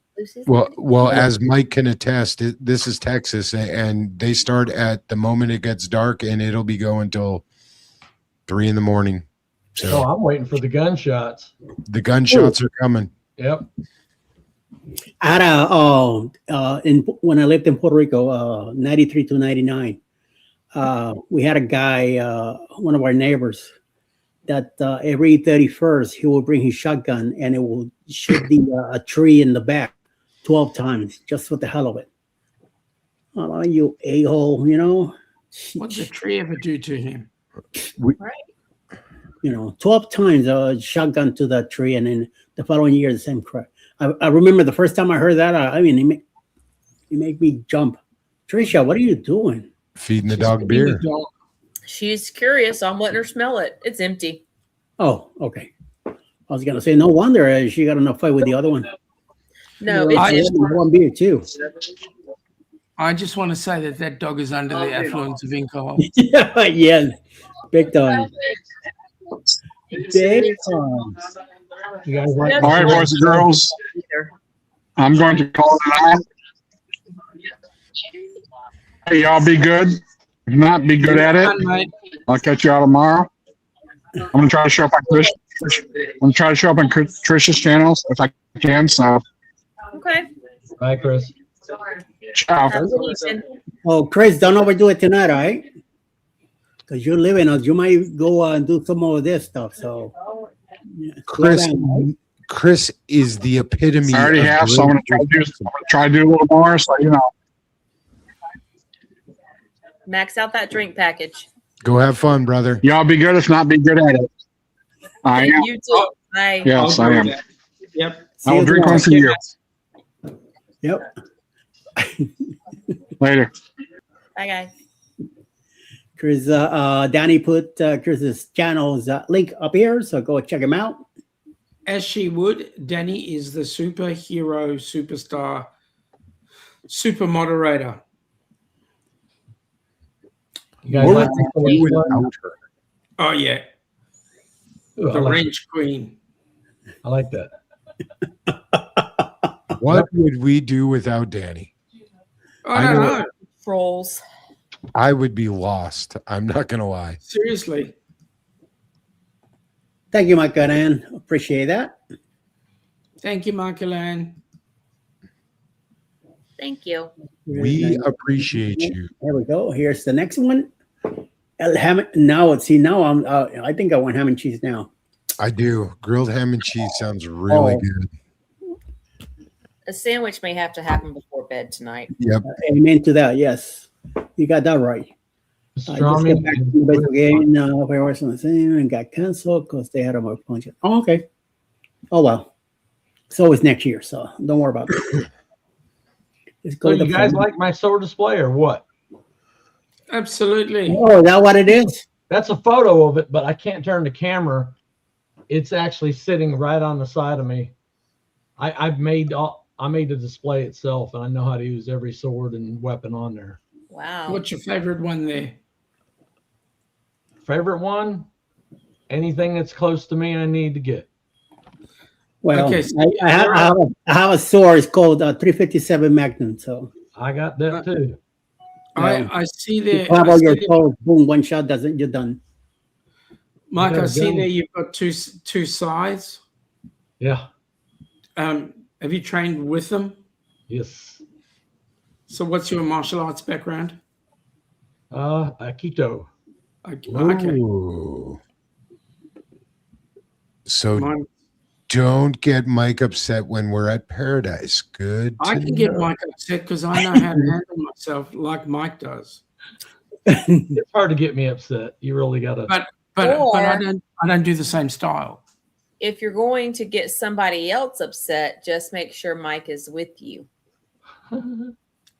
Well, as Mike can attest, this is Texas, and they start at the moment it gets dark, and it'll be going till 3 a.m. So I'm waiting for the gunshots. The gunshots are coming. Yep. I had when I lived in Puerto Rico, 93 to 99, we had a guy, one of our neighbors, that every 31st he will bring his shotgun and it will shoot a tree in the back 12 times just for the hell of it. Oh, you a-hole, you know. What's the tree ever do to him? Right. 12 times shotgun to that tree, and then the following year the same crap. I remember the first time I heard that. I mean, it made me jump. Tricia, what are you doing? Feeding the dog beer. She's curious. I'm letting her smell it. It's empty. Oh, okay. I was gonna say, no wonder she got enough fight with the other one. No, it's one beer too. I just want to say that dog is under the affluence of alcohol. Yeah, big time. Big time. You guys All right, boys and girls. I'm going to call it out. Hey, y'all be good. If not, be good at it. I'll catch y'all tomorrow. I'm going to try to show up on Trish's channels if I can. So. Okay. Bye, Chris. Ciao. Oh, Chris, don't overdo it tonight, all right? Because you're living us. You might go and do some more of this stuff. So, yeah. Chris is the epitome. I already have, so I'm going to try to do a little more. So, Max out that drink package. Go have fun, brother. Y'all be good. If not, be good at it. I am. You too. Bye. Yes, I am. Yep. I will drink one for you. Yep. Later. Bye, guys. Chris, Danny put Chris's channel's link up here, so go check him out. As she would, Danny is the superhero, superstar, super moderator. You guys like without her. Oh, yeah. Ooh, The wrench queen. I like that. What would we do without Danny? I don't know. Trolls. I would be lost. I'm not going to lie. Seriously. Thank you, Michael Ann. Appreciate that. Thank you, Michael Ann. Thank you. We appreciate you. There we go. Here's the next one. Now, I think I want ham and cheese now. I do. Grilled ham and cheese sounds really good. A sandwich may have to happen before bed tonight. Yep. Amen to that. Yes, you got that right. I just got back to the base again. Fireworks on the same and got canceled because they had a more punch. Oh, okay. Oh well. It's always next year, so don't worry about it. So you guys like my sword display or what? Absolutely. Oh, is that what it is? That's a photo of it, but I can't turn the camera. It's actually sitting right on the side of me. I made the display itself, and I know how to use every sword and weapon on there. Wow. What's your favorite one there? Favorite one? Anything that's close to me, I need to get. Well, Okay, so I have a sword. It's called 357 Magnum. So I got that too. I see you there. have I all see your there- sword. Boom, one shot does it. You're done. Mike, I got a see gun. there you've got two sides. Yeah. Have you trained with them? Yes. So what's your martial arts background? Aikido. Okay. Ooh. So Mine- don't get Mike upset when we're at Paradise. Good. I to can get know. Mike upset because I know how to handle myself like Mike does. It's hard to get me upset. You really gotta. But Or- I don't do the same style. If you're going to get somebody else upset, just make sure Mike is with you.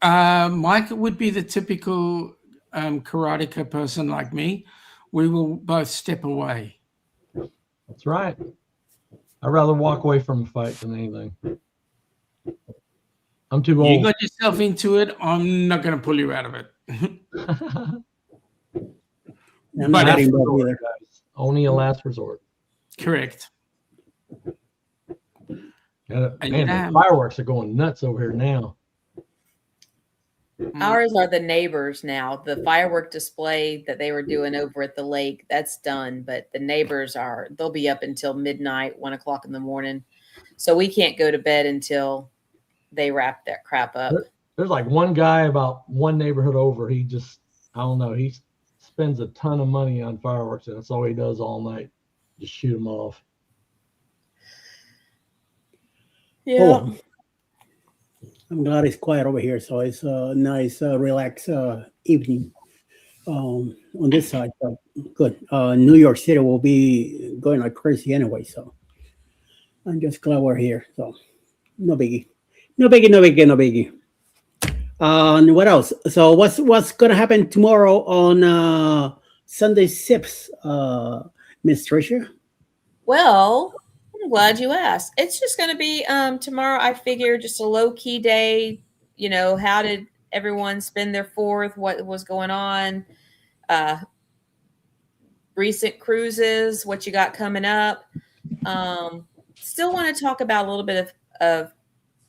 Mike would be the typical karateka person like me. We will both step away. That's right. I'd rather walk away from a fight than anything. I'm too You old. got yourself into it. I'm not going to pull you out of it. I'm But not getting if- involved either. Only a last resort. Correct. Man, And the fireworks are going nuts over here now. Ours are the neighbors now. The firework display that they were doing over at the lake, that's done. But the neighbors they'll be up until midnight, 1 o'clock in the morning. So we can't go to bed until they wrap that crap up. There's like one guy about one neighborhood over. He just, I don't know. He spends a ton of money on fireworks, and that's all he does all night. Just shoot them off. Yeah. Oh, I'm glad it's quiet over here. So it's a nice, relaxed evening on this side. So good. New York City will be going like crazy anyway. So I'm just glad we're here. So no biggie. No biggie, no biggie, no biggie. And what else? So what's gonna happen tomorrow on Sunday Sips, Miss Tricia? Well, I'm glad you asked. It's just going to be tomorrow. I figure just a low key day. You know, how did everyone spend their 4th? What was going on? Recent cruises. What you got coming up? Still want to talk about a little bit of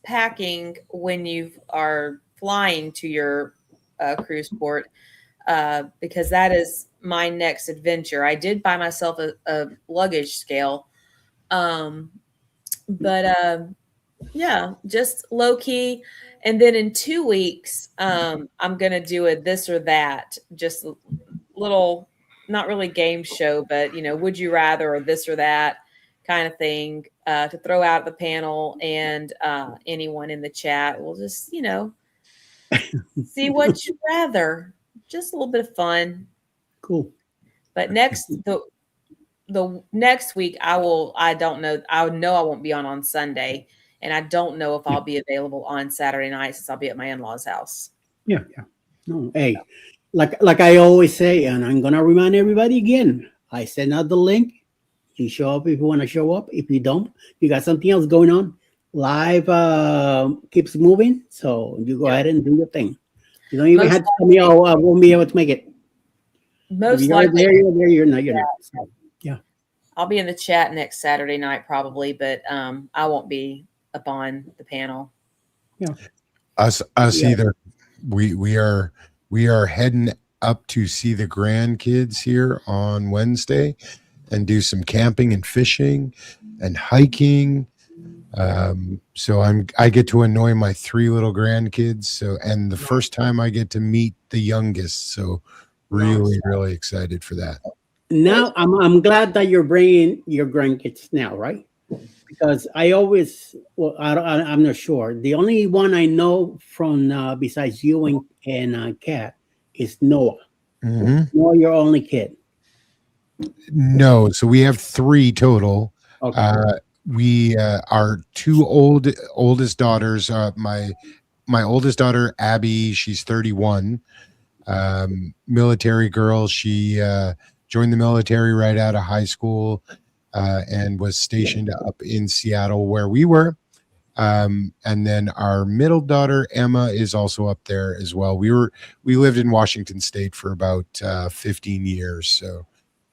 packing when you are flying to your cruise port, because that is my next adventure. I did buy myself a luggage scale. Yeah, just low key. And then in 2 weeks, I'm going to do a this or that, just a little, not really game show, but, would you rather or this or that kind of thing to throw out the panel and anyone in the chat. We'll just, see what you rather. Just a little bit of fun. Cool. But the next week I don't know. I know I won't be on Sunday, and I don't know if I'll be available on Saturday night since I'll be at my in-laws' house. Yeah. No, hey, like I always say, and I'm gonna remind everybody again. I send out the link. You show up if you want to show up. If you don't, you got something else going on. Live keeps moving, so you go ahead and do your thing. You don't even have to tell me, "Oh, I won't be able to make it." Most if you're likely, there, you're there. You're not. You're not. So, yeah. I'll be in the chat next Saturday night probably, but I won't be up on the panel. Yeah. Us either. We are heading up to see the grandkids here on Wednesday and do some camping and fishing and hiking. So I get to annoy my 3 little grandkids. So, and the first time I get to meet the youngest. So really excited for that. Now I'm glad that you're bringing your grandkids now, right? Because I always, I'm not sure. The only one I know from besides you and Kat is Noah. Mm-hmm. Noah, your only kid. No, so we have 3 total. Okay. We our 2 oldest daughters. My oldest daughter Abby, she's 31. military girl. She joined the military right out of high school and was stationed up in Seattle where we were. And then our middle daughter, Emma, is also up there as well. We lived in Washington State for about 15 years. So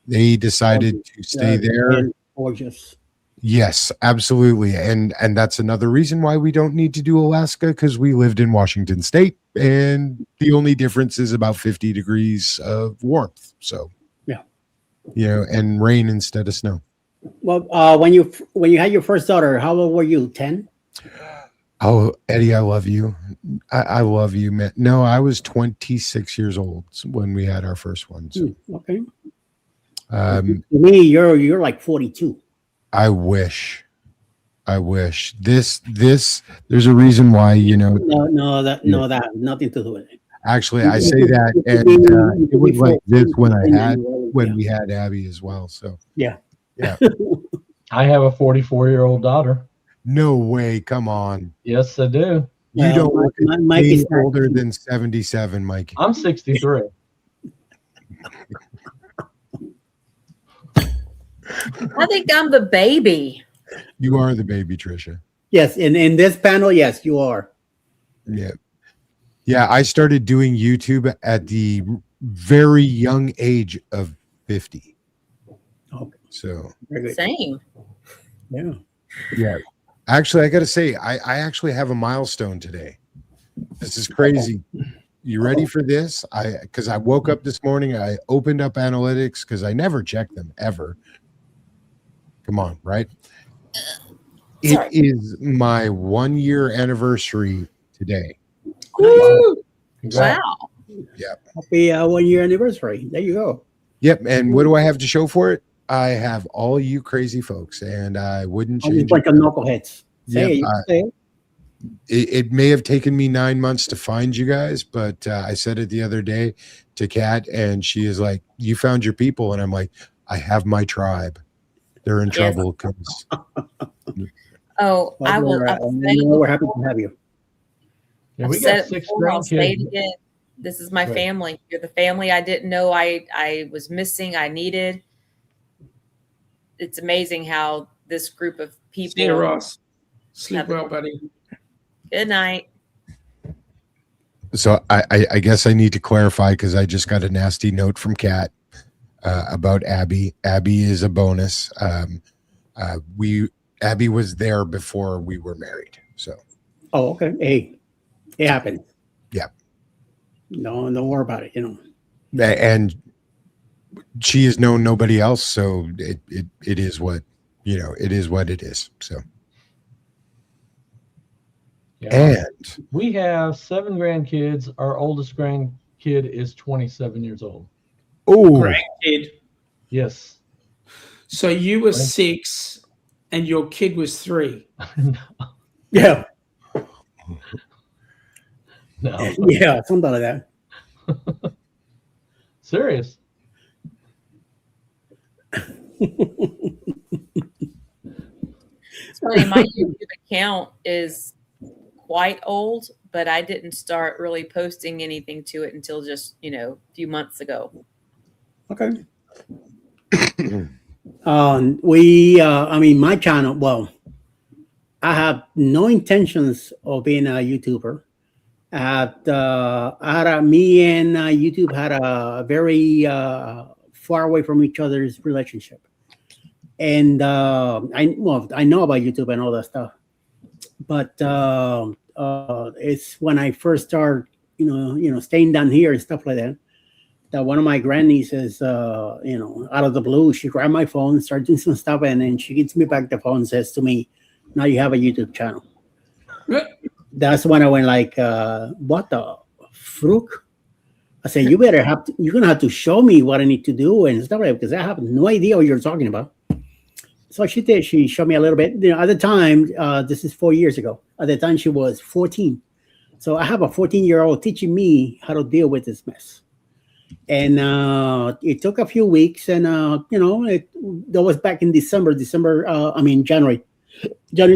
they decided to stay there. Gorgeous. Yes, absolutely. And that's another reason why we don't need to do Alaska, because we lived in Washington State and the only difference is about 50 degrees of warmth. So, yeah, and rain instead of snow. Well, when you had your first daughter, how old were you? 10? Oh, Eddie, I love you. I love you, man. No, I was 26 years old when we had our first one. So. Okay. To me, you're like 42. I wish. This there's a reason why, No, that nothing to do with it. Actually, I say that, and it was like this when we had Abby as well. So yeah. I have a 44-year-old daughter. No way! Come on. Yes, I do. You don't look any older than 77, Mike. I'm 63. I think I'm the baby. You are the baby, Trisha. Yes, in this panel, yes, you are. Yeah. I started doing YouTube at the very young age of 50. Okay. So Same. Yeah. Actually, I got to say, I actually have a milestone today. This is crazy. You ready for this? Because I woke up this morning, I opened up analytics because I never check them ever. Come on, right? It is my 1-year anniversary today. Woo! Wow. Yep. Happy 1-year anniversary. There you go. Yep. And what do I have to show for it? I have all you crazy folks, and I wouldn't change it. Like a knuckleheads. Yep, it may have taken me 9 months to find you guys, but I said it the other day to Kat, and she is like, "You found your people," and I'm like, "I have my tribe. They're in trouble." Oh, I will. We're happy to have you. Yeah, we got 6 I'll say it grandkids. again. This is my Right. family. You're the family I didn't know I was missing. I needed. It's amazing how this group of people. See you, Ross. Sleep well, buddy. Good night. So I guess I need to clarify because I just got a nasty note from Kat about Abby. Abby is a bonus. Abby was there before we were married. So. Oh, okay. Hey, it happened. Yeah. No, don't worry about it. And she has known nobody else, so it is what it is what it is. So. Yeah. And we have 7 grandkids. Our oldest grandkid is 27 years old. Oh, Grandkid. Yes. So you were 6 and your kid was 3. Yeah. No. Yeah, something like that. Serious. It's funny, my YouTube account is quite old, but I didn't start really posting anything to it until just, a few months ago. Okay. My channel, well, I have no intentions of being a YouTuber. Me and YouTube had a very far away from each other's relationship. And I know about YouTube and all that stuff, but it's when I first started, staying down here and stuff like that, that one of my grandnieces, out of the blue, she grabbed my phone, started doing some stuff, and then she gives me back the phone and says to me, "Now you have a YouTube channel." That's when I went like, "What the fruit?" I said, "You're gonna have to show me what I need to do and stuff like that, because I have no idea what you're talking about." So she did. She showed me a little bit. At the time, this is 4 years ago. At the time, she was 14. So I have a 14-year-old teaching me how to deal with this mess. And it took a few weeks, and that was back in January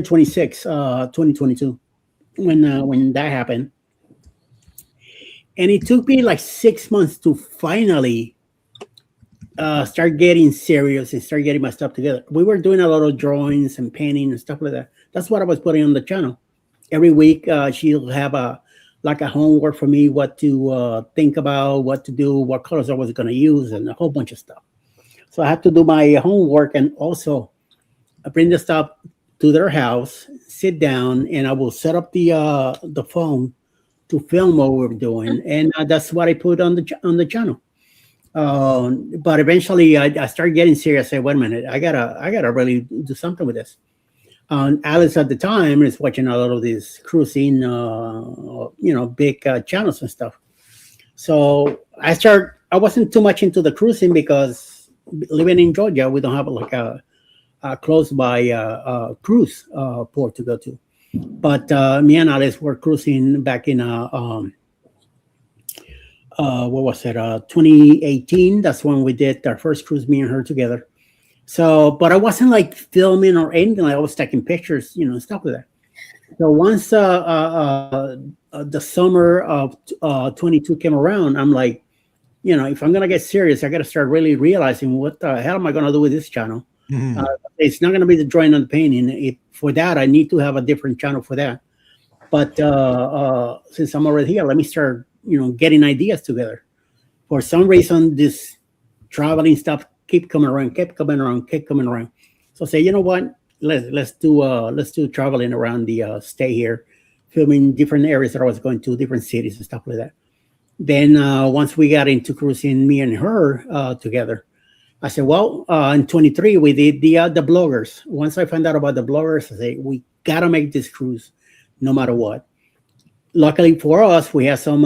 26, 2022, when that happened. And it took me like 6 months to finally start getting serious and start getting my stuff together. We were doing a lot of drawings and painting and stuff like that. That's what I was putting on the channel. Every week, she'll have a homework for me, what to think about, what to do, what colors I was going to use, and a whole bunch of stuff. So I had to do my homework and also bring the stuff to their house, sit down, and I will set up the phone to film what we're doing, and that's what I put on the channel. But eventually, I started getting serious. I said, "Wait a minute, I gotta really do something with this." Alice at the time is watching a lot of these cruising, big channels and stuff. So I wasn't too much into the cruising because living in Georgia, we don't have like a close by cruise port to go to. But me and Alice were cruising back in what was it? 2018. That's when we did our first cruise, me and her together. So, but I wasn't like filming or anything. I was taking pictures, stuff like that. So once the summer of 22 came around, I'm like, if I'm gonna get serious, I got to start really realizing what the hell am I gonna do with this channel. It's not gonna be the drawing and the painting. For that, I need to have a different channel for that. But since I'm already here, let me start, getting ideas together. For some reason, this traveling stuff kept coming around. So I say, you know what? Let's do traveling around the stay here, filming different areas that I was going to, different cities and stuff like that. Then once we got into cruising, me and her together, I said, well, in 23 we did the bloggers. Once I found out about the bloggers, I said, we gotta make this cruise, no matter what. Luckily for us, we have some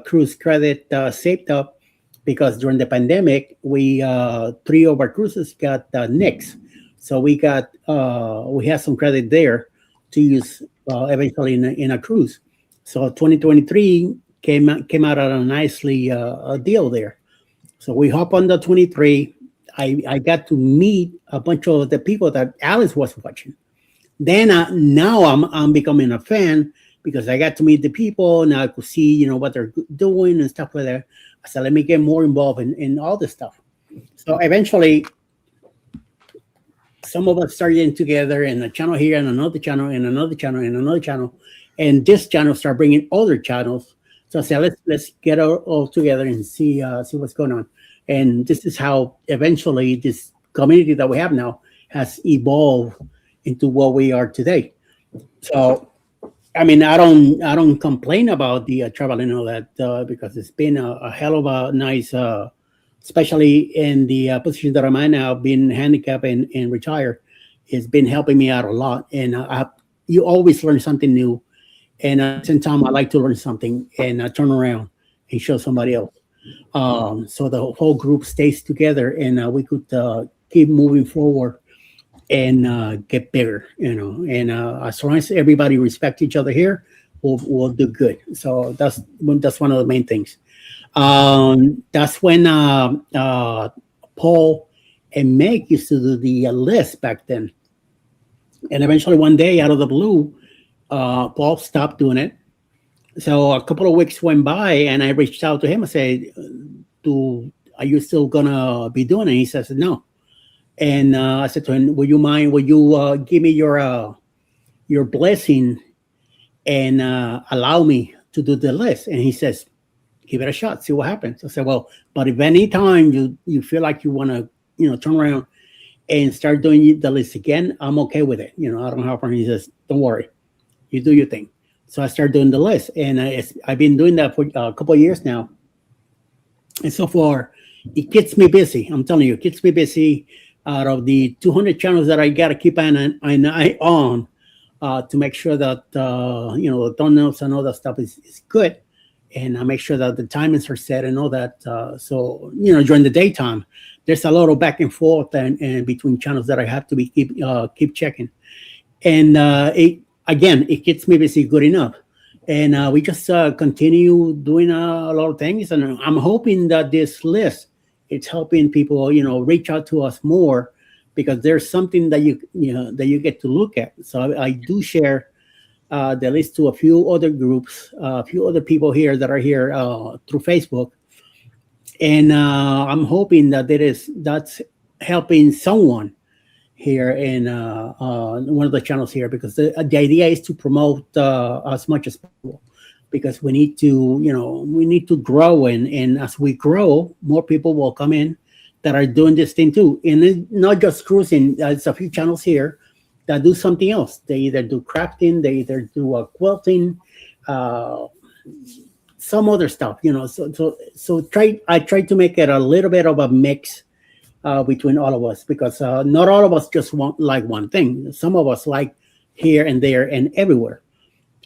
cruise credit saved up because during the pandemic, we 3 of our cruises got nixed. So we had some credit there to use eventually in a cruise. So 2023 came out at a nicely deal there. So we hop on the 23. I got to meet a bunch of the people that Alice was watching. Then now I'm becoming a fan because I got to meet the people. Now I could see, what they're doing and stuff like that. I said, let me get more involved in all this stuff. So eventually, some of us started getting together in a channel here and another channel and another channel and another channel. And this channel started bringing other channels. So I said, let's get all together and see what's going on. And this is how eventually this community that we have now has evolved into what we are today. So, I mean, I don't complain about the traveling and all that because it's been a hell of a nice, especially in the position that I'm in now, being handicapped and retired. It's been helping me out a lot. And you always learn something new. And at the same time, I like to learn something and turn around and show somebody else. So the whole group stays together and we could keep moving forward and get bigger, and as long as everybody respect each other here, we'll do good. So that's one of the main things. That's when Paul and Meg used to do the list back then, and eventually one day out of the blue, Paul stopped doing it. So a couple of weeks went by and I reached out to him. I said, are you still gonna be doing it? He says no. And I said to him, will you give me your blessing and allow me to do the list? And he says, give it a shot, see what happens. I said, well, but if any time you feel like you want to, turn around and start doing the list again, I'm okay with it. I don't have a problem. He says, don't worry, you do your thing. So I started doing the list, and I've been doing that for a couple of years now. And so far, it gets me busy. I'm telling you, it gets me busy. Out of the 200 channels that I got to keep an eye on to make sure that, the thumbnails and all that stuff is good. And I make sure that the timings are set and all that. So, during the daytime, there's a lot of back and forth and between channels that I have to keep checking. And it gets me busy good enough. And we just continue doing a lot of things. And I'm hoping that this list, it's helping people, reach out to us more because there's something that you get to look at. So I do share the list to a few other groups, a few other people here that are here through Facebook, and I'm hoping that that's helping someone here in one of the channels here, because the idea is to promote as much as possible, because we need to grow, and as we grow, more people will come in that are doing this thing too, and it's not just cruising. There's a few channels here that do something else. They either do crafting, they either do quilting, some other stuff, so I try to make it a little bit of a mix between all of us, because not all of us just want like one thing. Some of us like here and there and everywhere.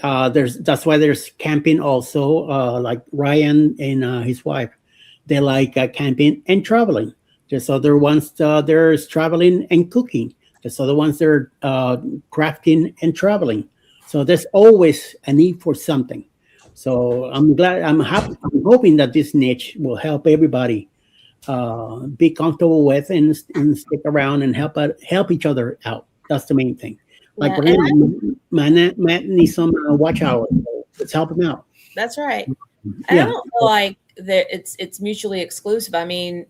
That's why there's camping also, like Ryan and his wife, they like camping and traveling. There's other ones, there's traveling and cooking. There's other ones that are crafting and traveling. So there's always a need for something. So I'm happy, I'm hoping that this niche will help everybody be comfortable with and stick around and help each other out. That's the main thing. Like Matt needs some watch hours. So let's help him out. That's right. Yeah. I don't feel like that it's mutually exclusive. I mean,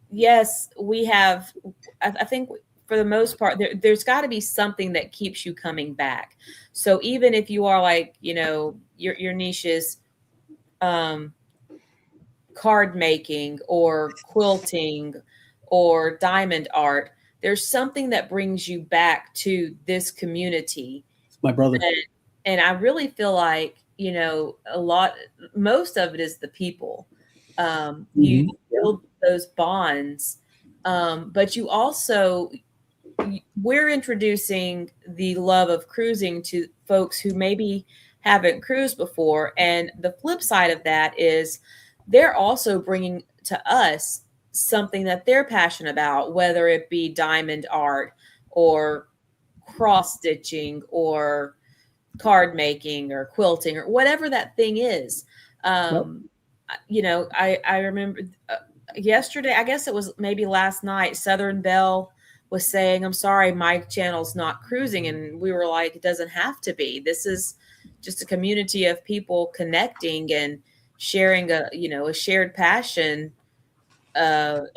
yes, we have. I think for the most part, there's got to be something that keeps you coming back. So even if you are like, your niche is card making or quilting or diamond art, there's something that brings you back to this community. My brother. And I really feel like, most of it is the people. You build those bonds, but you also, we're introducing the love of cruising to folks who maybe haven't cruised before. And the flip side of that is they're also bringing to us something that they're passionate about, whether it be diamond art or cross stitching or card making or quilting or whatever that thing is. I remember yesterday, I guess it was maybe last night, Southern Belle was saying, I'm sorry, my channel's not cruising. And we were like, it doesn't have to be. This is just a community of people connecting and sharing a shared passion. And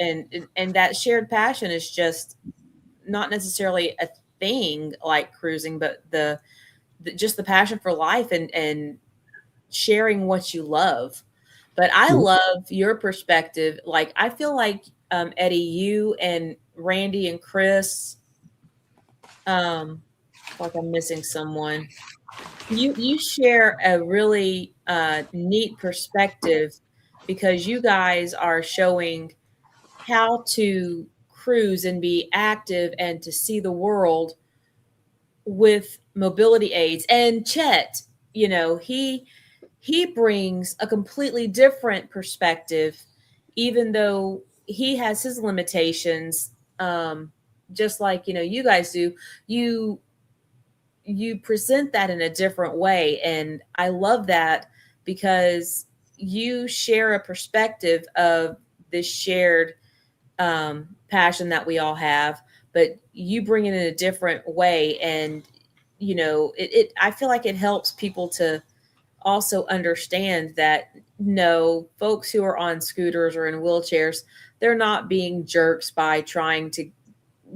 that shared passion is just not necessarily a thing like cruising, but just the passion for life and sharing what you love. But I love your perspective. Like, I feel like, Eddie, you and Randy and Chris, like I'm missing someone. You share a really neat perspective, because you guys are showing how to cruise and be active and to see the world with mobility aids. And Chet, he brings a completely different perspective, even though he has his limitations, just like, you guys do. You present that in a different way. And I love that, because you share a perspective of this shared passion that we all have, but you bring it in a different way. And, I feel like it helps people to also understand that no, folks who are on scooters or in wheelchairs, they're not being jerks by trying to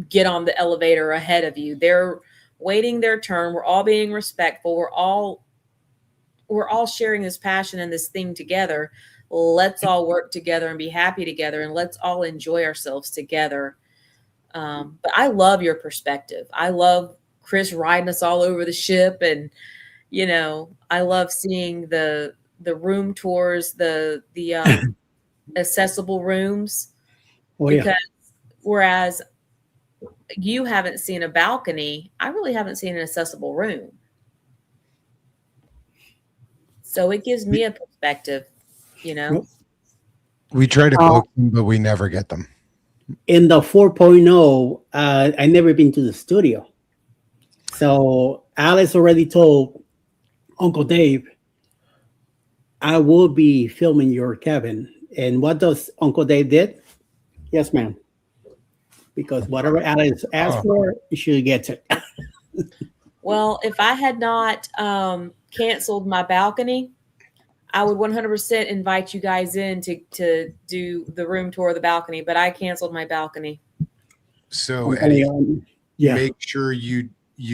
get on the elevator ahead of you. They're waiting their turn. We're all being respectful. We're all sharing this passion and this thing together. Let's all work together and be happy together, and let's all enjoy ourselves together. But I love your perspective. I love Chris riding us all over the ship, and I love seeing the room tours, the accessible rooms, because whereas you haven't seen a balcony, I really haven't seen an accessible room. So it gives me a perspective, We try to poke them, but we never get them. In the 4.0, I never been to the studio. So Alice already told Uncle Dave, I will be filming your cabin. And what does Uncle Dave did? Yes, ma'am. Because whatever Alice asked for, she gets it. Well, if I had not canceled my balcony, I would 100% invite you guys in to do the room tour of the balcony, but I canceled my balcony. So Okay, Eddie, yeah. make sure you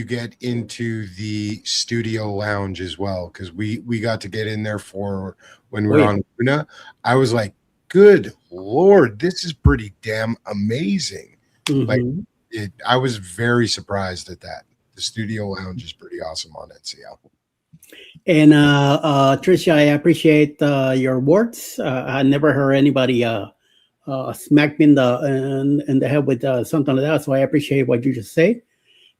get into the studio lounge as well, because we got to get in there for when we were on Luna. I was like, good Lord, this is pretty damn amazing. Like I was very surprised at that. The studio lounge is pretty awesome on NCL. And Tricia, I appreciate your words. I never heard anybody smack me in the head with something like that. So I appreciate what you just said.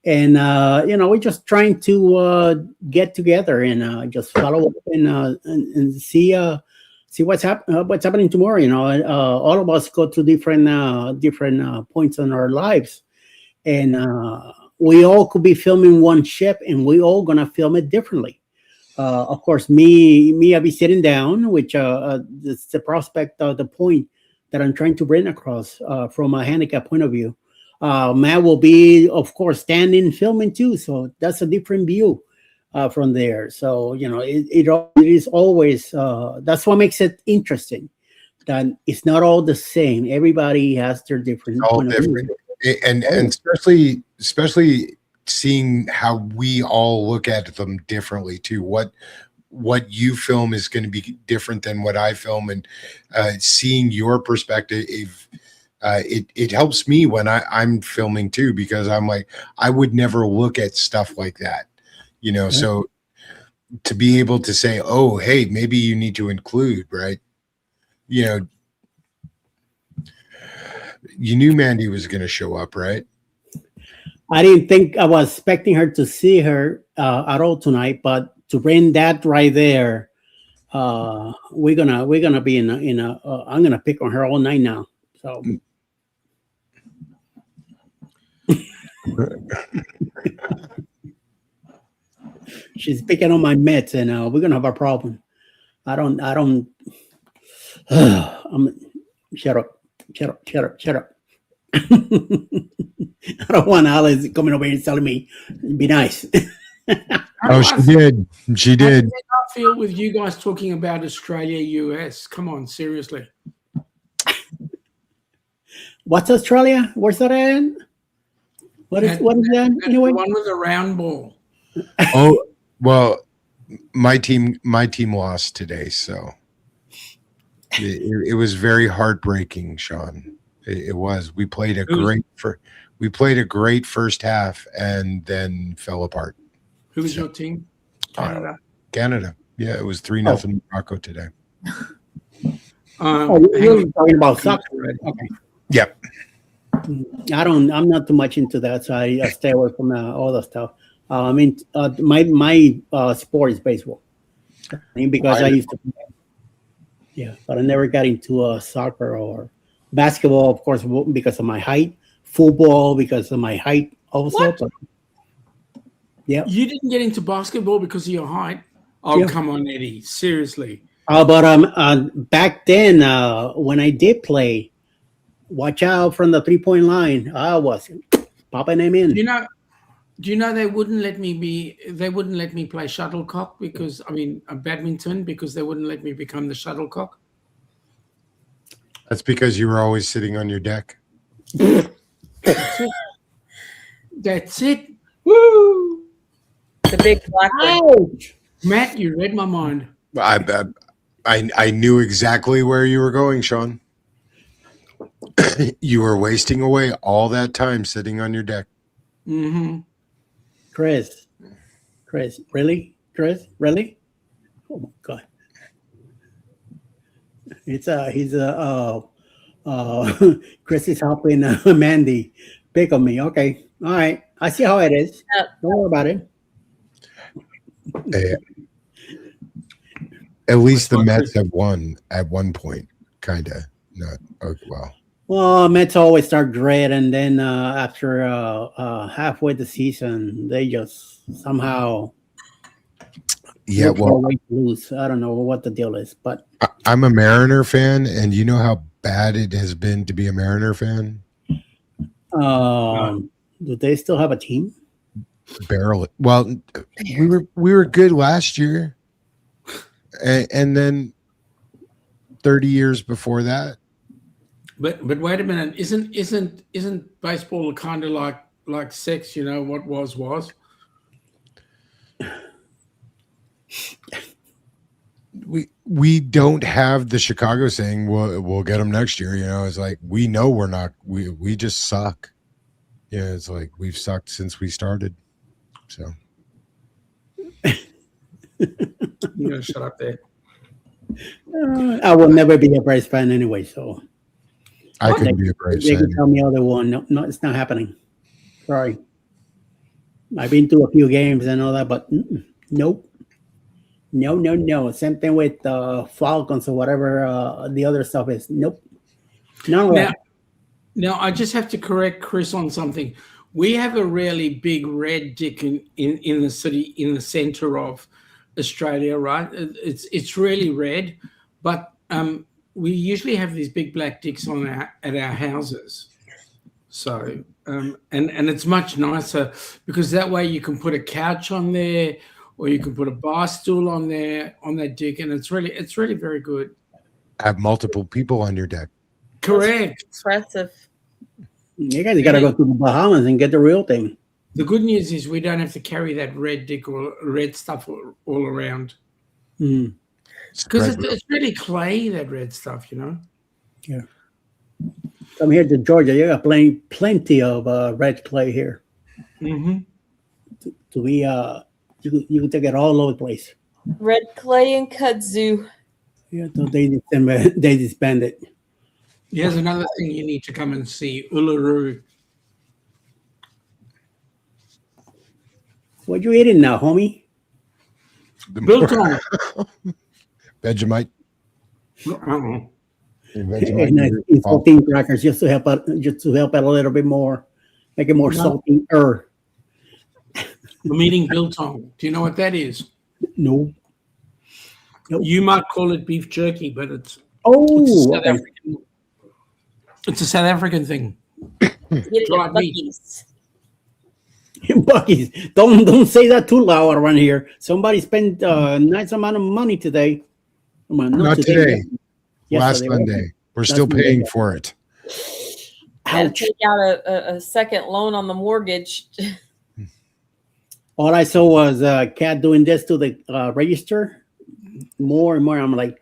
And we're just trying to get together and just follow up and see what's happening tomorrow. All of us go through different points in our lives, and we all could be filming one ship, and we all gonna film it differently. Of course, me, I'll be sitting down, which it's the prospect of the point that I'm trying to bring across from a handicap point of view. Matt will be, of course, standing filming too, so that's a different view from there. So it is always that's what makes it interesting. That it's not all the same. Everybody has their different point of view. And especially seeing how we all look at them differently too. What you film is going to be different than what I film, and seeing your perspective, it helps me when I'm filming too, because I'm like, I would never look at stuff like that, so to be able to say, oh, hey, maybe you need to include, right? You knew Mandy was going to show up, right? I didn't think I was expecting her to see her at all tonight, but to bring that right there, we're gonna be in a I'm gonna pick on her all night now. So she's picking on my mitts, and we're gonna have a problem. I don't. Shut up. I don't want Alice coming over here and telling me, be nice. Oh, she did. How did I feel with you guys talking about Australia, US? Come on, seriously. What's Australia? Where's that at? What is that? Anyway, the one with the round ball. Oh, well, my team lost today, so it was very heartbreaking, Sean. It was. We played a great first half and then fell apart. Who was your team? Canada. Canada. Yeah, it was 3-0 Morocco today. you're talking about soccer, right? Okay. Yep. I'm not too much into that, so I stay away from all that stuff. I mean, my sport is baseball. Because I used to play. Yeah, but I never got into soccer or basketball, of course, because of my height. Football because of my height also. But, yeah. You didn't get into basketball because of your height? Oh, yeah. Come on, Eddie. Seriously. But back then, when I did play, watch out from the 3-point line. I was popping them in. Do you know they wouldn't let me play shuttlecock because badminton, because they wouldn't let me become the shuttlecock? That's because you were always sitting on your deck. That's it. Woo! The big black one. Matt, you read my mind. I knew exactly where you were going, Sean. You were wasting away all that time sitting on your deck. Mm-hmm. Chris, really? Chris, really? Oh my God! Chris is helping Mandy pick on me. Okay, all right. I see how it is. Don't worry about it. At least the Mets have won at one point, kind of. Not well. Well, Mets always start great, and then after halfway the season, they just somehow lose. I don't know what the deal is, but I'm a Mariner fan, and you know how bad it has been to be a Mariner fan. Do they still have a team? Barely. Well, we were good last year, and then 30 years before that. But wait a minute, isn't baseball kind of like sex? You know, what was. We don't have the Chicago saying we'll get them next year. You know, it's like we know we're not. We just suck. Yeah, it's like we've sucked since we started. So You gotta shut up there. I will never be a Braves fan anyway, so I couldn't be a Braves they fan. can tell me all they want. No, it's not happening. Sorry. I've been to a few games and all that, but nope. No. Same thing with Falcons or whatever the other stuff is. Nope. None of that. Now, I just have to correct Chris on something. We have a really big red dick in the city, in the center of Australia, right? It's really red, but we usually have these big black dicks at our houses. So and it's much nicer because that way you can put a couch on there, or you can put a bar stool on there on that dick, and it's really very good. Have multiple people on your deck. Correct. Impressive. You guys got to go to the Bahamas and get the real thing. The good news is we don't have to carry that red dick or red stuff all around. Because it's really clay, that red stuff, you know? Yeah. Come here to Georgia. You got plenty of red clay here. Mm-hmm. To be, you can take it all over the place. Red clay and kudzu. Yeah, so they disbanded. Here's another thing you need to come and see, Uluru. What you eating now, homie? Biltong. Vegemite. Vegemite. 14 crackers just to help out a little bit more, make it more salty. I'm eating biltong. Do you know what that is? No. Nope. You might call it beef jerky, but it's it's a South African thing. Dried meat. Bucky's. Don't say that too loud around here. Somebody spent a nice amount of money today. Not today. Last Monday. We're still paying for it. Had to take out a second loan on the mortgage. All I saw was Cat doing this to the register. More and more, I'm like,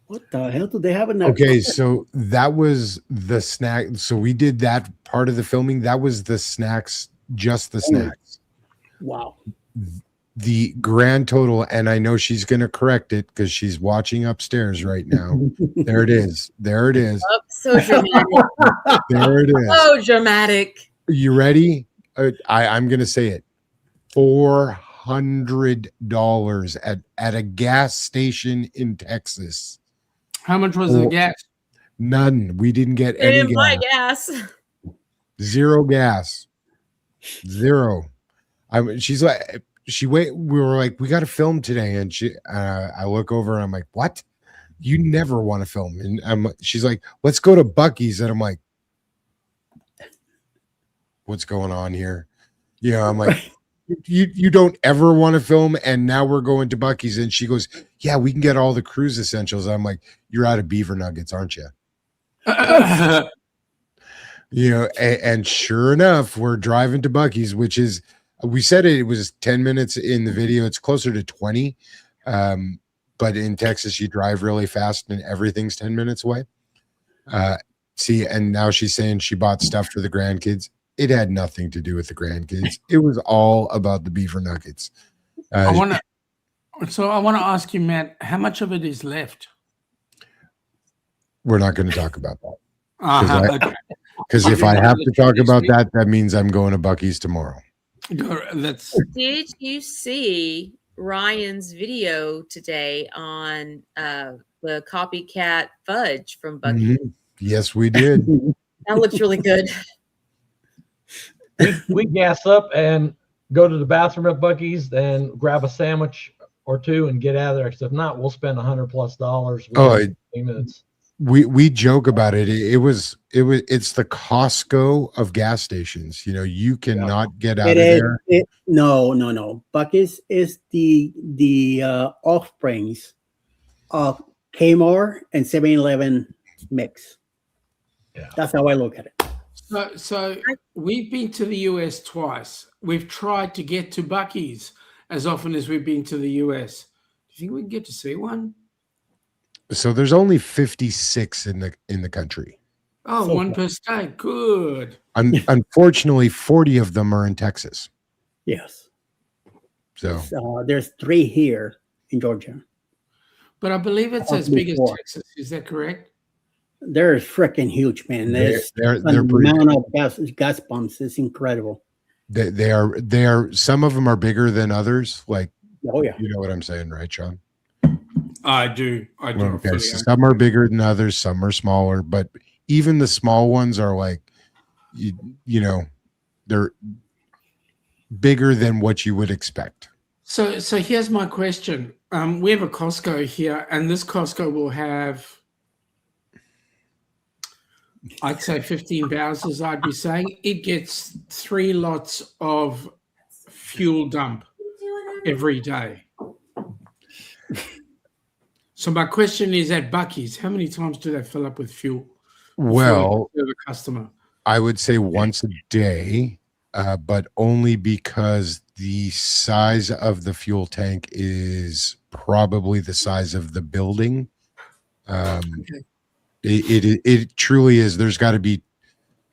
what the hell do they have in that? Okay, so that was the snack. So we did that part of the filming. That was the snacks, just the snacks. Wow. The grand total, and I know she's going to correct it because she's watching upstairs right now. There it is. There it is. Oh, so dramatic. There it is. So dramatic. You ready? I'm going to say it. $400 at a gas station in Texas. How much was the gas? None. We didn't get They any didn't buy gas. Zero gas. Zero. She's like, we were like, we got to film today, and I look over and I'm like, what? You never want to film? And she's like, let's go to Buc-ee's, and I'm like, what's going on here? Yeah, I'm like, you don't ever want to film, and now we're going to Buc-ee's, and she goes, yeah, we can get all the cruise essentials. I'm like, you're out of beaver nuggets, aren't you? You know, and sure enough, we're driving to Buc-ee's, which is, we said it was 10 minutes in the video. It's closer to 20. But in Texas, you drive really fast and everything's 10 minutes away. See, and now she's saying she bought stuff for the grandkids. It had nothing to do with the grandkids. It was all about the beaver nuggets. I want to ask you, Matt, how much of it is left? We're not going to talk about that. Because if I have to talk about that, that means I'm going to Buc-ee's tomorrow. Did you see Ryan's video today on the copycat fudge from Buc-ee's? Mm-hmm. Yes, we did. That looks really good. We gas up and go to the bathroom at Buc-ee's, then grab a sandwich or two and get out of there. Because if not, we'll spend $100+ Oh, 15 minutes. we joke about it. It's the Costco of gas stations. You know, you cannot get out of there. No. Buc-ee's is the offsprings of Kmart and 7-Eleven mix. Yeah. That's how I look at it. So we've been to the US twice. We've tried to get to Buc-ee's as often as we've been to the US. Do you think we can get to see one? So there's only 56 in the country. Oh, So one per state. Good. Unfortunately, 40 of them are in Texas. Yes. So there's 3 here in Georgia. But I believe it's as big as Texas. Is that correct? They're freaking huge, man. There's they're the pretty amount of gas pumps is incredible. They are. Some of them are bigger than others. Like, oh yeah, you know what I'm saying, right, Sean? I do. Okay, so some are bigger than others. Some are smaller, but even the small ones are like, you know, they're bigger than what you would expect. So here's my question. We have a Costco here, and this Costco will have, I'd say 15 barrels, I'd be saying. It gets 3 lots of fuel dump every day. So my question is, at Buc-ee's, how many times do they fill up with fuel? Well, for the customer, I would say once a day, but only because the size of the fuel tank is probably the size of the building. Okay. It truly is. There's got to be,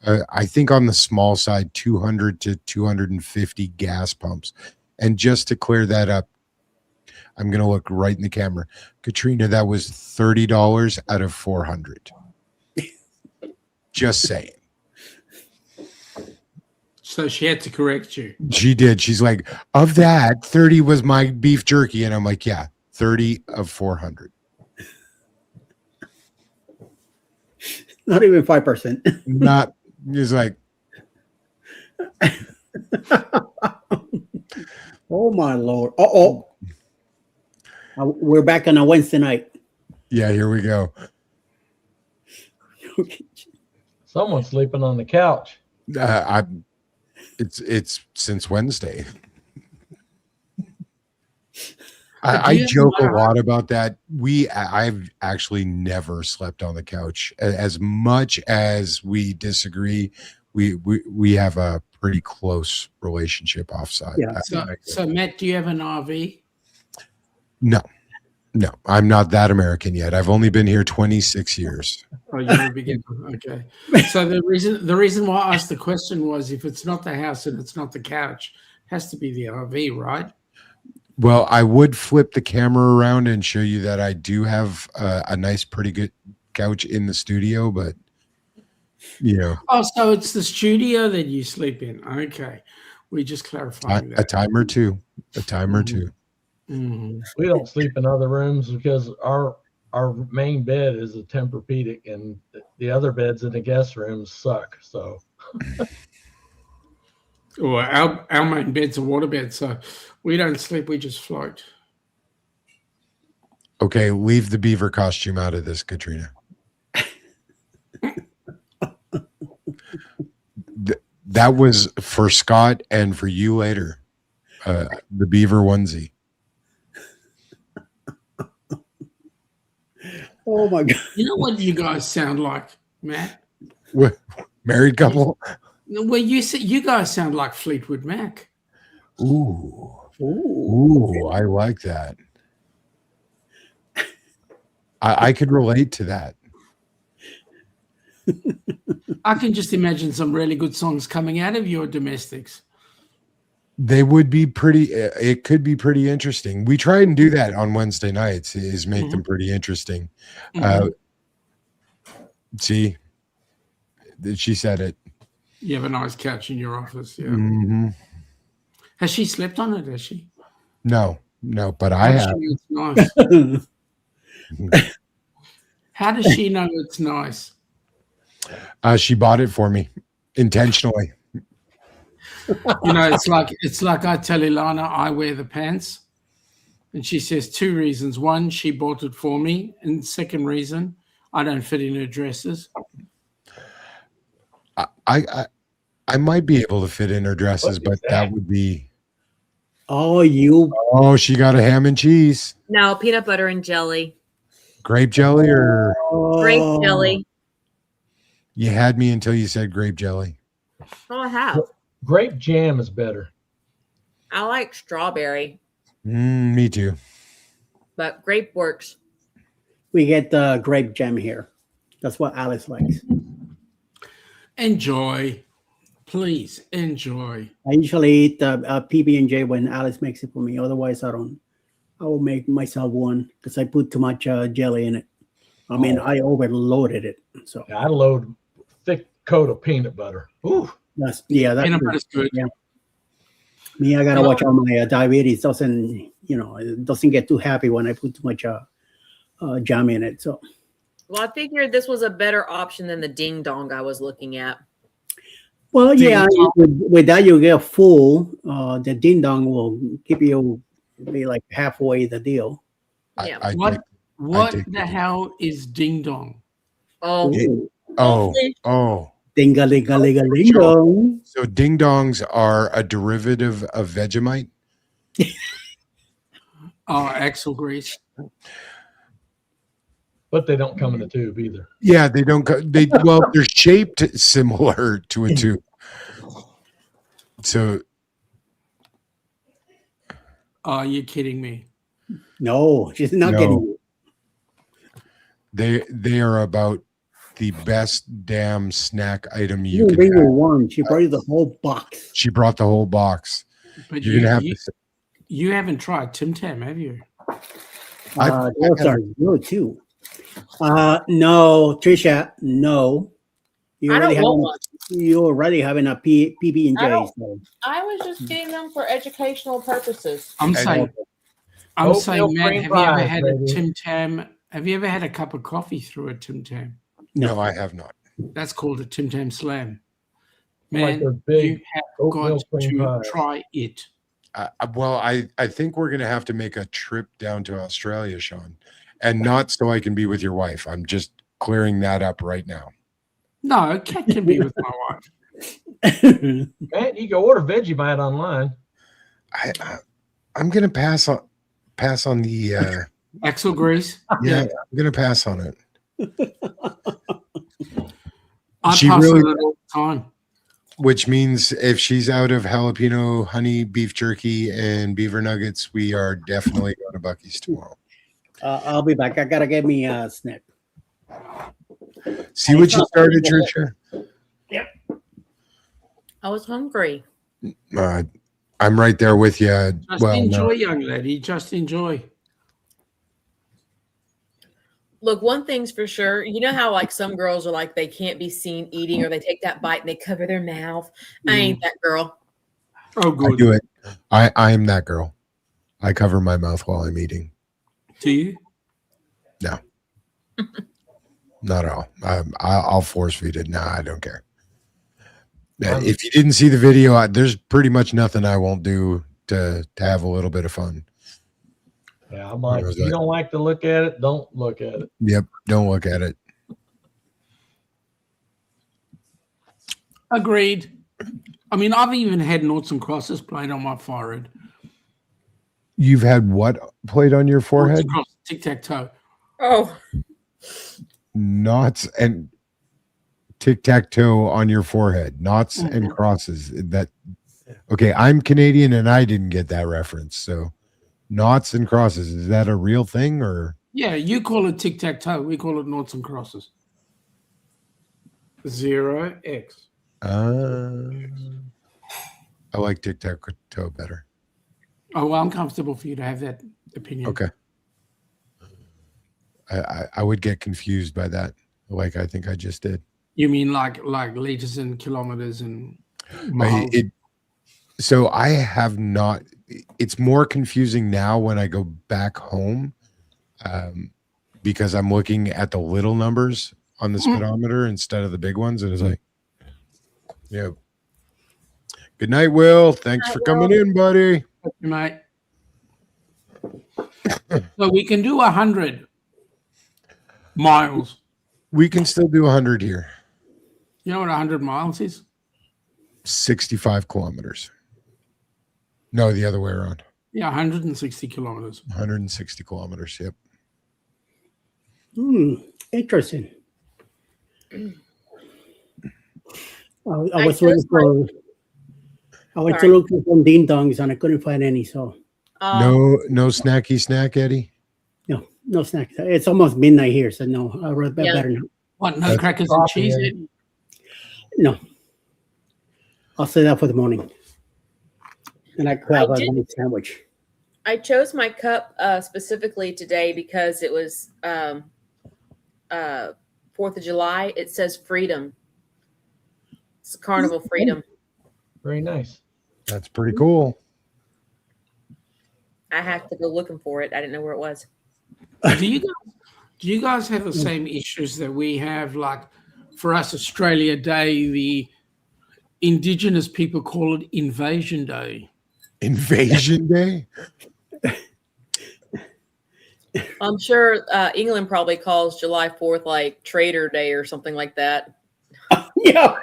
I think on the small side, 200 to 250 gas pumps. And just to clear that up, I'm going to look right in the camera. Katrina, that was $30 out of 400. Just saying. So she had to correct you. She did. She's like, of that, 30 was my beef jerky. And I'm like, yeah, 30 of 400. Not even 5%. Not, he's like, oh my Lord. We're back on a Wednesday night. yeah, here we go. Someone's sleeping on the couch. It's since Wednesday. I joke a lot about that. I've actually never slept on the couch. As much as we disagree, we have a pretty close relationship offside. Yeah. So Matt, do you have an RV? No, I'm not that American yet. I've only been here 26 years. Oh, you're a beginner. Okay. So the reason why I asked the question was, if it's not the house and it's not the couch, it has to be the RV, right? Well, I would flip the camera around and show you that I do have a nice, pretty good couch in the studio, but you know. Oh, so it's the studio that you sleep in. Okay. We just clarifying that. A time or two. Mm-hmm. We don't sleep in other rooms because our main bed is a Tempur-Pedic, and the other beds in the guest rooms suck. So, well, our main bed's a waterbed, so we don't sleep. We just float. Okay, leave the beaver costume out of this, Katrina. That was for Scott and for you later. The beaver onesie. Oh my God. You know what you guys sound like, Matt? What, married couple? Well, you guys sound like Fleetwood Mac. Ooh, I like that. I could relate to that. I can just imagine some really good songs coming out of your domestics. They would be pretty, it could be pretty interesting. We try and do that on Wednesday nights, is make them pretty interesting. See, she said it. You have a nice couch in your office. Yeah. Mm-hmm. Has she slept on it? Has she? No, but I have. It's nice. How does she know it's nice? She bought it for me intentionally. You know, it's like I tell Ilana I wear the pants, and she says 2 reasons. 1, she bought it for me, and second reason, I don't fit in her dresses. I might be able to fit in her dresses, but that would be. Oh, you. Oh, she got a ham and cheese. No, peanut butter and jelly. Grape jelly or Grape jelly. you had me until you said grape jelly. Oh, I have. Grape jam is better. I like strawberry, Me too. but grape works. We get the grape jam here. That's what Alice likes. Enjoy. Please enjoy. I usually eat PB&J when Alice makes it for me. Otherwise, I don't. I will make myself one because I put too much jelly in it. I mean, I overloaded it. So Yeah, I load thick coat of peanut butter. Ooh. that's Peanut butter's good. Yeah. Me, I gotta watch out my diabetes. It doesn't get too happy when I put too much jam in it. So Well, I figured this was a better option than the ding dong I was looking at. well, yeah. With that, you get full. The ding dong will keep you be like halfway the deal. Yeah. What the hell is ding dong? Oh, Ding-a-ling-a-ling-a-ling dong. So ding dongs are a derivative of Vegemite. Oh, axle grease. But they don't come in a tube either. Yeah, they don't. They're shaped similar to a tube. So, Oh, you're kidding me. No, she's not No. getting it. they are about the best damn snack item You you didn't can bring have. me one. She brought you the whole box. She brought the whole box. But You're gonna have to. you haven't tried Tim Tam, have you? Those are good too. No, Trisha, no. You I don't already want one. You're already having a PB&J. I don't- So. I was just getting them for educational purposes. I'm saying, Oatmeal Matt, cream have you ever pies, had a baby. Tim Tam? Have you ever had a cup of coffee through a Tim Tam? No, I have not. That's called a Tim Tam Slam. Like Man, those big you have oatmeal got cream to pies. try it. I think we're gonna have to make a trip down to Australia, Sean, and not so I can be with your wife. I'm just clearing that up right now. No, Cat can be with my wife. Man, you can order Vegemite online. I'm gonna pass on the. Axle grease. Yeah, I'm gonna pass on it. I She pass really- on it all the time. Which means if she's out of jalapeno, honey, beef jerky, and beaver nuggets, we are definitely going to Buc-ee's tomorrow. I'll be back. I gotta get me a snack. See what you started, Trisha? I was hungry. I'm right there with you. Just Well, enjoy, no. young lady. Just enjoy. Look, one thing's for sure. You know how like some girls are like they can't be seen eating or they take that bite and they cover their mouth. I ain't that girl. Oh, I good. do it. I am that girl. I cover my mouth while I'm eating. Do you? No, not at all. I'll force feed it. No, I don't care. If you didn't see the video, there's pretty much nothing I won't do to have a little bit of fun. Yeah, I'm like, What was you that? don't like to look at it, don't look at it. Yep, don't look at it. Agreed. I mean, I've even had noughts and crosses played on my forehead. You've had what played on your forehead? Tic tac toe. Oh, Knots and tic tac toe on your forehead. Knots and crosses. That okay? I'm Canadian and I didn't get that reference. So, knots and crosses, is that a real thing or? Yeah, you call it tic tac toe. We call it noughts and crosses. 0x. I like tic tac toe better. Oh, well, I'm comfortable for you to have that opinion. Okay. I would get confused by that, like I think I just did. You mean like liters and kilometers and miles? So I have not. It's more confusing now when I go back home, because I'm looking at the little numbers on the speedometer instead of the big ones, and it's like, yeah. Good night, Will. Thanks for coming in, buddy. Good night. So we can do 100 miles We can still do 100 here. You know what 100 miles is? 65 kilometers. No, the other way around. Yeah, 160 kilometers. 160 kilometers. Yep. Interesting. I I was chose looking I went to Sorry. look for some ding dongs and I couldn't find any. So No snacky snack, Eddie. no snacks. It's almost midnight here, so no. I read better now. What? No crackers and cheese? No. I'll say that for the morning. And I could have a nice sandwich. I chose my cup specifically today because it was 4th of July. It says freedom. It's Carnival Freedom. Very nice. That's pretty cool. I have to go looking for it. I didn't know where it was. Do you guys have the same issues that we have? Like for us, Australia Day, the Indigenous people call it Invasion Day. Invasion Day? I'm sure England probably calls July 4th like Trader Day or something like that. Yeah.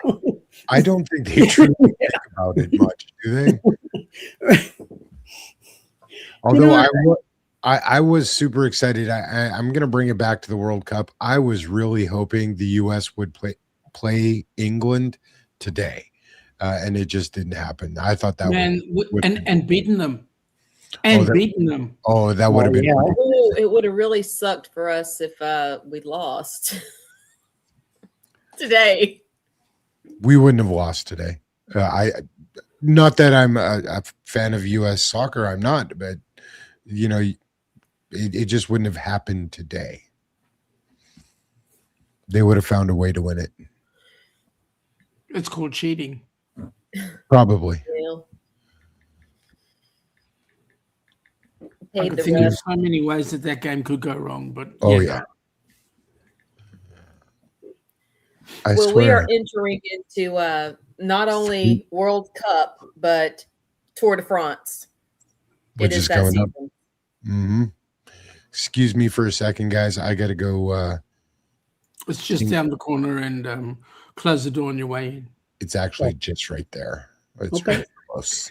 I don't think they truly think about it much, do they? Although I was super excited. I'm going to bring it back to the World Cup. I was really hoping the U.S. would play England today, and it just didn't happen. I thought that and beaten them. And beaten them. Oh, that would have been. Oh, it would have really sucked for us if we'd lost today. We wouldn't have lost today. Not that I'm a fan of U.S. soccer. I'm not, but you know, it just wouldn't have happened today. They would have found a way to win it. It's called cheating. Probably. I can think of so many ways that game could go wrong, but yeah. Well, we are entering into not only World Cup but Tour de France. Which is that coming season. Mm-hmm. Excuse me for a second, guys. I got to go. It's just down the corner and close the door on your way in. It's actually just right there. It's really close.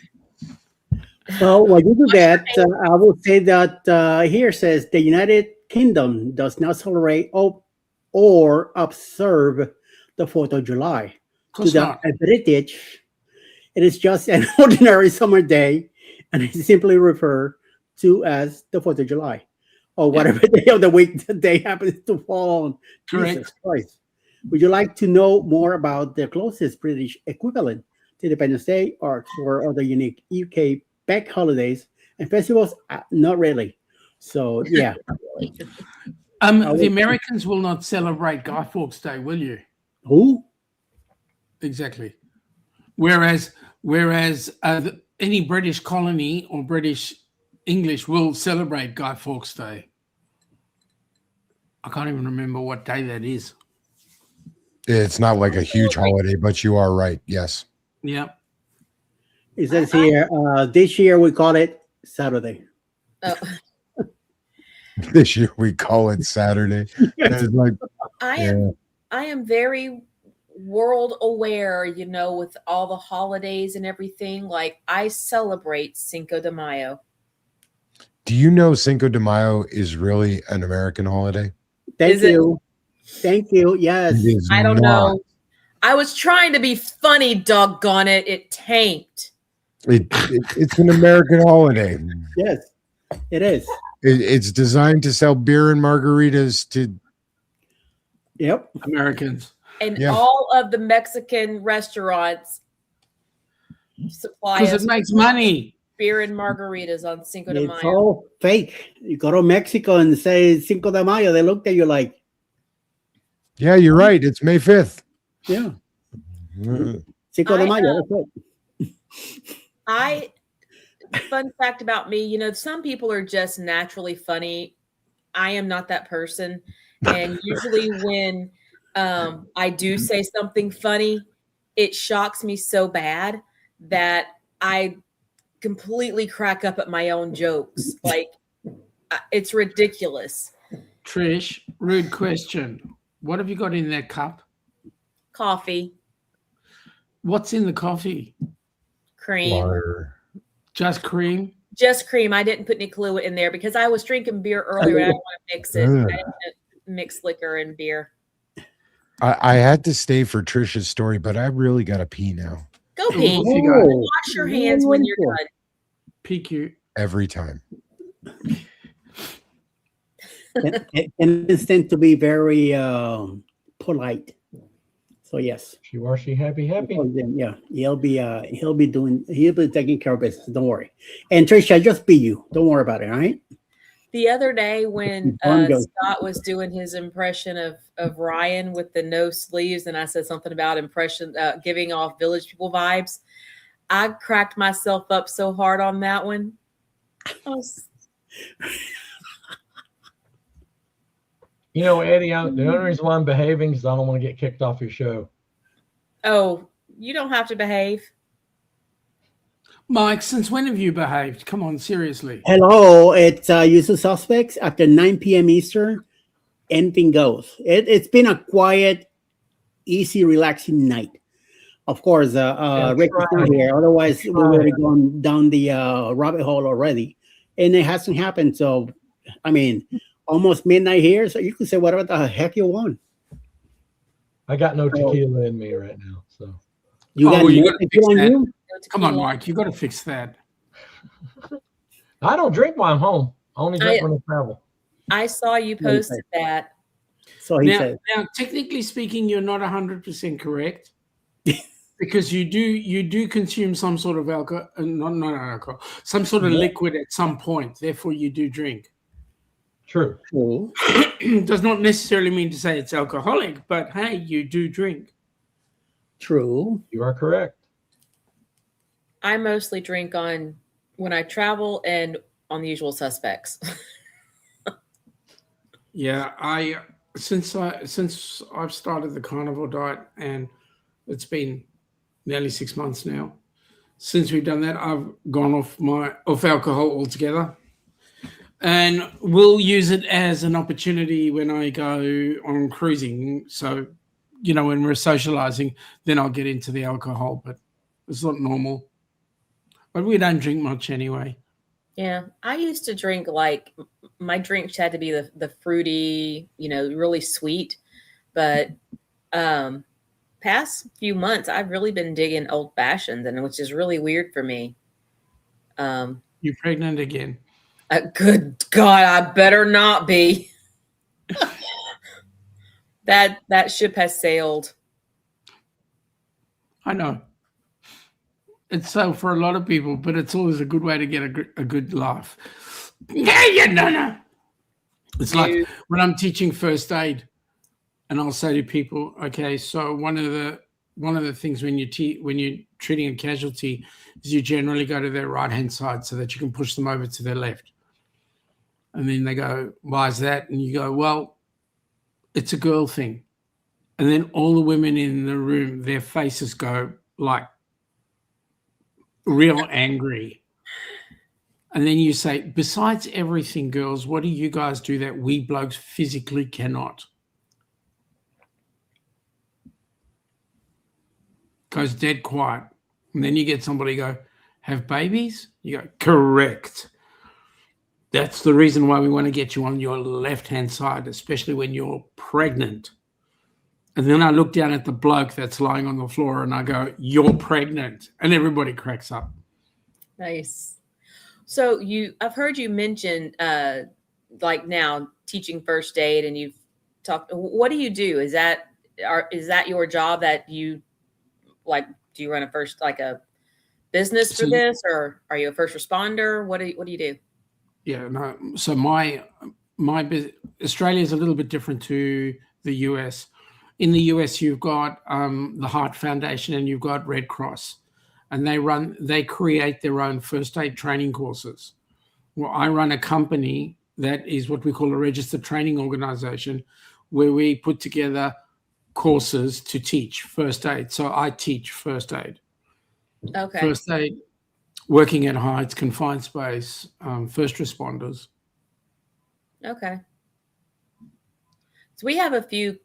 So while you do that, I will say that here says the United Kingdom does not celebrate or observe the 4th of July. To the British, it is just an ordinary summer day, and it's simply referred to as the 4th of July, or whatever day of the week the day happens to fall on. Correct. Jesus Christ. Would you like to know more about the closest British equivalent to Independence Day or for other unique UK bank holidays and festivals? Not really. So, yeah. The Americans will not celebrate Guy Fawkes Day, will you? Who? Exactly. Whereas any British colony or British English will celebrate Guy Fawkes Day. I can't even remember what day that is. It's not like a huge holiday, but you are right. Yes. Yeah. It says here, this year we call it Saturday. Oh. This year we call it Saturday. It's like, I am very world aware, you know, with all the holidays and everything. Like I celebrate Cinco de Mayo. Do you know Cinco de Mayo is really an American holiday? Thank you. Thank you. Yes. I don't know. I was trying to be funny, doggone it. It tanked. It's an American holiday. Yes, it is. It's designed to sell beer and margaritas to Americans. And all of the Mexican restaurants supply us because it makes money. Beer and margaritas on Cinco de Mayo. It's all fake. You go to Mexico and say Cinco de Mayo, they looked at you like, yeah, you're right. It's May 5th. Yeah. Cinco de Mayo. That's it. Fun fact about me, you know, some people are just naturally funny. I am not that person. And usually when I do say something funny, it shocks me so bad that I completely crack up at my own jokes. Like, it's ridiculous. Trish, rude question. What have you got in that cup? Coffee, What's in the coffee? cream. Water. Just cream? Just cream. I didn't put any Kahlua in there because I was drinking beer earlier. And I didn't want to mix it. I Ugh. didn't want to mix liquor and beer. I had to stay for Trisha's story, but I really got to pee now. Go pee. Off you go. Wash your hands when you're done. PQ. Every time. And it's tend to be very polite. So yes. She was she happy. Yeah, he'll be taking care of business. Don't worry. And Trisha, just be you. Don't worry about it. All right. The other day when Scott was doing his impression of Ryan with the no sleeves, and I said something about giving off Village People vibes, I cracked myself up so hard on that one. You know, Eddie, the only reason why I'm behaving is I don't want to get kicked off your show. Oh, you don't have to behave. Mike, since when have you behaved? Come on, seriously. Hello, it's usual suspects after 9 p.m. Eastern. Anything goes. It's been a quiet, easy, relaxing night. Of course, Rick is not here. Otherwise, we would have gone down the rabbit hole already, and it hasn't happened. So, I mean, almost midnight here, so you can say whatever the heck you want. I got no tequila in me right now, so You got to fix that. Come on, Mike, you got to fix that. I don't drink while I'm home. I only drink when I travel. I saw you posted that. So he said. Now, technically speaking, you're not 100% correct because you do consume some sort of alcohol, not alcohol, some sort of liquid at some point. Therefore, you do drink. True. Does not necessarily mean to say it's alcoholic, but hey, you do drink. True. You are correct. I mostly drink when I travel and on the usual suspects. Yeah, since I've started the carnivore diet, and it's been nearly 6 months now. Since we've done that, I've gone off alcohol altogether. And we'll use it as an opportunity when I go on cruising. So, when we're socializing, then I'll get into the alcohol, but it's not normal. But we don't drink much anyway. Yeah. I used to drink my drinks had to be the fruity, really sweet. But past few months, I've really been digging old fashions, and which is really weird for me. You're pregnant again. Good God, I better not be. That ship has sailed. I know. It's so for a lot of people, but it's always a good way to get a good laugh. No. It's like when I'm teaching first aid, and I'll say to people, okay, so one of the things when you're treating a casualty is you generally go to their right-hand side so that you can push them over to their left. And then they go, why is that? And you go, well, it's a girl thing. And then all the women in the room, their faces go like real angry. And then you say, besides everything, girls, what do you guys do that we blokes physically cannot? Goes dead quiet. And then you get somebody go, have babies? You go, correct. That's the reason why we want to get you on your left-hand side, especially when you're pregnant. And then I look down at the bloke that's lying on the floor and I go, you're pregnant. And everybody cracks up. Nice. So I've heard you mention now teaching first aid, and you've talked. What do you do? Is that your job that you do you run a business for this, or are you a first responder? What do you do? Yeah, no. So my Australia is a little bit different to the US. In the US, you've got the Heart Foundation and you've got Red Cross, and they create their own first aid training courses. Well, I run a company that is what we call a registered training organization, where we put together courses to teach first aid. So I teach first aid. Okay. First aid, working at heights, confined space, first responders. Okay. So we have a few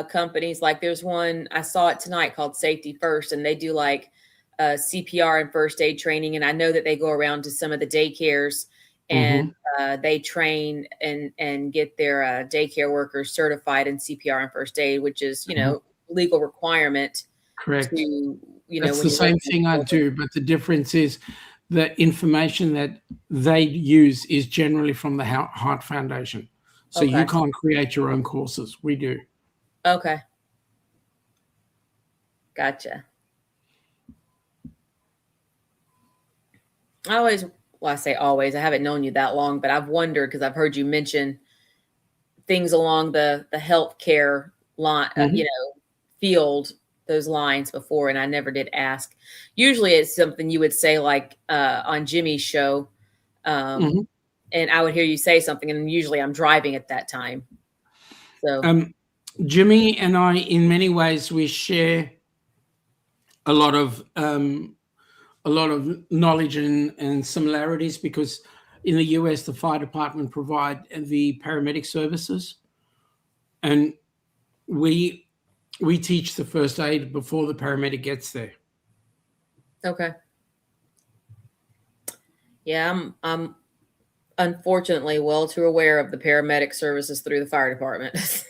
companies. Like there's one I saw it tonight called Safety First, and they do like CPR and first aid training. And I know that they go around to some of the daycares and they train and get their daycare workers certified in CPR and first aid, which is, you know, legal requirement. Correct. To, you know, That's when the same thing I do, but the difference is the information that they use is generally from the Heart Foundation. So you can't create your own courses. We do. Okay. Gotcha. I say always, I haven't known you that long, but I've wondered because I've heard you mention things along the healthcare line, you know, field, those lines before, and I never did ask. Usually it's something you would say like on Jimmy's show, and I would hear you say something, and usually I'm driving at that time. So Jimmy and I, in many ways, we share a lot of knowledge and similarities because in the US, the fire department provide the paramedic services, and we teach the first aid before the paramedic gets there. Okay. Yeah, I'm unfortunately well too aware of the paramedic services through the fire department.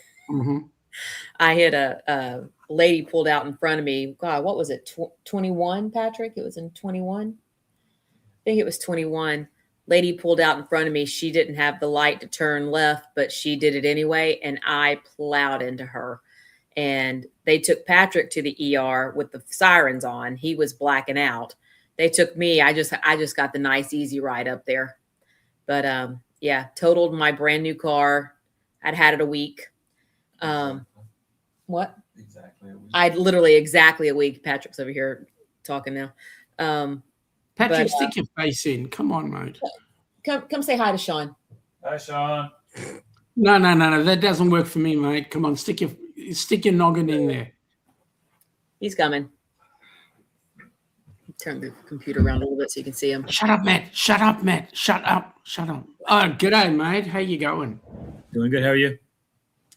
I had a lady pulled out in front of me. God, what was it? 21, Patrick? It was in 21. I think it was 21. Lady pulled out in front of me. She didn't have the light to turn left, but she did it anyway. And I plowed into her. And they took Patrick to the ER with the sirens on. He was blacking out. They took me. I just got the nice, easy ride up there. But yeah, totaled my brand new car. I'd had it a week. What? Exactly. I'd literally exactly a week. Patrick's over here talking now. Patrick, stick your face in. Come on, mate. Come say hi to Sean. Hi, Sean. No. That doesn't work for me, mate. Come on, stick your noggin in there. He's coming. Turn the computer around a little bit so you can see him. Shut up, Matt. Shut up. Oh, g'day, mate. How you going? Doing good. How are you?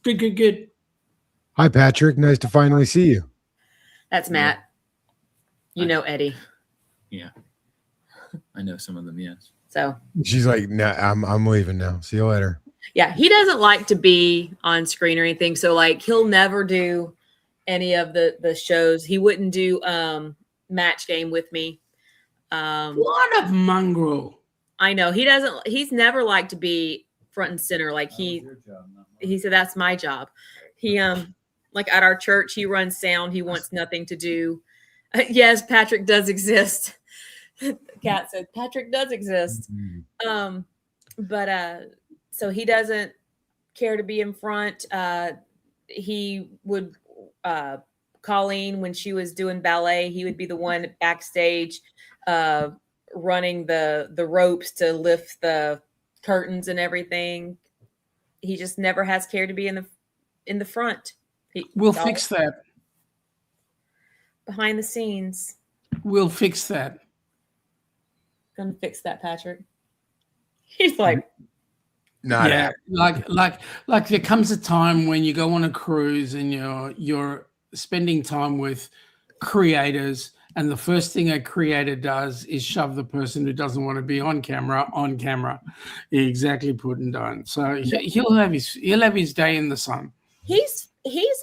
Good. Hi, Patrick. Nice to finally see you. That's Matt. You know Eddie. Yeah. I know some of them, yes. So she's like, "Nah, I'm leaving now. See you later." Yeah, he doesn't like to be on screen or anything. So like he'll never do any of the shows. He wouldn't do Match Game with me. What a mongrel. I know. He's never liked to be front and center. Like he said, that's my job. He like at our church, he runs sound. He wants nothing to do. Yes, Patrick does exist. Kat said Patrick does exist. But so he doesn't care to be in front. He would Colleen, when she was doing ballet, he would be the one backstage running the ropes to lift the curtains and everything. He just never has cared to be in the front. We'll fix that. Behind the scenes. We'll fix that. Gonna fix that, Patrick. He's like, like there comes a time when you go on a cruise and you're spending time with creators, and the first thing a creator does is shove the person who doesn't want to be on camera. Exactly, put and done. So he'll have his day in the sun. He's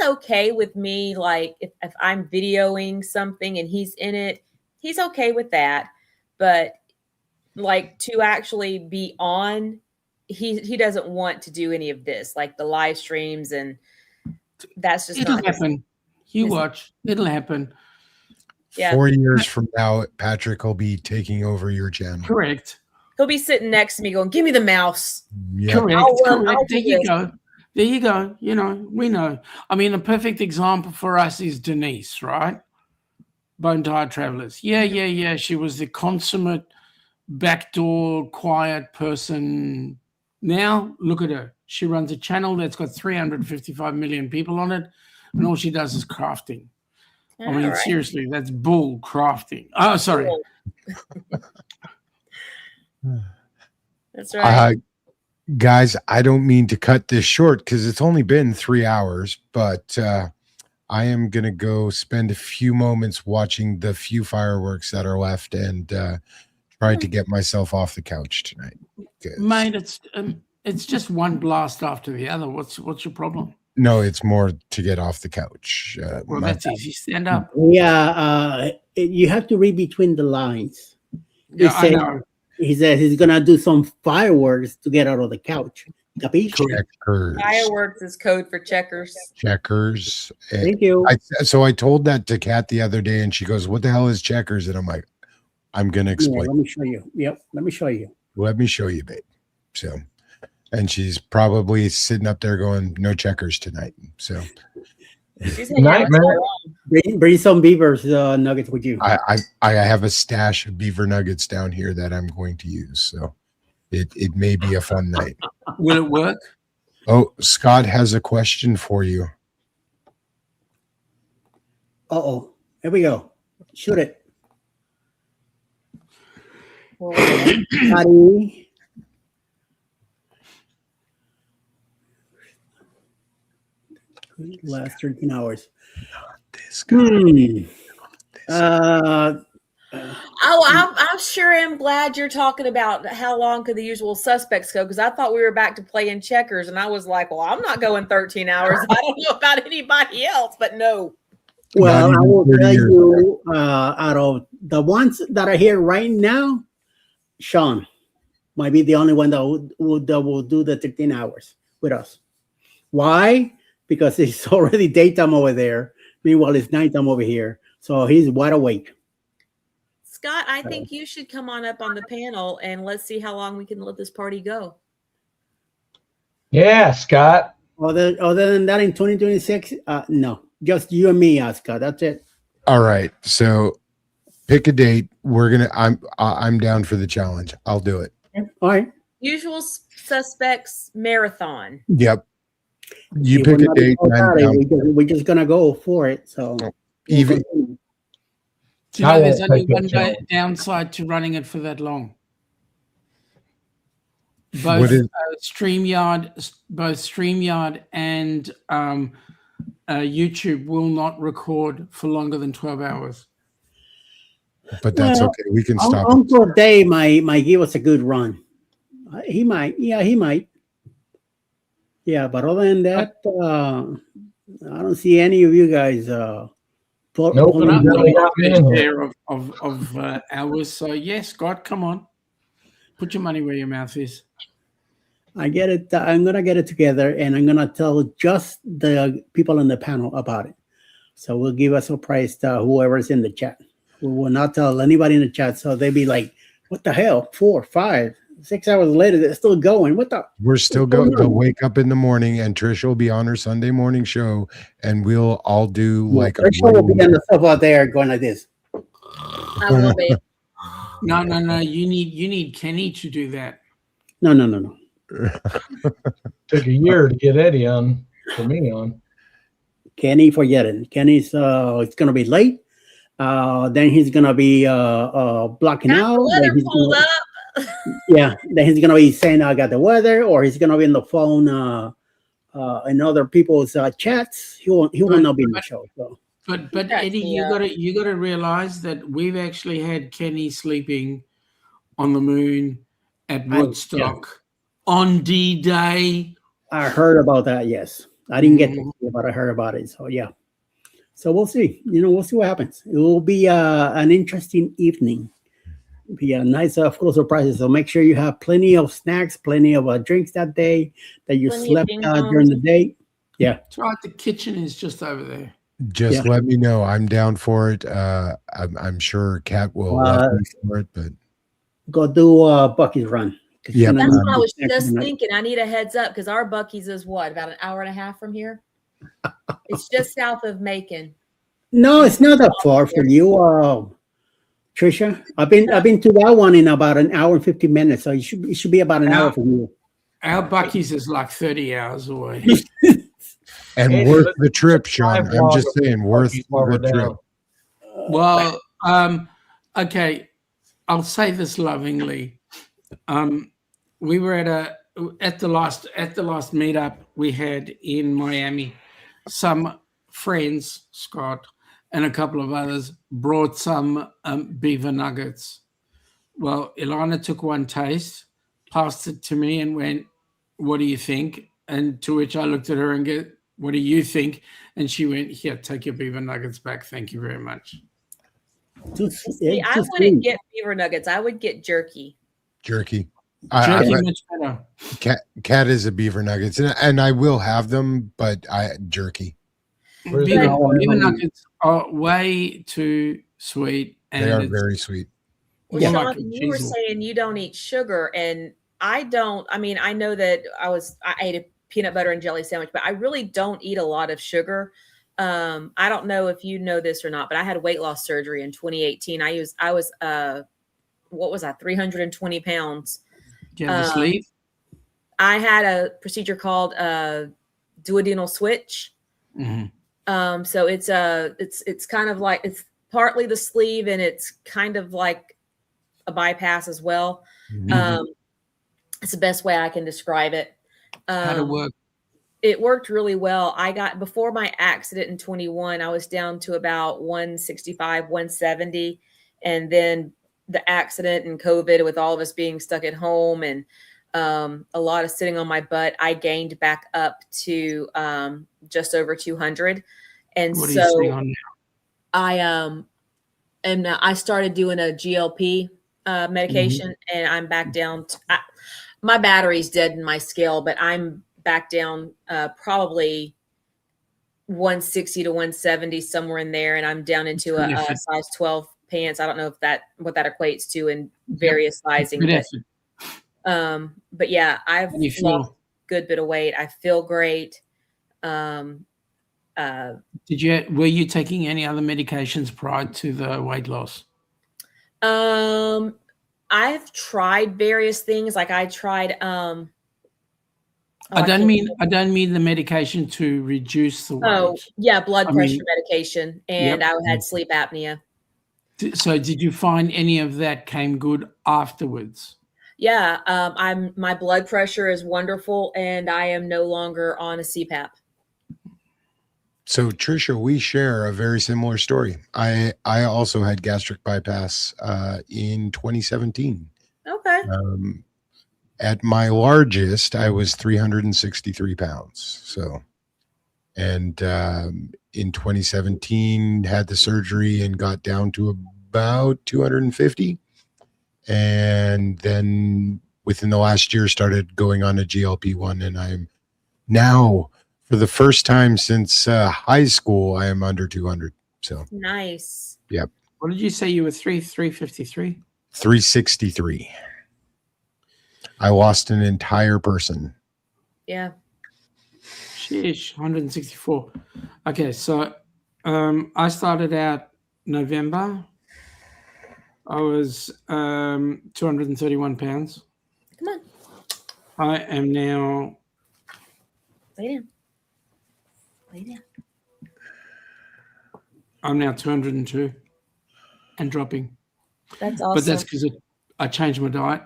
okay with me. Like if I'm videoing something and he's in it, he's okay with that. But like to actually be on, he doesn't want to do any of this, like the live streams, and that's just it'll happen. You watch, it'll happen. Yeah. 4 years from now, Patrick will be taking over your channel. Correct. He'll be sitting next to me going, "Give me the mouse." Yep. Correct. There you go. We know. I mean, a perfect example for us is Denise, right? Bone Tired Travelers. Yeah. She was the consummate backdoor quiet person. Now look at her. She runs a channel that's got 355 million people on it, and all she does is crafting. I mean, seriously, that's bull crafting. Oh, sorry. That's right. Guys, I don't mean to cut this short because it's only been 3 hours, but I am going to go spend a few moments watching the few fireworks that are left and try to get myself off the couch tonight. Mate, it's just one blast after the other. What's your problem? No, it's more to get off the couch. Well, that's easy. Stand up. Yeah, you have to read between the lines. Yeah, I know. He said he's gonna do some fireworks to get out of the couch. Capiche? Checkers. Fireworks is code for checkers. Checkers. Thank you. So I told that to Kat the other day, and she goes, "What the hell is checkers?" And I'm like, "I'm gonna explain." Yeah, let me show you. Yep, let me show you. Let me show you, babe. So, and she's probably sitting up there going, "No checkers tonight." So, Nightmare. Bring some beavers nuggets with you. I have a stash of beaver nuggets down here that I'm going to use. So, it may be a fun night. Will it work? Oh, Scott has a question for you. Uh-oh. Here we go. Shoot it. Scotty. Last 13 hours. I'm sure am glad you're talking about how long could the usual suspects go, because I thought we were back to playing checkers, and I was like, well, I'm not going 13 hours. I don't know about anybody else, but no. Well, I will tell you, out of the ones that are here right now, Sean might be the only one that will do the 13 hours with us. Why? Because it's already daytime over there. Meanwhile, it's nighttime over here. So he's wide awake. Scott, I think you should come on up on the panel and let's see how long we can let this party go. Yeah, Scott. Other than that, in 2026, no. Just you and me, Scott. That's it. All right. So pick a date. I'm down for the challenge. I'll do it. All right. Usual Suspects marathon. Yep. You pick a date. We're just gonna go for it. So even. Do you know there's only one downside to running it for that long? Both StreamYard and YouTube will not record for longer than 12 hours. But that's okay. We can stop. Uncle Dave might give us a good run. He might. Yeah, he might. Yeah, but other than that, I don't see any of you guys. But I'm not there of hours. So yes, God, come on, put your money where your mouth is. I get it. I'm gonna get it together, and I'm gonna tell just the people on the panel about it. So we'll give a surprise to whoever's in the chat. We will not tell anybody in the chat, so they'll be like, "What the hell? 4, 5, 6 hours later, they're still going. What the?" We're still going. They'll wake up in the morning, and Trisha will be on her Sunday morning show, and we'll all do like. Trisha will be on the stuff out there going like this. I will be. No. You need Kenny to do that. No. Took a year to get Eddie on, for me on. Kenny, forget it. Kenny's it's gonna be late. Then he's gonna be blocking out. Then he's gonna be saying I got the weather, or he's gonna be on the phone in other people's chats. He will not be in the show. So. But Eddie, you gotta realize that we've actually had Kenny sleeping on the moon at Woodstock on D-Day. I heard about that. Yes, I didn't get to see it, but I heard about it. So yeah. So we'll see. We'll see what happens. It will be an interesting evening. It'll be a nice full of surprises. So make sure you have plenty of snacks, plenty of drinks that day, that you slept during the day. Yeah. That's right. The kitchen is just over there. Just let me know. I'm down for it. I'm sure Kat will love me for it, but go do Bucky's run. Yeah, that's what I was just thinking. I need a heads up because our Bucky's is what, about an hour and a half from here? It's just south of Macon. No, it's not that far for you, Trisha. I've been to that one in about an hour and 50 minutes, so it should be about an hour from you. Our Bucky's is like 30 hours away. And worth the trip, Sean. I'm just saying, worth the trip. Well, okay. I'll say this lovingly. We were at at the last meetup we had in Miami, some friends, Scott, and a couple of others brought some beaver nuggets. Well, Ilana took one taste, passed it to me, and went, "What do you think?" And to which I looked at her and go, "What do you think?" And she went, "Here, take your beaver nuggets back. Thank you very much." See, I wouldn't get beaver nuggets. I would get jerky. Jerky. Jerky much better. Cat is a beaver nuggets, and I will have them, but jerky. Beaver nuggets are way too sweet. And they are very sweet. Well, Sean, you were saying you don't eat sugar, and I don't. I mean, I know that I ate a peanut butter and jelly sandwich, but I really don't eat a lot of sugar. I don't know if you know this or not, but I had weight loss surgery in 2018. I was what was I, 320 pounds. Do you have the sleeve? I had a procedure called duodenal switch. Mm-hmm. So it's kind of like, it's partly the sleeve and it's kind of like a bypass as well. Mm-hmm. It's the best way I can describe it. How'd it work? It worked really well. Before my accident in 21, I was down to about 165, 170. And then the accident and COVID, with all of us being stuck at home and a lot of sitting on my butt, I gained back up to just over 200. And what are so you sitting on now? I started doing a GLP medication, and I'm back down. My battery's dead in my scale, but I'm back down probably 160 to 170, somewhere in there. And I'm down into a size 12 pants. I don't know what that equates to in various sizing. But yeah, I've lost a good bit of weight. I feel great. Were you taking any other medications prior to the weight loss? I've tried various things. Like I tried I don't mean the medication to reduce the weight. Oh, yeah, blood pressure medication, and Yep. I had sleep apnea. So did you find any of that came good afterwards? Yeah, my blood pressure is wonderful, and I am no longer on a CPAP. So Trisha, we share a very similar story. I also had gastric bypass in 2017. Okay. At my largest, I was 363 pounds. So, and in 2017, had the surgery and got down to about 250. And then within the last year, started going on a GLP-1. And I'm now, for the first time since high school, I am under 200. So nice. Yep. What did you say you were 353? 363. I lost an entire person. Yeah. Sheesh, 164. Okay, so I started out November. I was 231 pounds. Come on. I am now. Lay down. I'm now 202 and dropping. That's awesome. But that's because I changed my diet.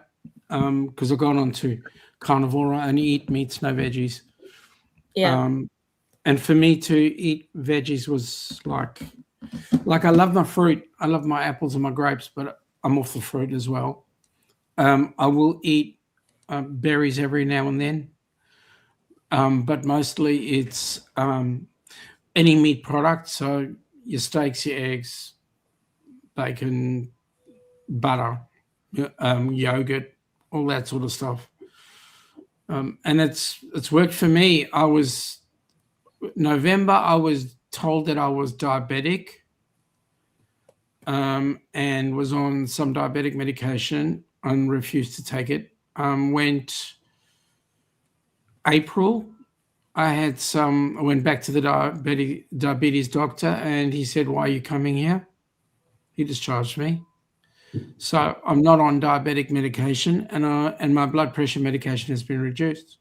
Because I've gone on to carnivore. I only eat meats, no veggies. Yeah. And for me to eat veggies was like I love my fruit. I love my apples and my grapes, but I'm off the fruit as well. I will eat berries every now and then. But mostly it's any meat product. So your steaks, your eggs, bacon, butter, yogurt, all that sort of stuff. And it's worked for me. November, I was told that I was diabetic and was on some diabetic medication and refused to take it. Went April, I went back to the diabetes doctor, and he said, "Why are you coming here?" He discharged me. So I'm not on diabetic medication, and my blood pressure medication has been reduced.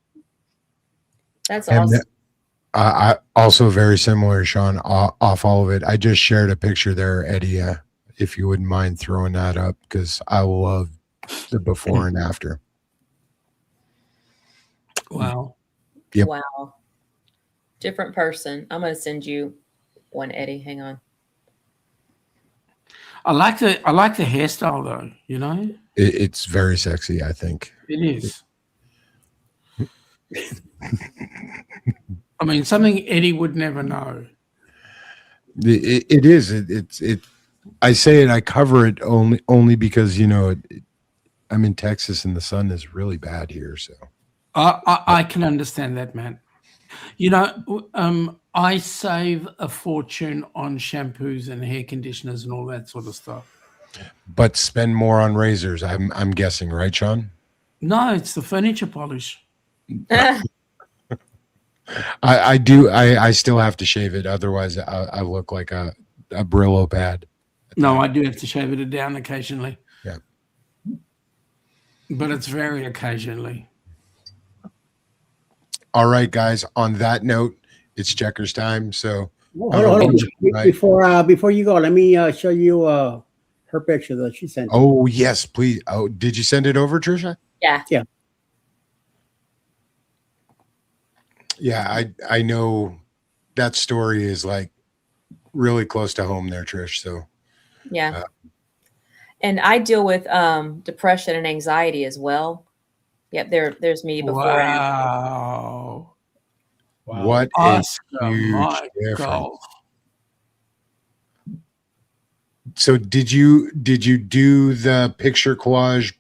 That's awesome. I also very similar, Sean, off all of it. I just shared a picture there, Eddie, if you wouldn't mind throwing that up, because I love the before and after. Wow. Yep. Wow. Different person. I'm going to send you one, Eddie. Hang on. I like the hairstyle though, you know? It's very sexy, I think. It is. I mean, something Eddie would never know. It is. I say it. I cover it only because I'm in Texas and the sun is really bad here. So I can understand that, man. I save a fortune on shampoos and hair conditioners and all that sort of stuff. but spend more on razors. I'm guessing, right, Sean? No, it's the furniture polish. I do. I still have to shave it. Otherwise, I look like a Brillo pad. No, I do have to shave it down occasionally. Yeah. But it's very occasionally. All right, guys. On that note, it's checkers time. So Hold on. Before you go, let me show you her picture that she sent. Oh yes, please. Oh, did you send it over, Trisha? Yeah. Yeah. Yeah, I know that story is like really close to home there, Trish. So yeah. And I deal with depression and anxiety as well. Yep, there's me before. Wow. What a huge difference. So did you do the picture collage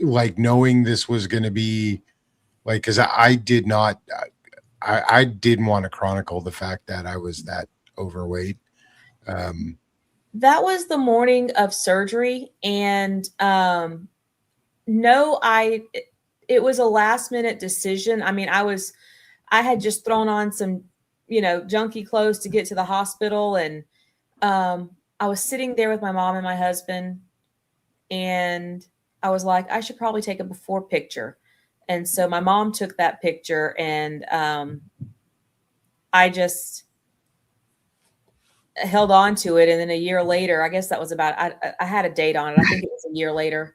like knowing this was going to be like, because I did not, I didn't want to chronicle the fact that I was that overweight. That was the morning of surgery, and it was a last minute decision. I mean, I had just thrown on some, junky clothes to get to the hospital, and I was sitting there with my mom and my husband, and I was like, I should probably take a before picture. And so my mom took that picture, and I just held on to it. And then a year later, I guess that was about, I had a date on it. I think it was a year later.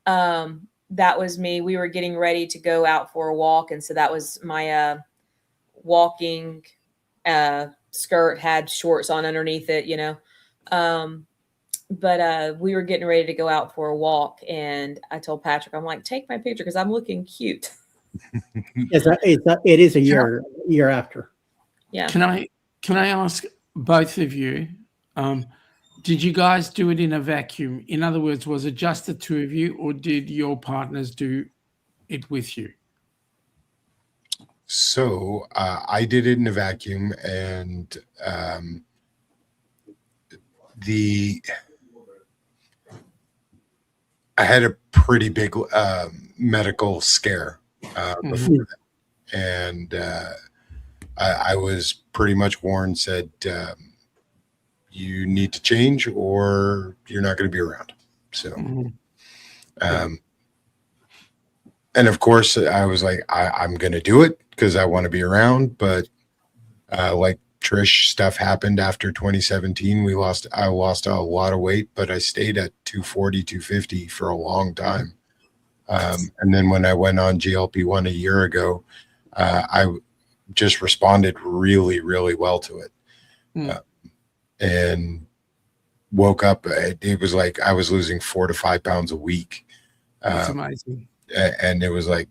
That was me. We were getting ready to go out for a walk. And so that was my walking skirt, had shorts on underneath it, but we were getting ready to go out for a walk, and I told Patrick, I'm like, take my picture because I'm looking cute. It is a year after. Yeah. Can I ask both of you, did you guys do it in a vacuum? In other words, was it just the two of you, or did your partners do it with you? So I did it in a vacuum, and I had a pretty big medical scare before that, and I was pretty much warned, said you need to change or you're not going to be around. So, and of course I was like, I'm going to do it because I want to be around. But like Trish, stuff happened after 2017. I lost a lot of weight, but I stayed at 240, 250 for a long time. And then when I went on GLP-1 a year ago, I just responded really, really well to it. And woke up. It was like I was losing 4 to 5 pounds a week. That's amazing. And it was like,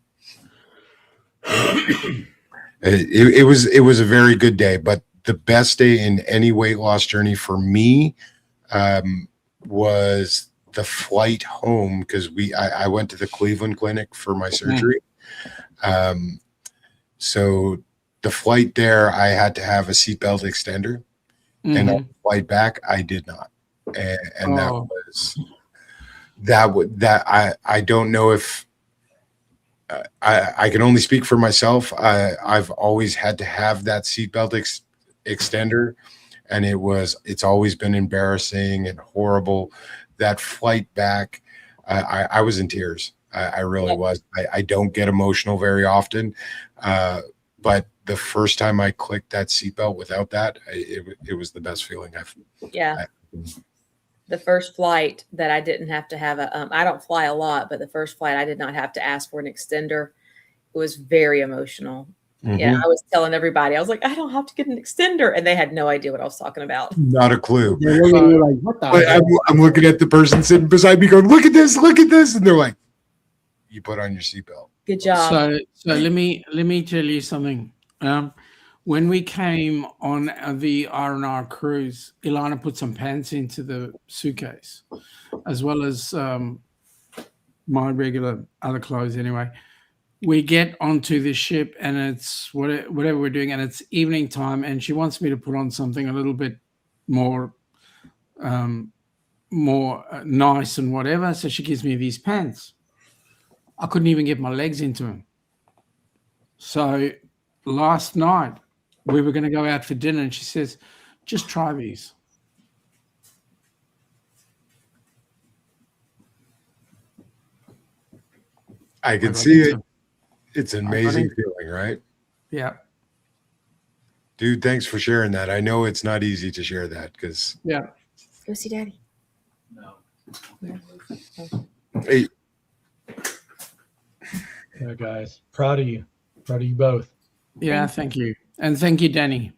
it was a very good day, but the best day in any weight loss journey for me was the flight home, because I went to the Cleveland Clinic for my surgery. So the flight there, I had to have a seatbelt extender, and on the flight back, I did not. And I don't know if I can only speak for myself. I've always had to have that seatbelt extender, and it's always been embarrassing and horrible. That flight back, I was in tears. I really was. I don't get emotional very often, but the first time I clicked that seatbelt without that, it was the best feeling I've. Yeah. The first flight that I didn't have to have I don't fly a lot, but the first flight I did not have to ask for an extender was very emotional. Mhm. Yeah, I was telling everybody, I was like, I don't have to get an extender, and they had no idea what I was talking about. Not a clue. They're looking at you like, what the But I'm looking at the person sitting beside me going, look at this, and they're like, you put on your seatbelt. Good job. So let me tell you something. When we came on the R&R cruise, Ilana put some pants into the suitcase, as well as my regular other clothes. Anyway, we get onto the ship, and it's whatever we're doing, and it's evening time, and she wants me to put on something a little bit more nice and whatever. So she gives me these pants. I couldn't even get my legs into them. So last night we were going to go out for dinner, and she says, just try these. I can see it. It's an amazing feeling, right? Yeah. Dude, thanks for sharing that. I know it's not easy to share that because. Yeah. Go see Daddy. Hey. Yeah, guys, proud of you both. Yeah, thank you. And thank you, Danny.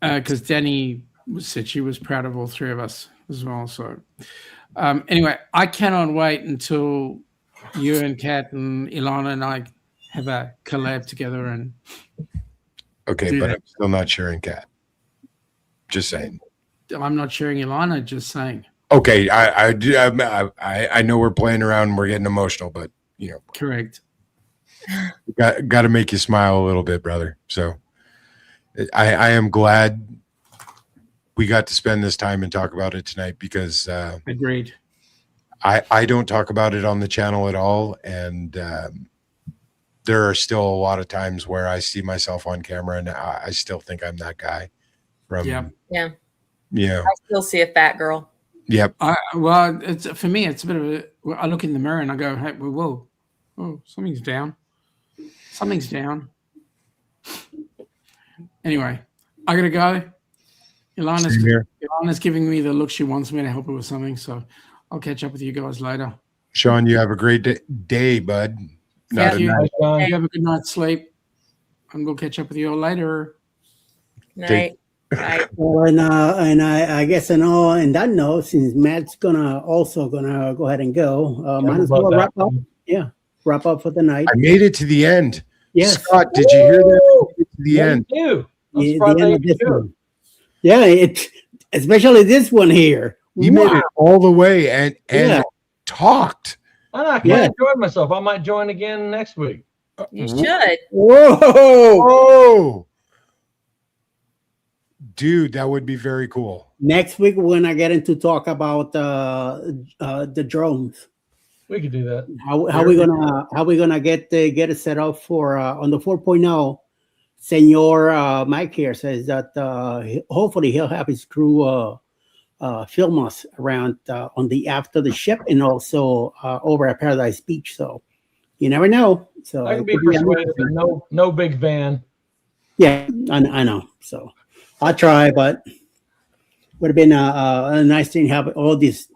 Because Danny said she was proud of all three of us as well. So anyway, I cannot wait until you and Kat and Ilana and I have a collab together. And okay, but I'm still not sharing Kat. Just saying. I'm not sharing Ilana, just saying. Okay, I know we're playing around and we're getting emotional, but you know, correct. Got to make you smile a little bit, brother. So I am glad we got to spend this time and talk about it tonight because agreed. I don't talk about it on the channel at all, and there are still a lot of times where I see myself on camera and I still think I'm that guy. From Yeah. Yeah. I still see a fat girl. Yep. Well, it's for me. It's a bit of a. I look in the mirror and I go, "Hey, whoa, something's down. Something's down." Anyway, I gotta go. Ilana's giving me the look she wants me to help her with something, so I'll catch up with you guys later. Sean, you have a great day, bud. Thank you. You have a good night's sleep, and we'll catch up with you all later. Night. Well, and I guess in that note, since Matt's also gonna go ahead and go, might as well wrap up. Yeah, wrap up for the night. I made it to the end. Yes. Scott, did you hear that? To the end. The end of this one. Yeah, especially this one here. You made it all the way and talked. I enjoyed myself. I might join again next week. You should. Whoa! Dude, that would be very cool. Next week we're gonna get into talk about the drones. We could do that. How we gonna get it set up for on the 4.0? Senor Mike here says that hopefully he'll have his crew film us around on the after the ship and also over at Paradise Beach. So you never know. So I can be persuaded, but no big van. Yeah, I know. So I'll try, but would have been a nice thing to have all these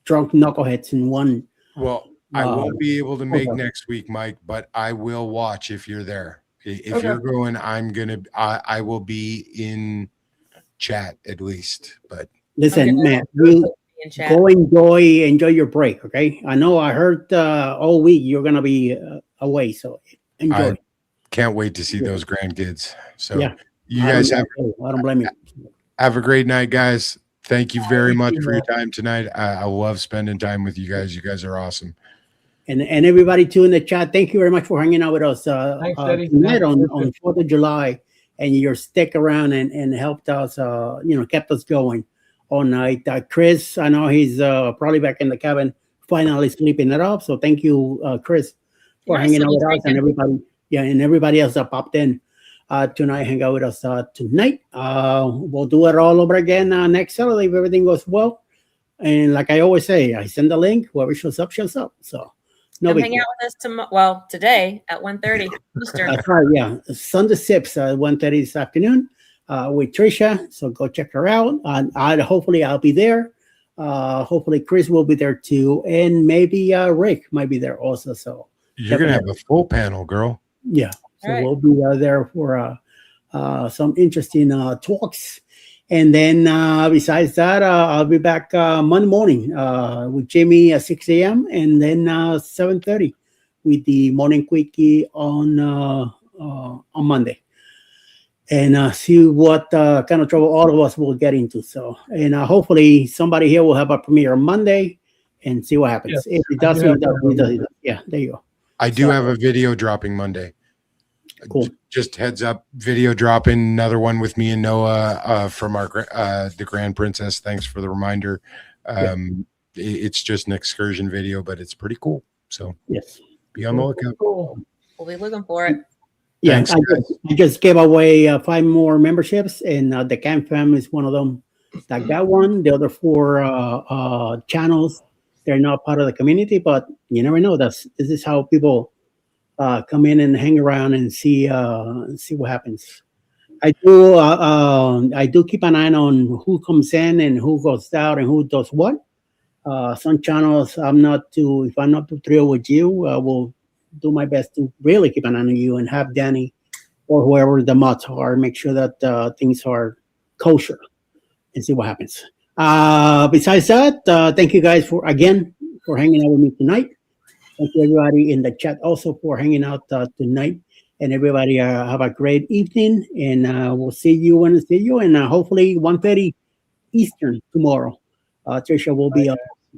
drunk knuckleheads in one. Well, I won't be able to make next week, Mike, but I will watch if you're there. If you're going, I will be in chat at least. But listen, man, go enjoy your break. Okay, I know I heard all week you're gonna be away, so enjoy. I can't wait to see those grandkids. So yeah, you guys I don't blame you. Have a great night, guys. Thank you very much for your time tonight. I love spending time with you guys. You guys are awesome. And everybody too in the chat, thank you very much for hanging out with us Thanks, Eddie. tonight on 4th of July, and your stick around and helped us, kept us going all night. Chris, I know he's probably back in the cabin, finally sleeping it off. So thank you, Chris, for hanging out with us and everybody. Yeah, and everybody else that popped in tonight, hang out with us tonight. We'll do it all over again next Saturday if everything goes well. And like I always say, I send the link. Whoever shows up, shows up. So. Come hang out with us today at 1:30 Eastern. That's right, yeah. Sunday Sips at 1:30 this afternoon with Trisha. So go check her out. Hopefully I'll be there. Hopefully Chris will be there too. And maybe Rick might be there also. So You're gonna have a full panel, girl. Yeah. So All right. we'll be there for some interesting talks. And then besides that, I'll be back Monday morning with Jimmy at 6 a.m. and then 7:30 with the morning quickie on Monday. And see what kind of trouble all of us will get into. So, and hopefully somebody here will have a premiere on Monday and see what happens. Yes, If it doesn't, I it do have doesn't, that it doesn't. Yeah, there you go. I do have a video dropping Monday. Cool. Just heads up, video dropping, another one with me and Noah from our the Grand Princess. Thanks for the reminder. It's just an excursion video, but it's pretty cool. So yes, be on the lookout. Cool. We'll be looking for it. Yeah, Thanks, I just gave away 5 more memberships, and the Camp Family is one of them that got one. The other 4 channels, they're not part of the community, but you never know. This is how people come in and hang around and see what happens. I do keep an eye on who comes in and who goes out and who does what. Some channels if I'm not too thrilled with you, I will do my best to really keep an eye on you and have Danny or whoever the mods are make sure that things are kosher and see what happens. Besides that, thank you guys for hanging out with me tonight. Thank you everybody in the chat also for hanging out tonight. And everybody have a great evening, and we'll see you when I see you, and hopefully 1:30 Eastern tomorrow. Trisha will be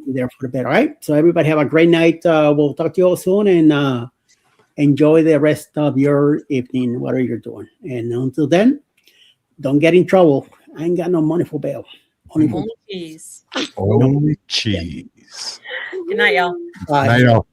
there for the bed. All right. So everybody have a great night. We'll talk to you all soon, and enjoy the rest of your evening, whatever you're doing. And until then, don't get in trouble. I ain't got no money for bail. Only Only cheese. Only cheese. Good night, y'all. Bye. Night, y'all.